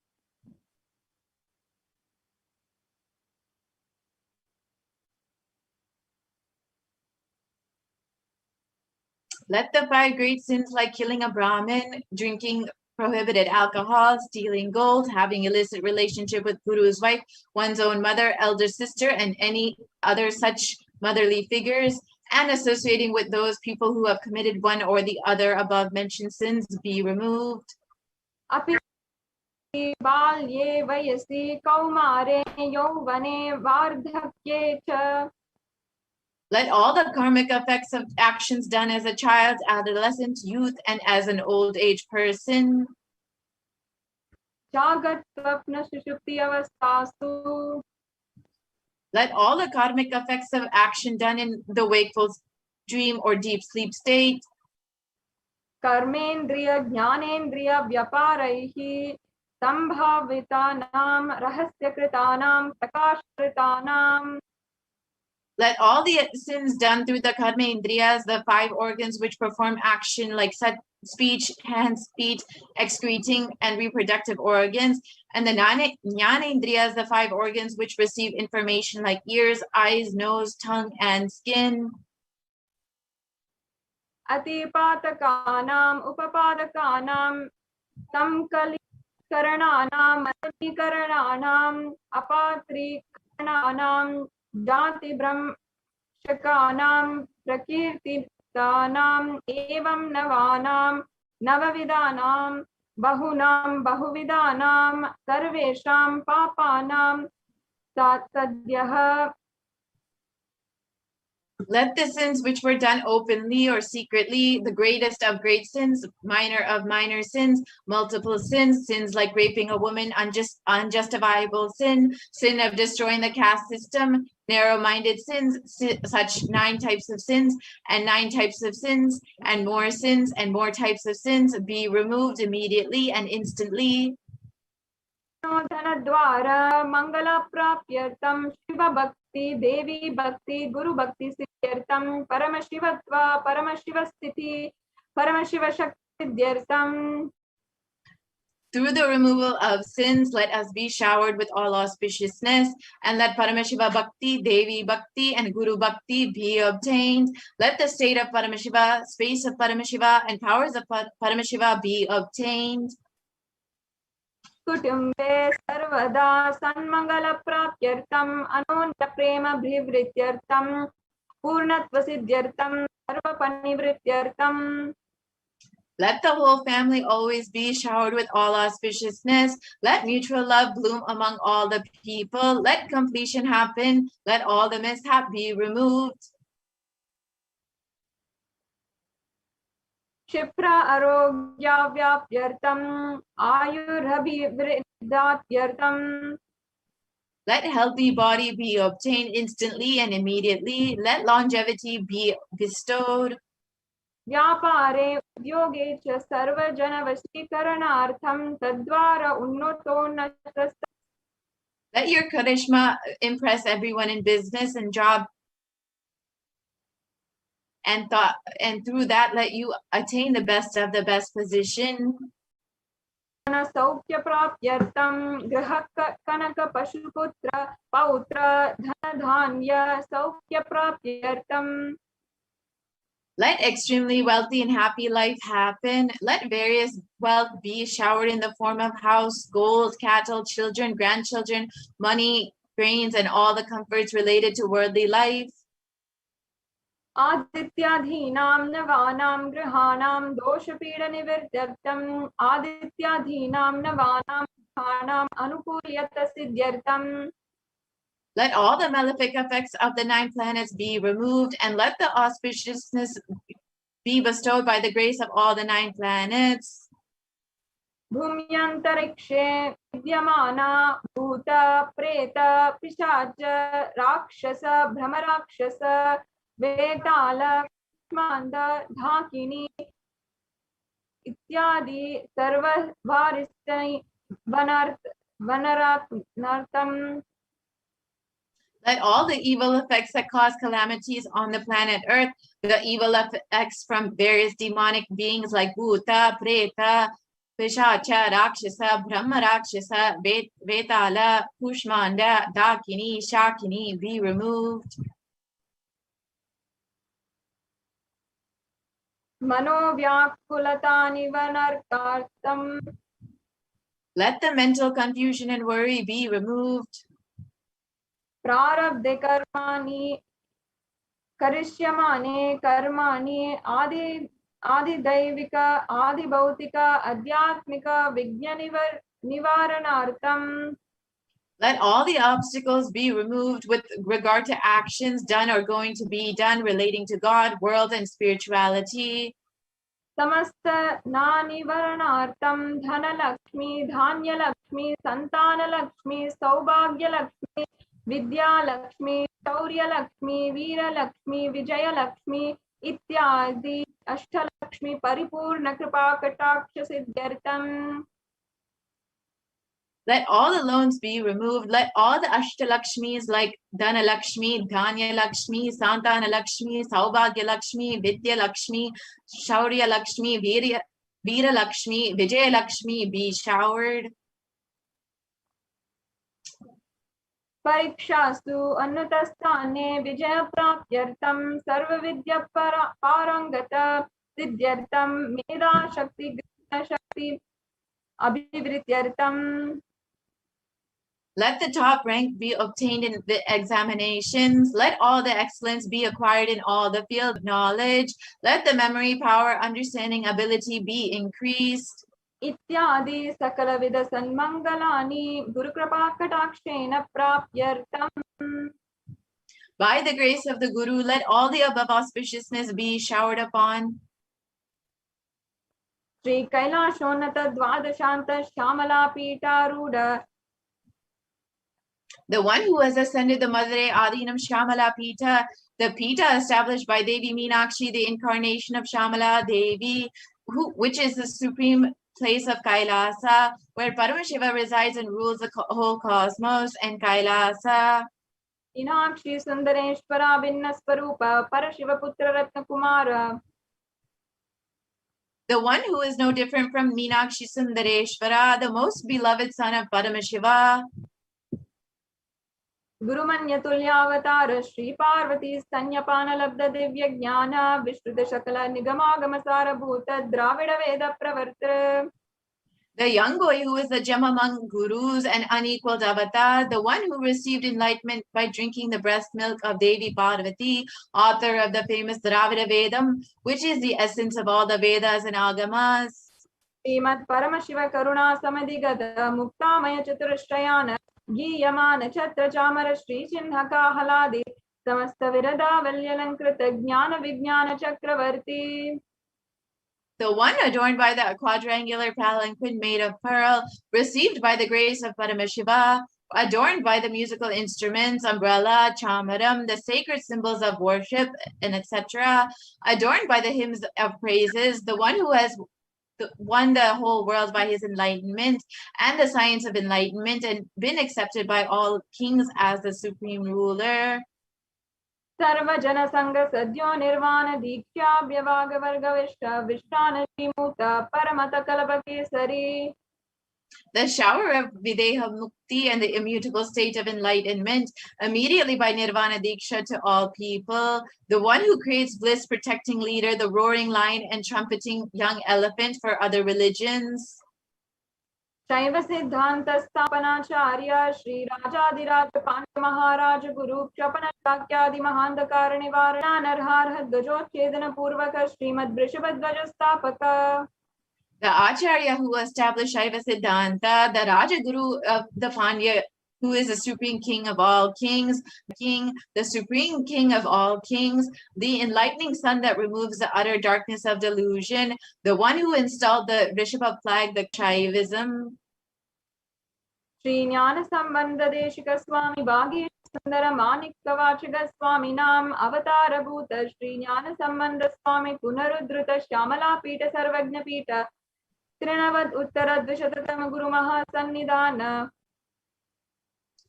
Let the 5 great sins, like killing a Brahmin, drinking prohibited alcohol, stealing gold, having illicit relationship with Guru's wife, one's own mother, elder sister, and any other such motherly figures, and associating with those people who have committed one or the other above mentioned sins be removed. Api balye vayasi kaumare yauvane vardhakye cha. Let all the karmic effects of actions done as a child, adolescent, youth, and as an old age person. Jagat swapna sushupti avastasu. Let all the karmic effects of action done in the wakeful dream or deep sleep state. Karmendriya jnanendriya vyaparaihi sambhavitanam rahasyakritanam prakashkritanam. Let all the sins done through the karmendriyas, the 5 organs which perform action like speech, hands, feet, excreting, and reproductive organs, and the jnanendriyas, the 5 organs which receive information like ears, eyes, nose, tongue, and skin. Atipatakanam upapadakanam samkalikarananam atamikarananam apatrikarananam jati brahmshakanam prakirtitanam evam navanam navavidanam bahunam bahuvidanam sarvesham papanam sadyah. Let the sins which were done openly or secretly, the greatest of great sins, minor of minor sins, multiple sins, sins like raping a woman, unjustifiable sin, sin of destroying the caste system, narrow-minded sins, such 9 types of sins, and 9 types of sins, and more types of sins be removed immediately and instantly. Dhanadwara mangala prapyartam shiva bhakti devi bhakti guru bhakti siddhyartam paramashivatva paramashivasthiti paramashivashaktidyartam. Through the removal of sins, let us be showered with all auspiciousness, and let Paramashiva Bhakti, Devi Bhakti, and Guru Bhakti be obtained. Let the state of Paramashiva, space of Paramashiva, and powers of Paramashiva be obtained. कुटुम्बे सर्वदा सन्मङ्गलप्राप्त्यर्थम् अनोन्यप्रेमभिवृद्ध्यर्थम् पूर्णत्वसिद्ध्यर्थम् सर्वपरिवृत्त्यर्थम्. Let the whole family always be showered with all auspiciousness. Let mutual love bloom among all the people. Let completion happen. Let all the mishap be removed. Kshipra आरोग्याव्याप्त्यर्थम् आयुरभिवृद्धाप्त्यर्थम्. Let healthy body be obtained instantly and immediately. Let longevity be bestowed. व्यापारे उद्योगे च सर्वजनवशीकरणार्थं तद्वारा उन्नतोन्नतः. Let your charisma impress everyone in business and job, and through that let you attain the best of the best position. सौख्यप्राप्त्यर्थं गृह कनक पशुपुत्र पौत्र धनधान्य सौख्यप्राप्त्यर्थम्. Let extremely wealthy and happy life happen. Let various wealth be showered in the form of house, gold, cattle, children, grandchildren, money, grains, and all the comforts related to worldly life. आदित्याधीनां नवानां गृहाणां दोषपीडनिवृत्त्यर्थम् आदित्याधीनां नवानां गृहाणाम् अनुकूल्यतसिद्ध्यर्थम्. Let all the malefic effects of the 9 planets be removed, and let the auspiciousness be bestowed by the grace of all the 9 planets. भूम्यन्तरिक्षे विद्यमाना भूत प्रेत पिशाच राक्षस भ्रमराक्षस वेताल मान्द ढाकिनी इत्यादि सर्ववारिष्ठै वनरात्नर्थम्. Let all the evil effects that cause calamities on the planet Earth, the evil effects from various demonic beings like Bhuta, Preta, Pishacha, Rakshasa, Brahma Rakshasa, Vetala, Kushmanda, Dakini, Shakini be removed. मनोव्याकुलतानि वनर्कार्थम्. Let the mental confusion and worry be removed. प्रारब्धे कर्माणि करिष्यमाणे कर्माणि आदिदैविक आदिभौतिक आध्यात्मिक विज्ञ निवारणार्थम्. Let all the obstacles be removed with regard to actions done or going to be done relating to God, world, and spirituality. समस्त नानिवरणार्थं धनलक्ष्मी धान्यलक्ष्मी संतानलक्ष्मी सौभाग्यलक्ष्मी विद्यालक्ष्मी शौर्यलक्ष्मी वीरलक्ष्मी विजयलक्ष्मी इत्यादि अष्टलक्ष्मी परिपूर्ण कृपा कटाक्ष सिद्ध्यर्थम्. Let all the loans be removed. Let all the Ashtalakshmis like Dhanalakshmi, Dhanya-lakshmi, Santana-lakshmi, Saubhagya-lakshmi, Vidya-lakshmi, Shaurya-lakshmi, Veera-lakshmi, Vijaya-lakshmi be showered. परीक्षासु अन्नतस्थाने विजयप्राप्त्यर्थं सर्वविद्यापारंगत सिद्ध्यर्थं मेधाशक्ति ज्ञानशक्ति अभिवृद्ध्यर्थम्. Let the top rank be obtained in the examinations. Let all the excellence be acquired in all the field of knowledge. Let the memory, power, understanding, ability be increased. इत्यादि सकलविध सन्मंगलानि Gurukripa कटाक्षेण प्राप्त्यर्थम्. By the grace of the Guru, let all the above auspiciousness be showered upon. Shri कैलाशोन्नत द्वादशांत Shyamala पीठारूढ़. The one who has ascended the Madre Adinam Shamala Pita, the Pita established by Devi Meenakshi, the incarnation of Shamala Devi, which is the supreme place of Kailasa, where Paramashiva resides and rules the whole cosmos, and Kailasa. Inakshi Sundareshwara Vinna Swarupa Parashiva Putra Ratna Kumara. The one who is no different from Meenakshi Sundareshwara, the most beloved son of Paramashiva. Gurumanya Tulyavatara Shri Parvati Sanyapana Labda Divya Jnana Vishruta Shakala Nigamagama Sara Bhuta Dravida Veda Pravartara. The young boy who is the gem among gurus and unequaled avatar, the one who received enlightenment by drinking the breast milk of Devi Parvati, author of the famous Dravida Vedam, which is the essence of all the Vedas and Agamas. Srimad Paramashiva Karuna Samadhigata Muktamaya Chaturashrayana Giyamana Chatra Chamara Shri Chinhaka Haladi Samasta Virada Valyalankrita Jnana Vijnana Chakravarti. The one adorned by the quadrangular palanquin made of pearl, received by the grace of Paramashiva, adorned by the musical instruments, umbrella, chamaram, the sacred symbols of worship, and etc., adorned by the hymns of praises, the one who has won the whole world by his enlightenment and the science of enlightenment and been accepted by all kings as the supreme ruler. Sarva Jana Sangha Sadhyo Nirvana Dikya Vyavaga Varga Vishta Vishtana Shimuta Paramata Kalabakesari. The shower of Videha Mukti and the immutable state of enlightenment immediately by Nirvana Diksha to all people. The one who creates bliss, protecting leader, the roaring lion and trumpeting young elephant for other religions. Shaiva Siddhanta Sthapanacharya Shri Rajadiraj Pancha Maharaj Guru Kshapana Shakyadi Mahandakara Nivarana Narharhat Gajochedana Purvaka Srimad Vrishabhadvaja Sthapaka. The Acharya who established Shaiva Siddhanta, the Raja Guru of the Pandya, who is the supreme king of all kings, the supreme king of all kings, the enlightening sun that removes the utter darkness of delusion, the one who installed the Rishabha flag, the Shaivism. Shri Jnana Sambandha Deshika Swami Bhagi Sundara Manik Kavachaga Swami Nam Avatara Bhuta Shri Jnana Sambandha Swami Punarudruta Shyamala Pita Sarvagna Pita Trinavad Uttara Dvishatatam Guru Mahasannidhana.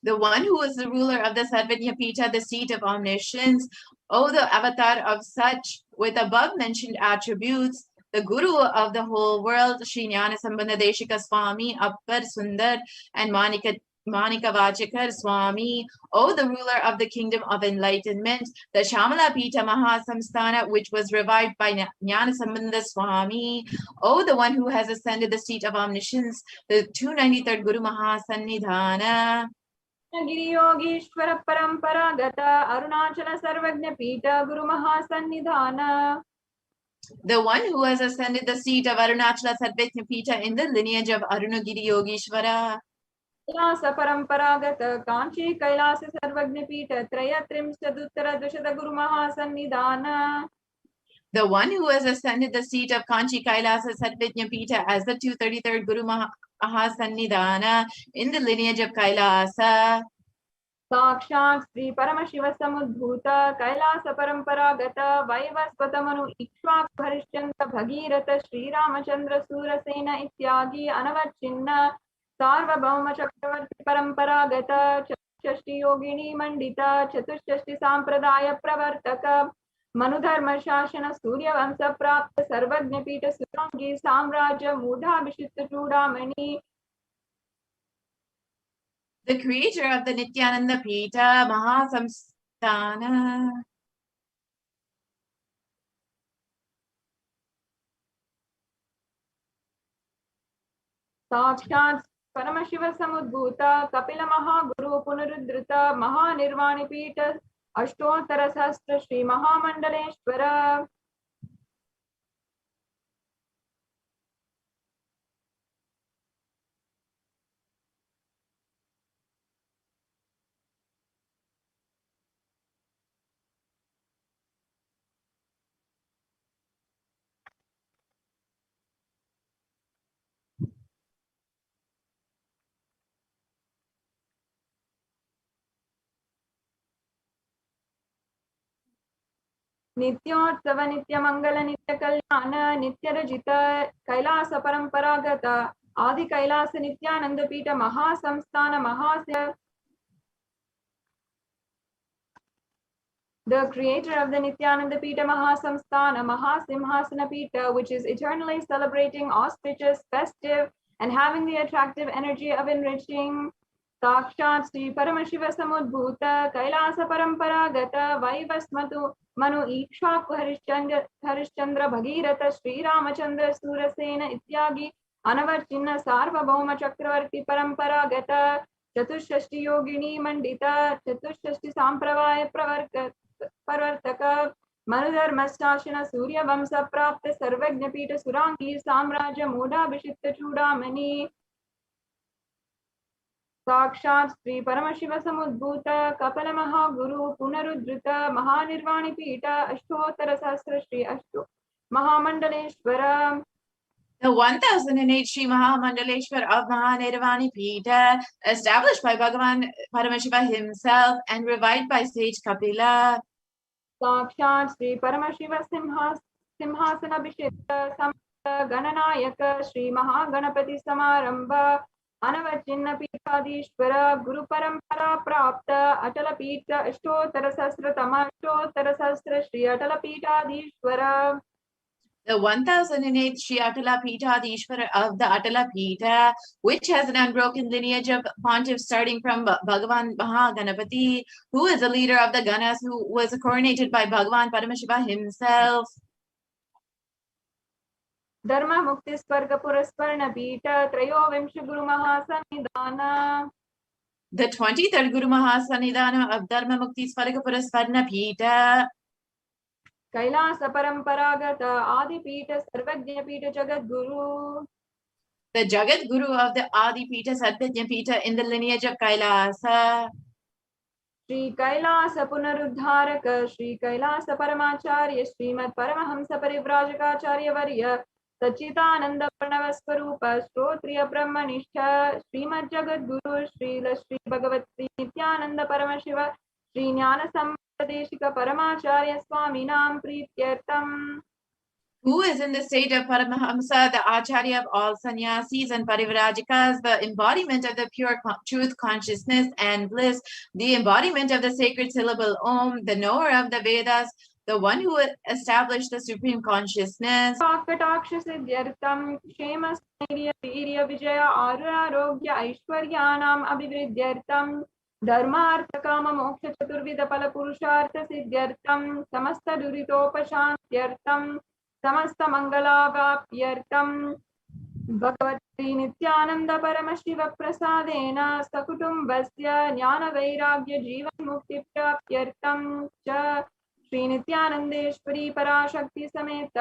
The one who is the ruler of the Sarvajñapita, the seat of omniscience, O the avatar of such, with above mentioned attributes, the Guru of the whole world, Shri Jnana Sambandha Deshika Swami, Appar Sundar, and Manika Vachakar Swami, O the ruler of the kingdom of enlightenment, the Shamala Pita Mahasamsthana, which was revived by Jnana Sambandha Swami, O the one who has ascended the seat of omniscience, the 293rd Guru Mahasannidhana. Giri Yogishwara Paramparagata Arunachala Sarvagna Pita Guru Mahasannidhana. The one who has ascended the seat of Arunachala Sarvajñapita in the lineage of Arunagiri Yogishvara. Kailasa Paramparagata Kanchi Kailasa Sarvagna Pita Trayatrimshtaduttara Dvishata Guru Mahasannidhana. The one who has ascended the seat of Kanchi Kailasa Sarvajñapita as the 233rd Guru Mahasannidhana in the lineage of Kailasa. Sakshat Sri Paramashiva Samudbhuta Kailasa Paramparagata Vaivasvatamanu Ikshvak Bharishchandra Bhagirata Sri Ramachandra Surasena Ityagi Anavachinna Sarvabhauma Chakravarti Paramparagata Chatushashti Yogini Mandita Chatushashti Sampradaya Pravartaka Manudharma Shashana Surya Vamsa Prapta Sarvagna Pita Surangi Samraja Mudha Vishita Chudamani. The creator of the Nithyananda Pita Mahasamsthana. Sakshat Paramashiva Samudbhuta Kapila Mahaguru Punarudrita Mahanirvani Pita Ashtotara Sastra Shri Mahamandaleshwara. Nityotsava Nityamangala Nityakalyan Nityarajita Kailasa Paramparagata Adi Kailasa Nithyananda Pita Mahasamsthana Mahasya. The creator of the Nithyananda Pita Mahasamsthana Mahasimhasana Pita, which is eternally celebrating, auspicious, festive, and having the attractive energy of enriching. Sakshat Sri Paramashiva Samudbhuta Kailasa Paramparagata Vaivasmatu Manu Ikshvaku Harishchandra Bhagirata Sri Ramachandra Surasena Ityagi अनवर्चिन्न सार्वभौम चक्रवर्ती परंपरागत चतुष्षष्टि योगिनी मंडित चतुष्षष्टि सांप्रदाय प्रवर्तक मनुधर्मशासन सूर्य वंश प्राप्त सर्वज्ञ पीठ सुरांगी साम्राज्य मूढ़ाभिषिक्त चूड़ामणि साक्षात् Shri Paramshiva समुद्भूत couple Mahaguru पुनरुद्धृत Mahanirvani पीठ अष्टोत्तर सहस्र श्री अष्टो महामंडलेश्वर. The 1008 Sri Mahamandaleshwar of Mahanirvani Pita, established by Bhagavan Paramashiva himself and revived by sage Kapila. साक्षात् श्री परमशिव सिंहासन अभिषिक्त गणनायक श्री महागणपति समारंभ अनवचिन्न पीठाधीश्वर गुरु परंपरा प्राप्त अटल पीठ अष्टोत्तर सहस्र श्री अटल पीठाधीश्वर. The 1008th Sri Atala Peethadishwara of the Atala Peetha, which has an unbroken lineage of pontiffs starting from Bhagavan Mahaganapati, who is the leader of the Ganas, who was coronated by Bhagavan Paramashiva himself. Dharma Mukti Swarga Purasparna Pita Trayovinsh Guru Mahasanidana. The 23rd Guru Mahasanidana of Dharma Mukti Swarga Purasparna Pita. Kailash परंपरागत आदि पीठ सर्वज्ञ पीठ Jagat Guru. The Jagat Guru of the Adi Pita Sarvajna Pita in the lineage of Kailasa. Shri Kailash पुनरुद्धारक Shri Kailash परमाचार्य Shrimad Paramhans परिव्राजकाचार्य वर्य सच्चिदानंद प्रणव स्वरूप श्रोत्रिय ब्रह्मनिष्ठ श्रीमद जगत गुरु श्री भगवत श्री नित्यानंद परमशिव श्री ज्ञान संदेशिक परमाचार्य स्वामी नाम प्रीत्यर्थम. Who is in the state of Paramahamsa, the Acharya of all sannyasis and parivrajikas, the embodiment of the pure truth consciousness and bliss, the embodiment of the sacred syllable Om, the knower of the Vedas, the one who established the supreme consciousness. धर्मार्थ काम मोक्ष चतुर्विध फल पुरुषार्थ सिद्ध्यर्थम समस्त दुरितोपशांत्यर्थम समस्त मंगलावाप्यर्थम भगवती नित्यानंद परमशिव प्रसादेन सकुटुंबस्य ज्ञान वैराग्य जीवन मुक्ति प्राप्त्यर्थम च श्री नित्यानंदेश्वरी पराशक्ति समेत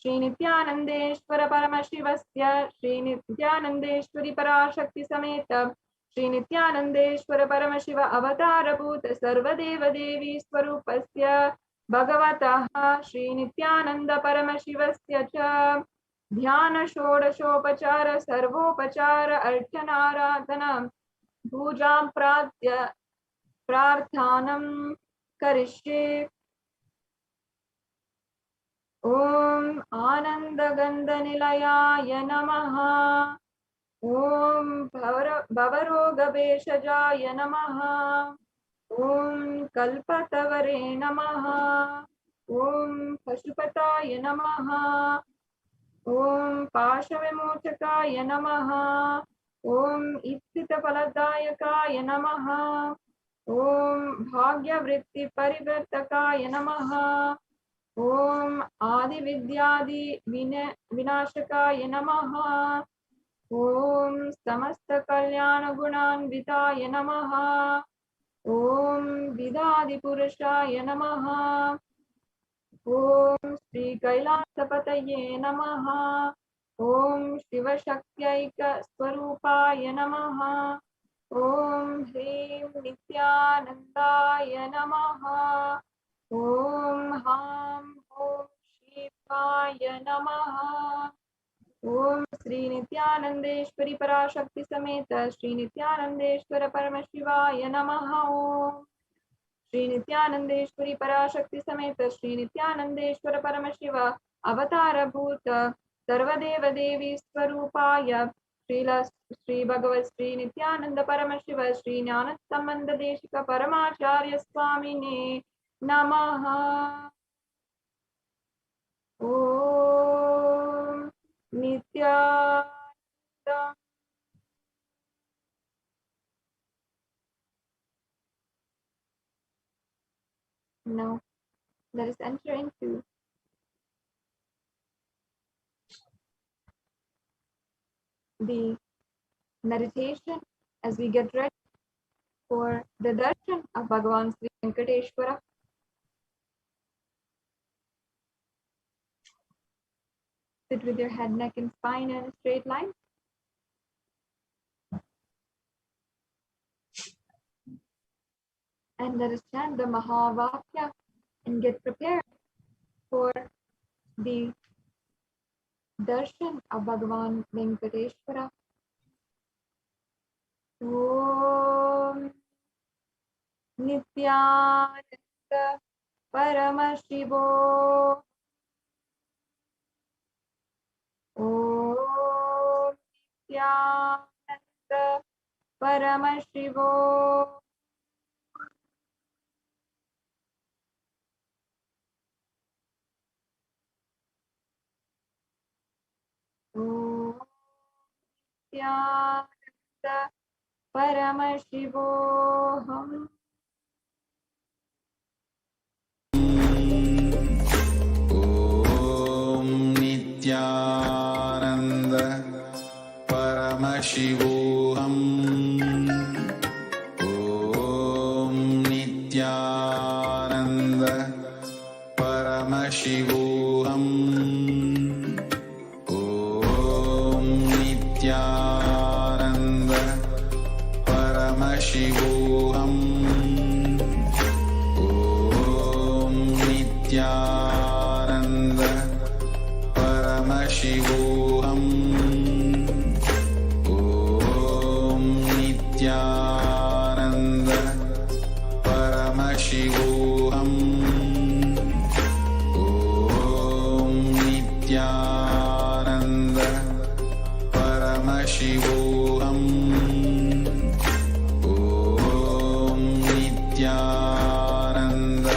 श्री नित्यानंदेश्वर परमशिवस्य श्री नित्यानंदेश्वरी पराशक्ति समेत श्री नित्यानंदेश्वर परमशिव अवतारभूत सर्वदेव देवी स्वरूपस्य भगवतः श्री नित्यानंद परमशिवस्य च ध्यान षोडशोपचार सर्वोपचार अर्चनाराधना पूजां प्रार्थानं करिष्ये. ओम आनंदगंधनिलयाय नमः. ओम भवरोगभेषजाय नमः. ओम कल्पतवरे नमः. ओम पशुपताय नमः. ओम पाशविमोचकाय नमः. ओम इप्सितफलदायकाय नमः. ओम भाग्यवृत्ति परिवर्तकाय नमः. ओम आदिविद्यादि विनाशकाय नमः. ओम समस्त कल्याण गुणान्विताय नमः. ओम विदादि पुरुषाय नमः. ओम श्री कैलासपतये नमः. ओम शिवशक्त्यैक स्वरूपाय नमः. ओम ह्रीं नित्यानंदाय नमः. ओम हां ओम शिवाय नमः. ओम श्री नित्यानंदेश्वरी पराशक्ति समेत श्री नित्यानंदेश्वर परमशिवाय नमः. ओम श्री नित्यानंदेश्वरी पराशक्ति समेत श्री नित्यानंदेश्वर परमशिव अवतारभूत सर्वदेव देवी स्वरूपाय श्री भगवत श्री नित्यानंद परमशिव श्री ज्ञान संबंध देशिक परमाचार्य स्वामिने नमः. ओम नित्यानंदम्. Now, let us enter into the meditation, as we get ready for the darshan of Bhagavan Sri Venkateshwara. Sit with your head, neck, and spine in a straight line. And let us chant the Mahavakya and get prepared for the darshan of Bhagavan Venkateshwara. Om Nithyananda Paramashivoham. Om Nithyananda Paramashivoham. Om Nithyananda Paramashivoham. Om Nithyananda Paramashivoham. Om Nithyananda Paramashivoham. Om Nithyananda Paramashivoham. Om Nithyananda Paramashivoham. Om Nithyananda Paramashivoham. Om Nithyananda Paramashivoham. Om Nithyananda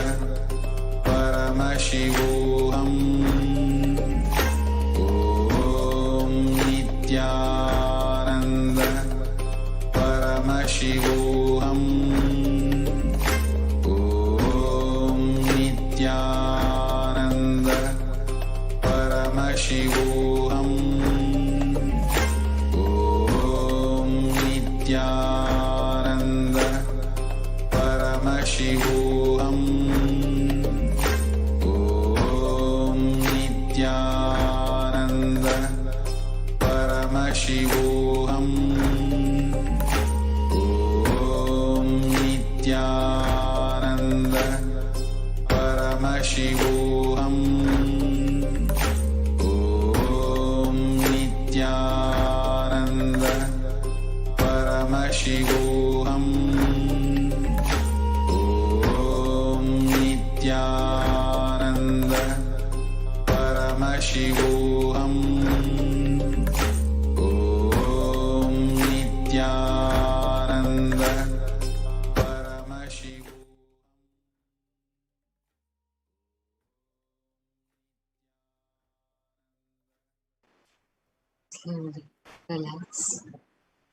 Paramashivoham. Om Nithyananda Paramashivoham. Om Nithyananda Paramashivoham. Om Nithyananda Paramashivoham. Om Nithyananda Paramashivoham. Om Nithyananda Paramashivoham. Om Nithyananda Paramashivoham. Om Nithyananda Paramashivoham. Om Nithyananda Paramashivoham. Slowly relax.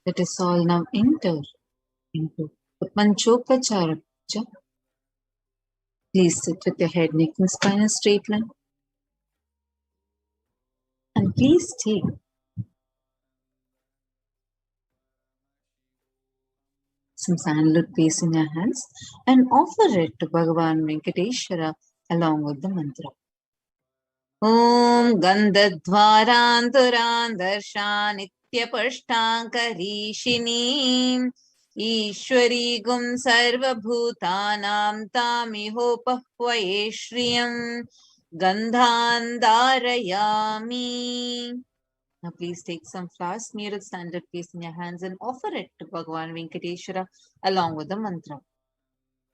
Let us all now enter into the Panchopachara puja. Please sit with your head, neck, and spine in a straight line. And please take some sandalwood paste in your hands and offer it to Bhagavan Venkateshwara along with the mantra. Om Gandhadvaranturan Darshan Nityapashtankarishinim Ishwari Gum Sarvabhutanam Tamihopahvaye Shriyam Gandhandarayami. Now please take some flowers, smear with standard paste in your hands and offer it to Bhagavan Venkateshwara along with the mantra.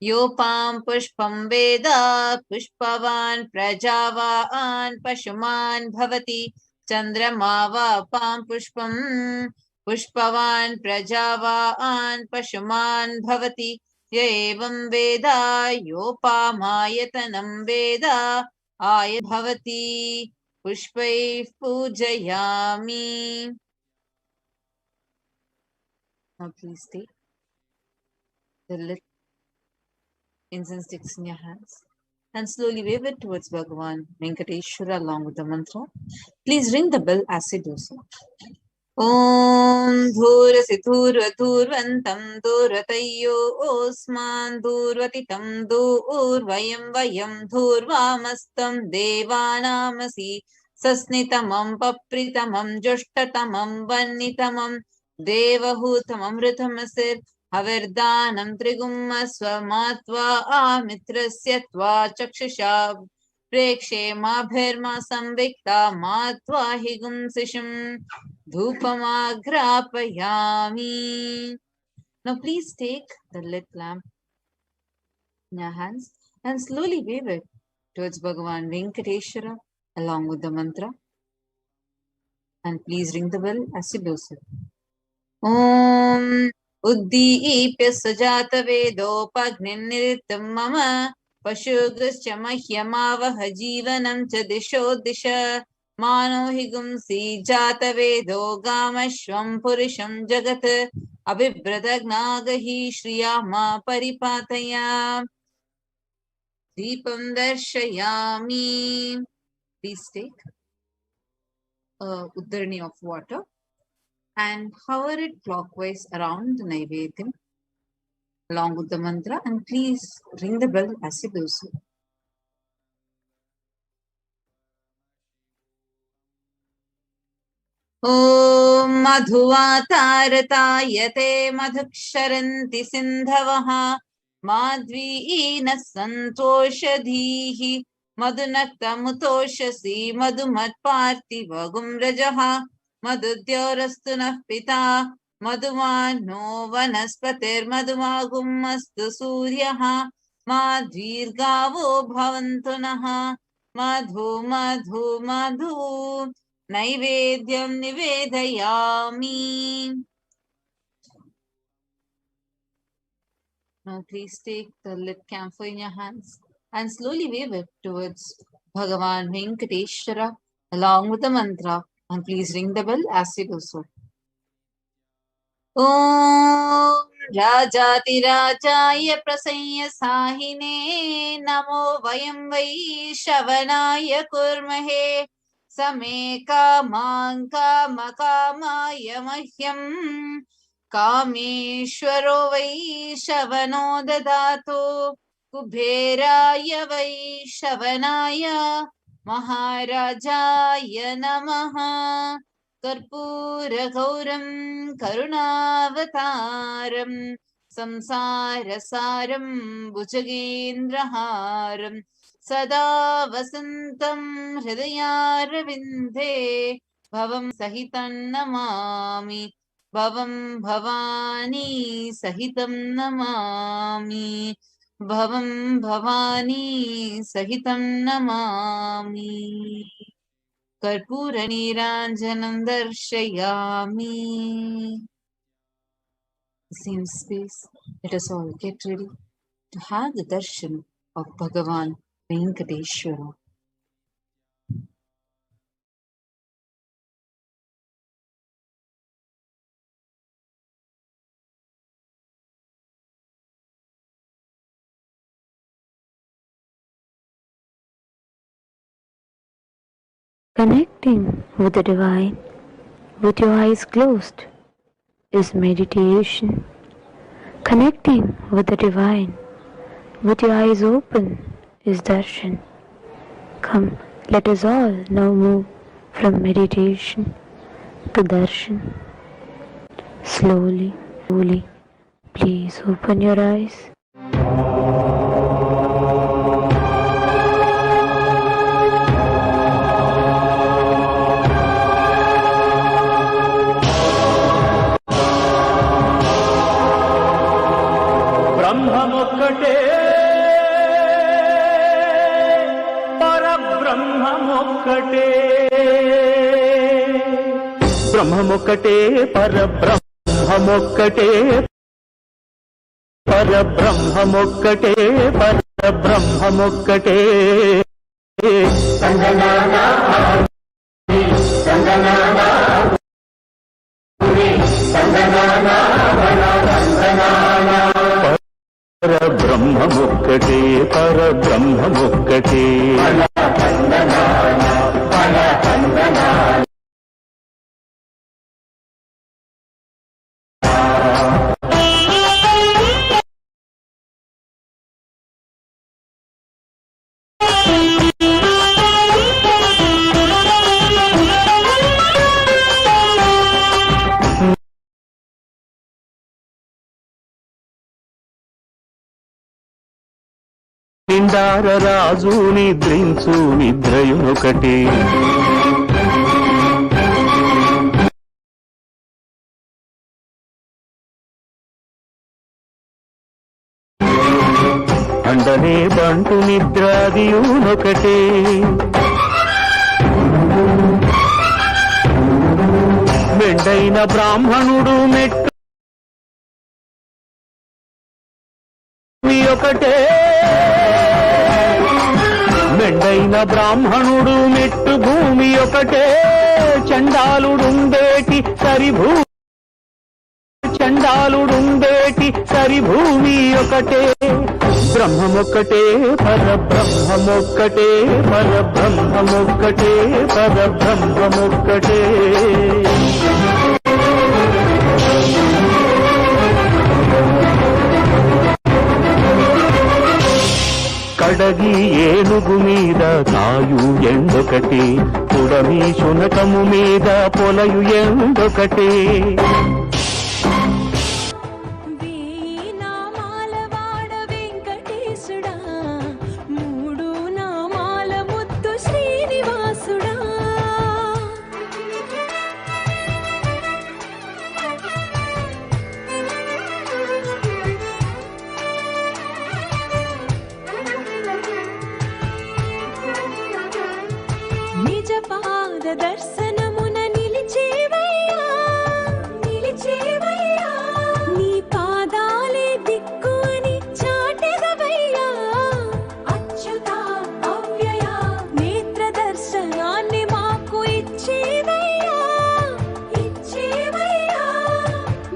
Yopam pushpam veda pushpavan prajavan pashuman bhavati chandramava pam pushpam pushpavan prajavan pashuman bhavati yevam veda yopamayatanam veda ayat bhavati pushpai pujayami. Now please take the lit incense sticks in your hands and slowly wave it towards Bhagavan Venkateshwara along with the mantra. Please ring the bell as you do so. ॐ धूरसि धूर्वधूर्वन्तं धूर्वतयो ओस्मान् धूर्वतितं दूर्वयं वयं धूर्वामस्तं देवानामसि सस्नितमं पप्रितमं जुष्टतमं वह्नितमं देवहूतममृतमसिर् हविर्दानं त्रिगुम्मस्वमात्वा आमित्रस्य त्वा चक्षुषा प्रेक्षे माभिर्मा संविक्ता मात्वा हि गुंसिषुं धूपमाघ्रापयामि. Now please take the lit lamp in your hands and slowly wave it towards Bhagavan Venkateshwara along with the mantra. And please ring the bell as you do so. Om Uddipya Sajata Vedopagniniritam Mama Pashuguscha Mahyamavaha Jivanam Cha Disho Disha Mano Higumsi Jata Vedo Gamashvam Purisham Jagat Abhibhradagnaga Shriyama Paripataya Deepam Darshayami. Please take a uddarani of water and hover it clockwise around the Naivedyam along with the mantra, and please ring the bell as you do so. Om Madhuvatarayate Madhuksharanti Sindhavaha Madhvina Santoshadhihi Madhunaktamutoshasi Madhumatpartiva Gumrajaha Madhudyorastunah Pita Madhumano Vanaspatir Madhumagumastu Suryaha Madhvirgavo Bhavantunaha Madhu Madhu Madhu Naivedyam Nivedayami. Now please take the lit camphor in your hands and slowly wave it towards Bhagavan Venkateshwara along with the mantra, and please ring the bell as you do so. Om Rajati Rajaya Prasanya Sahine Namo Vayam Vai Shavanaya Kurmahe Same Kamang Kama Kamaya Mahyam Kameshwaro Vai Shavano Dadato Kubheraya Vai Shavanaya Maharajaya Namaha Karpura Gauram Karunavataram Samsarasaram Bhujagendraharam Sada Vasantam Hridayarvinde Bhavam Sahitam Namami Bhavam Bhavani Sahitam Namami Bhavam Bhavani Sahitam Namami Karpura Niranjanam Darshayami. Same space, let us all get ready to have the darshan of Bhagavan Venkateshwara. Connecting with the divine with your eyes closed is meditation. Connecting with the divine with your eyes open is darshan. Come, let us all now move from meditation to darshan. Slowly, slowly, please open your eyes. బ్రహ్మమొక్కటే పరబ్రహ్మమొక్కటే పరబ్రహ్మమొక్కటే పరబ్రహ్మమొక్కటే పరబ్రహ్మమొక్కటే పరబ్రహ్మమొక్కటే మందార రాజు నిద్రించు నిద్రయునొకటే. అండనే బంటు నిద్రాదియునొకటే. మెండైన బ్రాహ్మణుడు మెట్టు ఒకటే. మెండైన బ్రాహ్మణుడు మెట్టు భూమి ఒకటే. చండాలుడుండేటి సరిభూమి ఒకటే. బ్రహ్మమొక్కటే పరబ్రహ్మమొక్కటే. పరబ్రహ్మమొక్కటే పరబ్రహ్మమొక్కటే. కడగి ఏనుగు మీద కాయు ఎండొకటి. పుడమి శునకము మీద పొలయు ఎండొకటి. దర్శనమున నిలిచేవయ్యా నీ పాదాలే దిక్కు అని చాటెదవయ్యా. అచ్యుత అవ్యయ నేత్ర దర్శనాన్ని మాకు ఇచ్చేవయ్యా.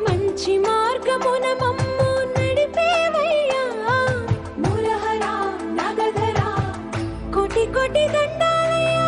మంచి మార్గమున మమ్ము నడిపేవయ్యా. మురహర నగధర కోటి కోటి దండాలయ్యా.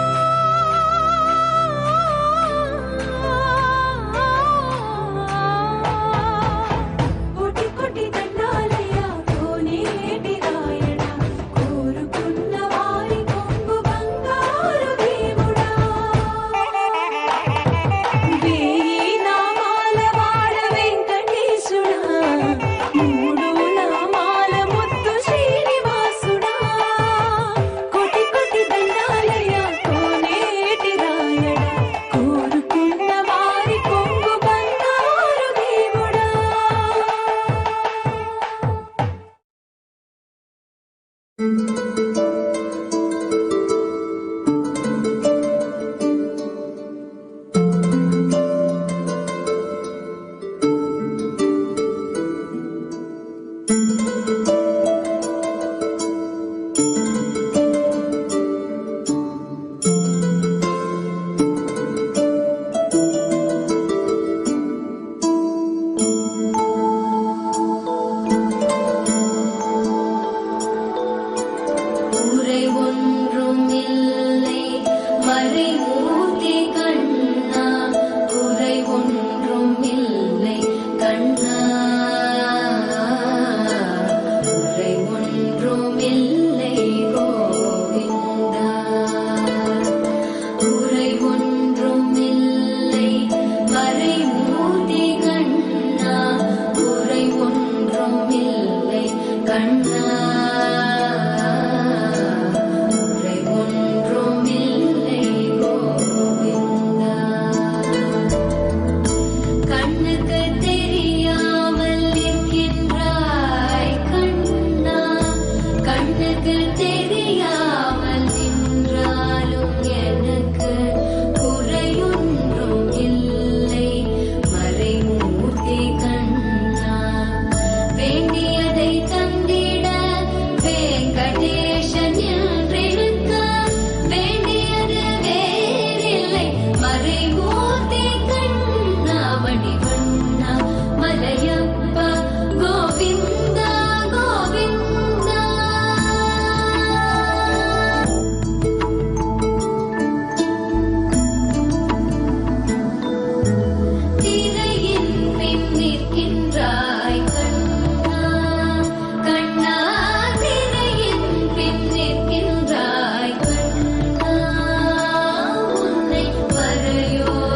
வரையோ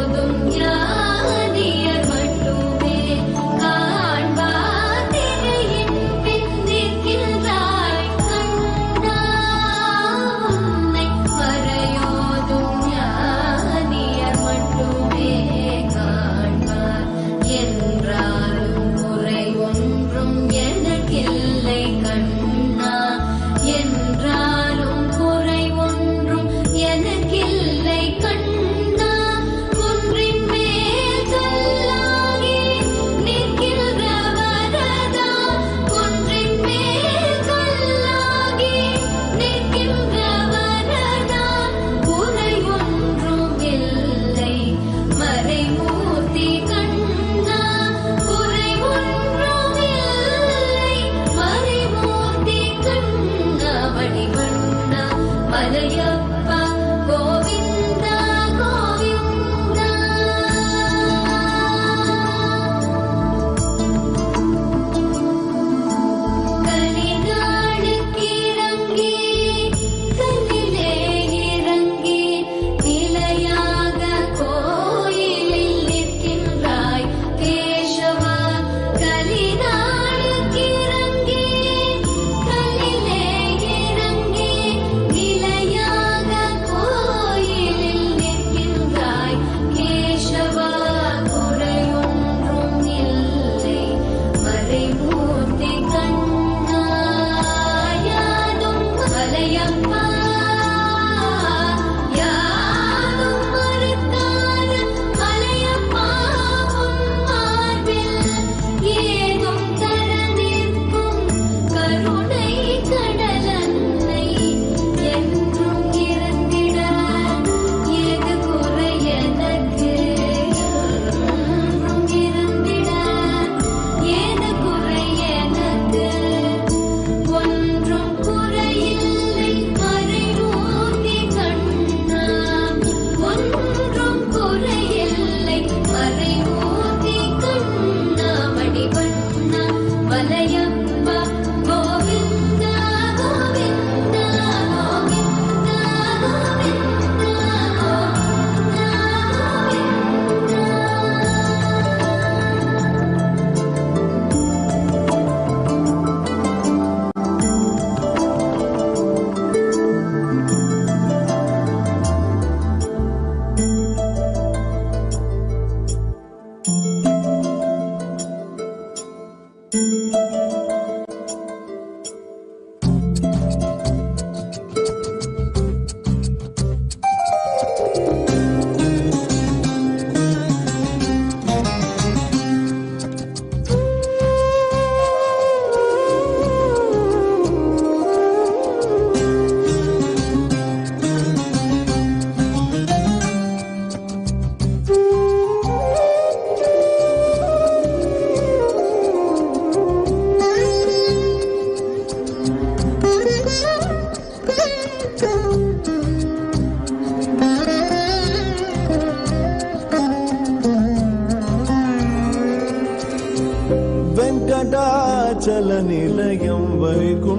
వెంకటాచల నిలయం వైకుంఠపురవాసం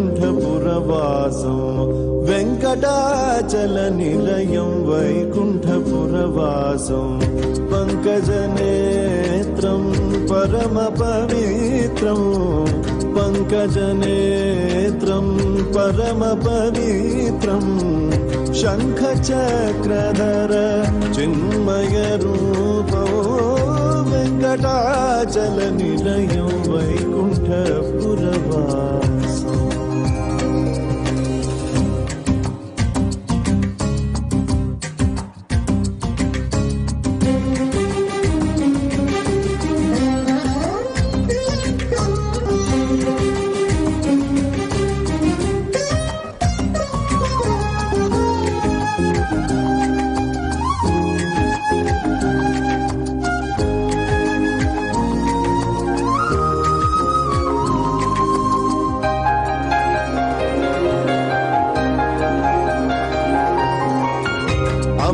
వెంకటాచల నిలయం వైకుంఠపురవాసం పంకజనేత్రం పరమ పవిత్రం పంకజనేత్రం పరమ పవిత్రం శంఖచక్రధర చిన్మయ రూపం వెంకటాచల నిలయం వైకుంఠపురవాసం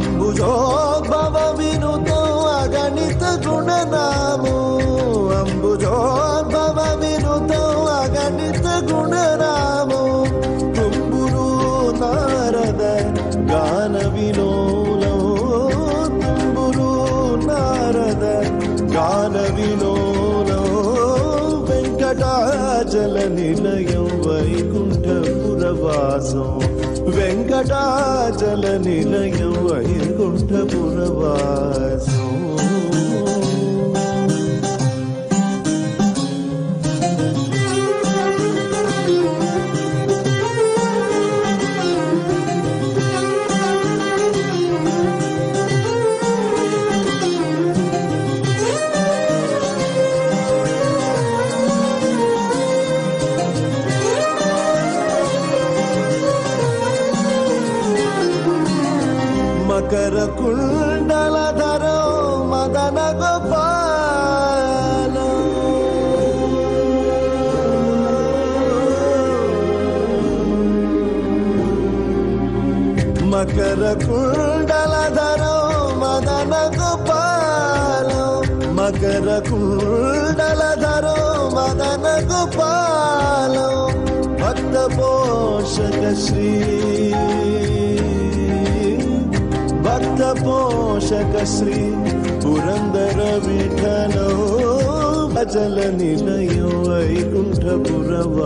అంబుజోద్భవ వినుతో అగణిత గుణనామో అంబుజోద్భవ వినుతో అగణిత గుణనామో తుంబురు నారద గాన విలోలో తుంబురు నారద గాన విలోలో వెంకటాచల నిలయం వైకుంఠపురవాసం వెంకటాచల నిలయం వైకుంఠపురవాసం మకర కుండలధరో మదన గోపాల మకర కుండలధరో మదన గోపాల మకర కుండలధరో మదన గోపాల భక్త పోషక శ్రీ భక్త పోషక శ్రీ పురందర విఠలో అచల నిలయం వైకుంఠపురవాసం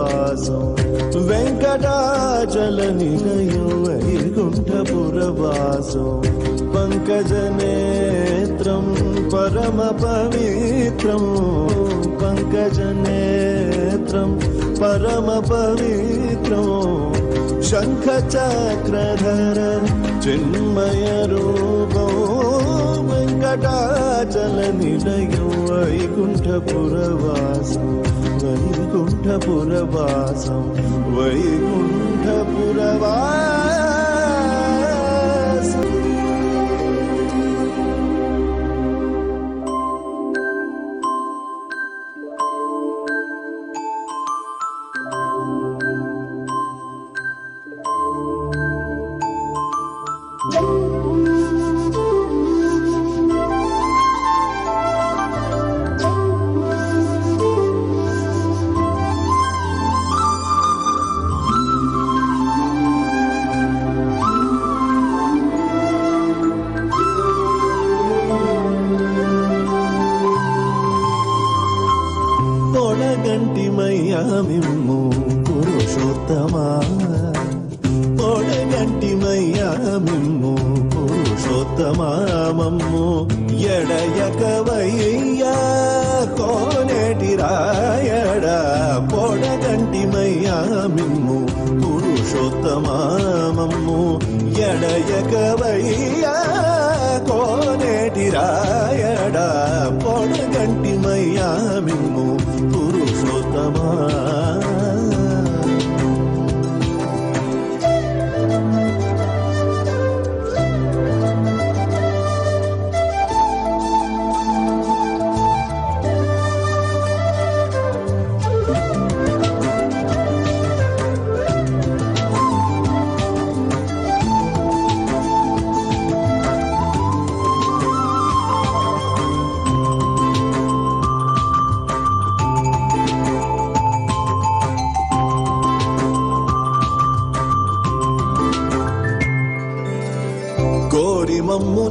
వెంకటాచల నిలయం వైకుంఠపురవాసం పంకజనేత్రం పరమ పవిత్రం పంకజనేత్రం పరమ పవిత్రం శంఖచక్రధర చిన్మయ రూపం వెంకటాచల నిలయం వైకుంఠపురవాసం వైకుంఠపురవాసం వైకుంఠపురవాసం పొడగంటిమయ్యా మిమ్ము పురుషోత్తమా పొడగంటిమయ్యా మిమ్ము పురుషోత్తమా మమ్ము ఎడయకవయ్యా కోనేటి రాయడ పొడగంటిమయ్యా మిమ్ము పురుషోత్తమా మమ్ము ఎడయకవయ్యా కోనేటి రాయడ పొడగంటిమయ్యా మిమ్ము పురుషోత్తమా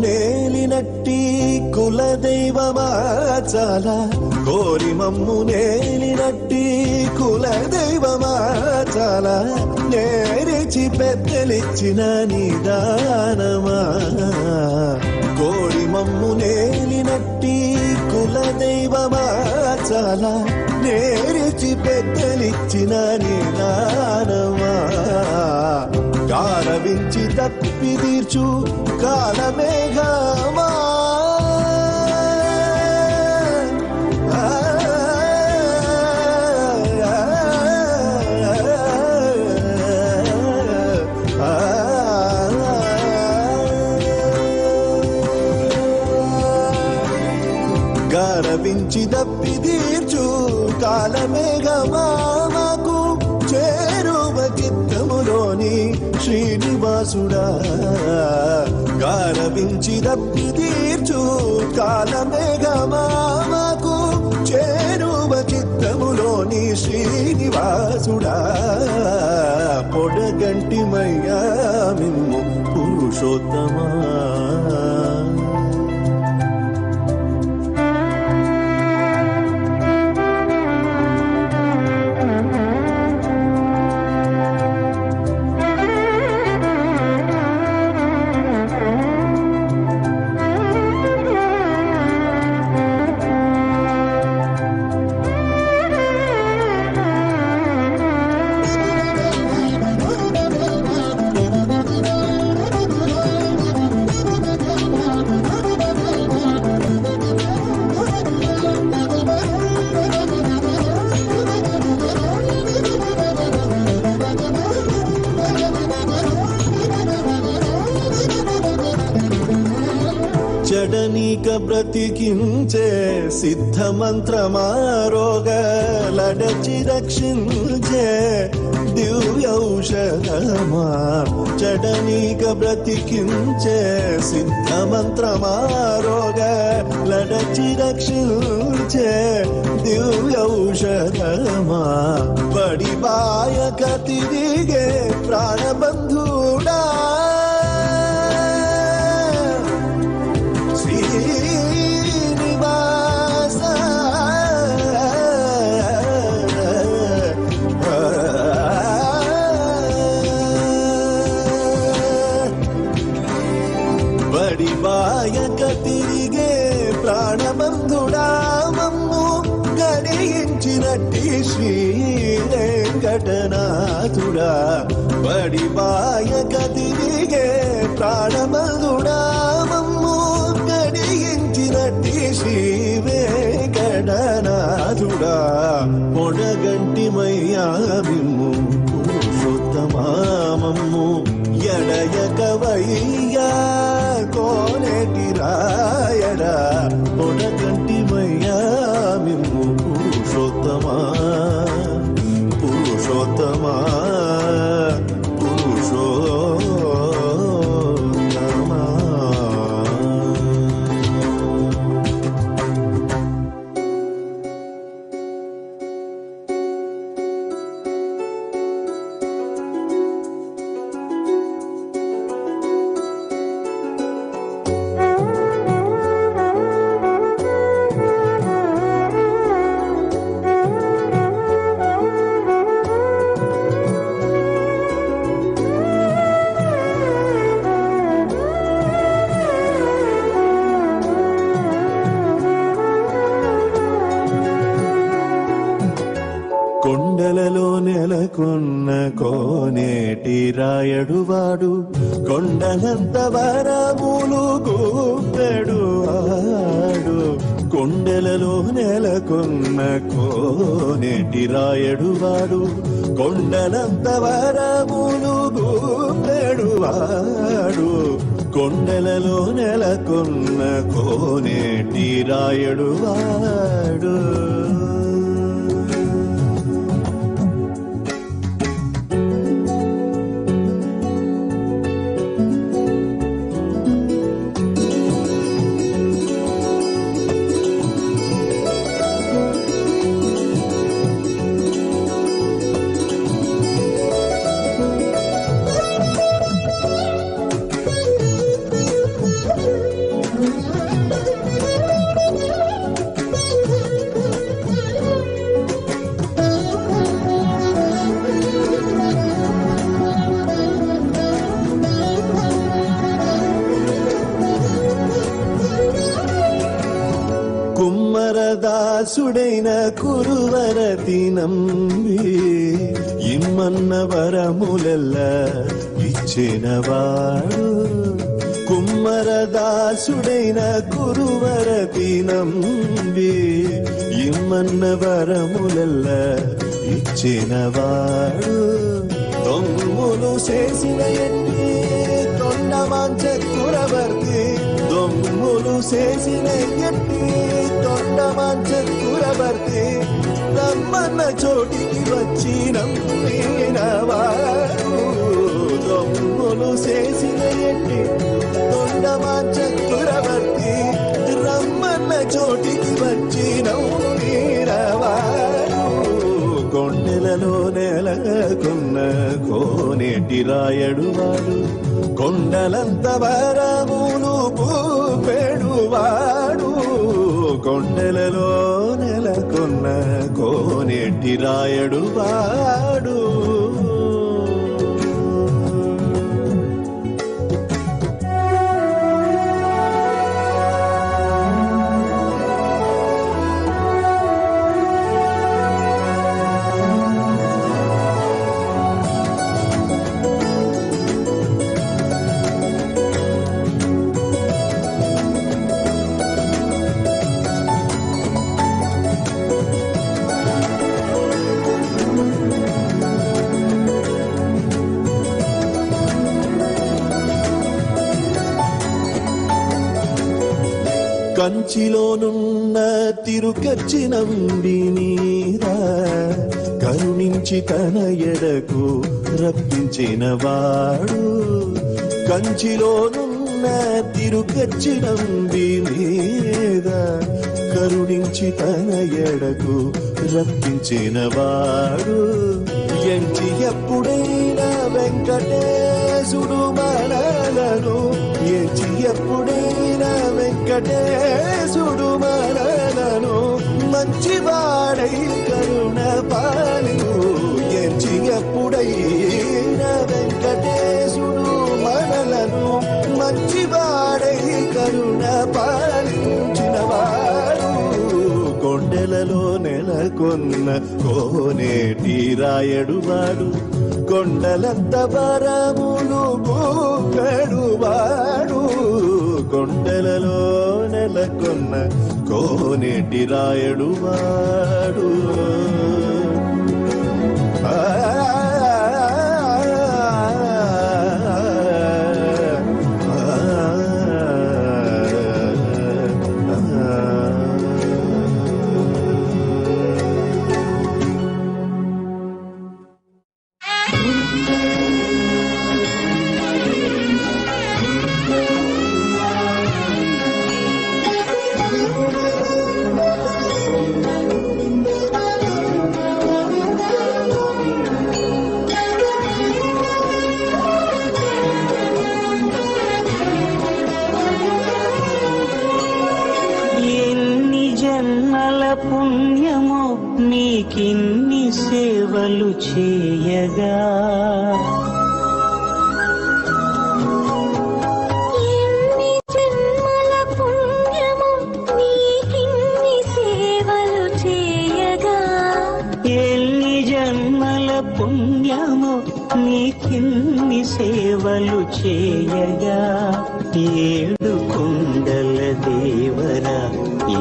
నేలినట్టి కులదైవమా చాలా కోరి మమ్ము నేలినట్టి కులదైవమా చాలా నేరిచి పెద్దలిచ్చిన నిదానమా కోరి మమ్ము నేలినట్టి కులదైవమా చాలా నేరిచి పెద్దలిచ్చిన నిదానమా గారవించి తప్పి తీర్చు కాలమేఘమా గారవించి తప్పి తీర్చు కాలమేఘమా మాకు చేరువ చిత్తములోని శ్రీనివాసుడా గారవించి తప్పి తీర్చు కాలమేఘమా మాకు చేరువ చిత్తములోని శ్రీనివాసుడా పొడగంటిమయ్యా మిమ్ము పురుషోత్తమా జడనీక బ్రతికించే సిద్ధ మంత్రమారోగలడచి రక్షించే దివ్యౌషధమా జడనీక బ్రతికించే సిద్ధ మంత్రమారోగలడచి రక్షించే దివ్యౌషధమా బడిబాయక తిరిగే ప్రాణబంధుడా శ్రీనివాస బడిబాయక తిరిగే ప్రాణబంధుడా మమ్ము గడియించినట్టి శ్రీ వెంకటనాథుడా బడిబాయక తిరిగే ప్రాణబంధుడా శ్రీ వెంకటనాథుడా పొడగంటిమయ్యా మిమ్ము పురుషోత్తమామమ్ము ఎడయకవయ్యా కోనేటి రాయడా పొడగంటిమయ్యా మిమ్ము పురుషోత్తమా పురుషోత్తమా కొండలలో నెలకొన్న కోనేటి రాయడువాడు కొండలంత వరములు గూపెడు ఆడు కొండలలో నెలకొన్న కోనేటి రాయడువాడు కొండలంత వరములు గూపెడు ఆడు కొండలలో నెలకొన్న కోనేటి రాయడువాడు కుమ్మరదాసుడైన కురువరతి నంబి ఇమ్మన్న వరములెల్ల ఇచ్చినవాడు. కుమ్మరదాసుడైన కురువరతి నంబి ఇమ్మన్న వరములెల్ల ఇచ్చినవాడు. దొంగులు చేసిన ఎన్ని తొండమాంచ కురవర్తి, దొంగులు చేసిన ఎన్ని తొండమాంచ కురవర్తి, రమ్మన్న చోటికి వచ్చి నమ్మినవాడు. దొంగులు చేసిన ఎన్ని తొండమాంచ కురవర్తి, రమ్మన్న చోటికి వచ్చి నమ్మినవాడు. కొండలలో నెలకొన్న కోనేటి రాయడువాడు, కొండలంత వరములు పూపెడువాడు. కొండలలో నెలకొన్న కోనేటి రాయడువాడు. కంచిలోనున్న తిరుకచ్చినంబి నీరా కరుణించి తన ఎడకు రప్పించినవాడు. కంచిలోనున్న తిరుకచ్చినంబి నీరా కరుణించి తన ఎడకు రప్పించినవాడు. ఎంచి ఎప్పుడైనా వెంకటేశుడు మనలను, ఎంచి ఎప్పుడైనా వెంకటేశుడు మనలను, మంచివాడై కరుణ పాలిను. ఎంచి ఎప్పుడైనా వెంకటేశుడు మనలను, మంచివాడై కరుణ పాలించినవాడు. కొండలలో నెలకొన్న కోనేటి రాయడువాడు, కొండలంత వరములు గోపెడువాడు. కొండలలో నెలకొన్న కోనేటి రాయడువాడు. పుణ్యమో నీకిన్ని సేవలు చేయగా, ఎన్ని జన్మల పుణ్యమో నీకిన్ని సేవలు చేయగా, ఎన్ని జన్మల పుణ్యమో నీకిన్ని సేవలు చేయగా. ఏడు కొండల దేవరా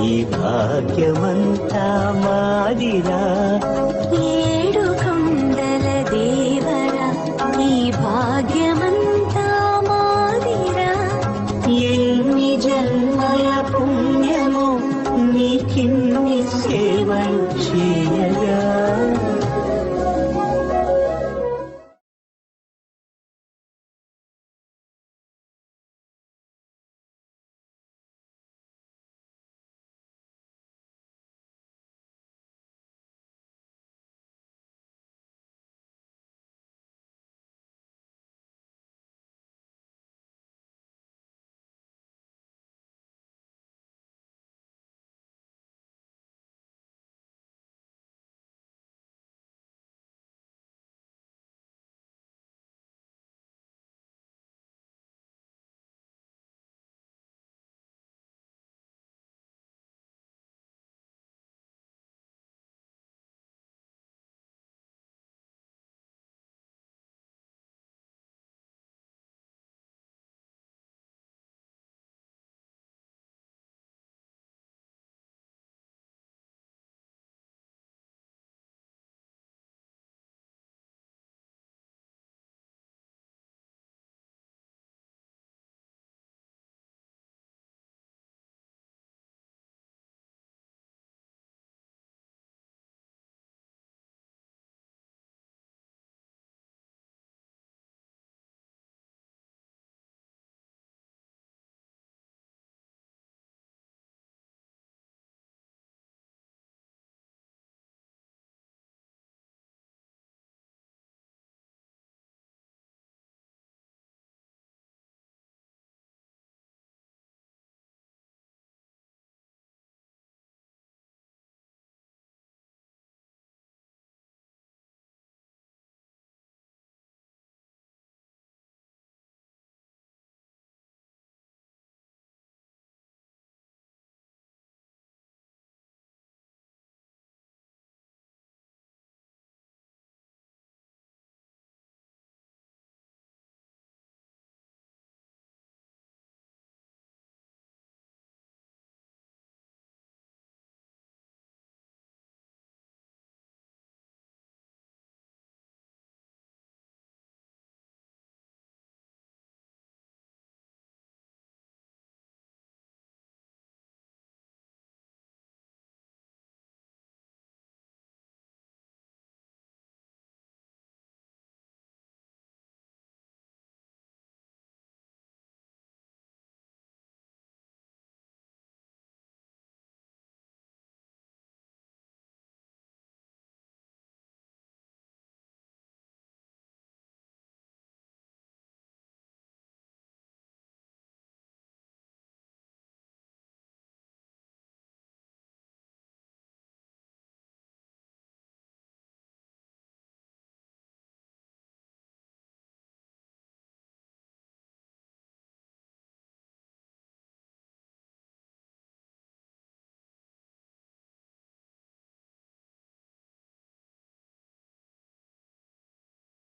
ఈ భాగ్యమంతా మాదిరా, ఏడు కొండల దేవరా ఈ భాగ్యమంతా మాదిరా. ఎన్ని జన్మల పుణ్యమో నీకిన్ని సేవలు చేయ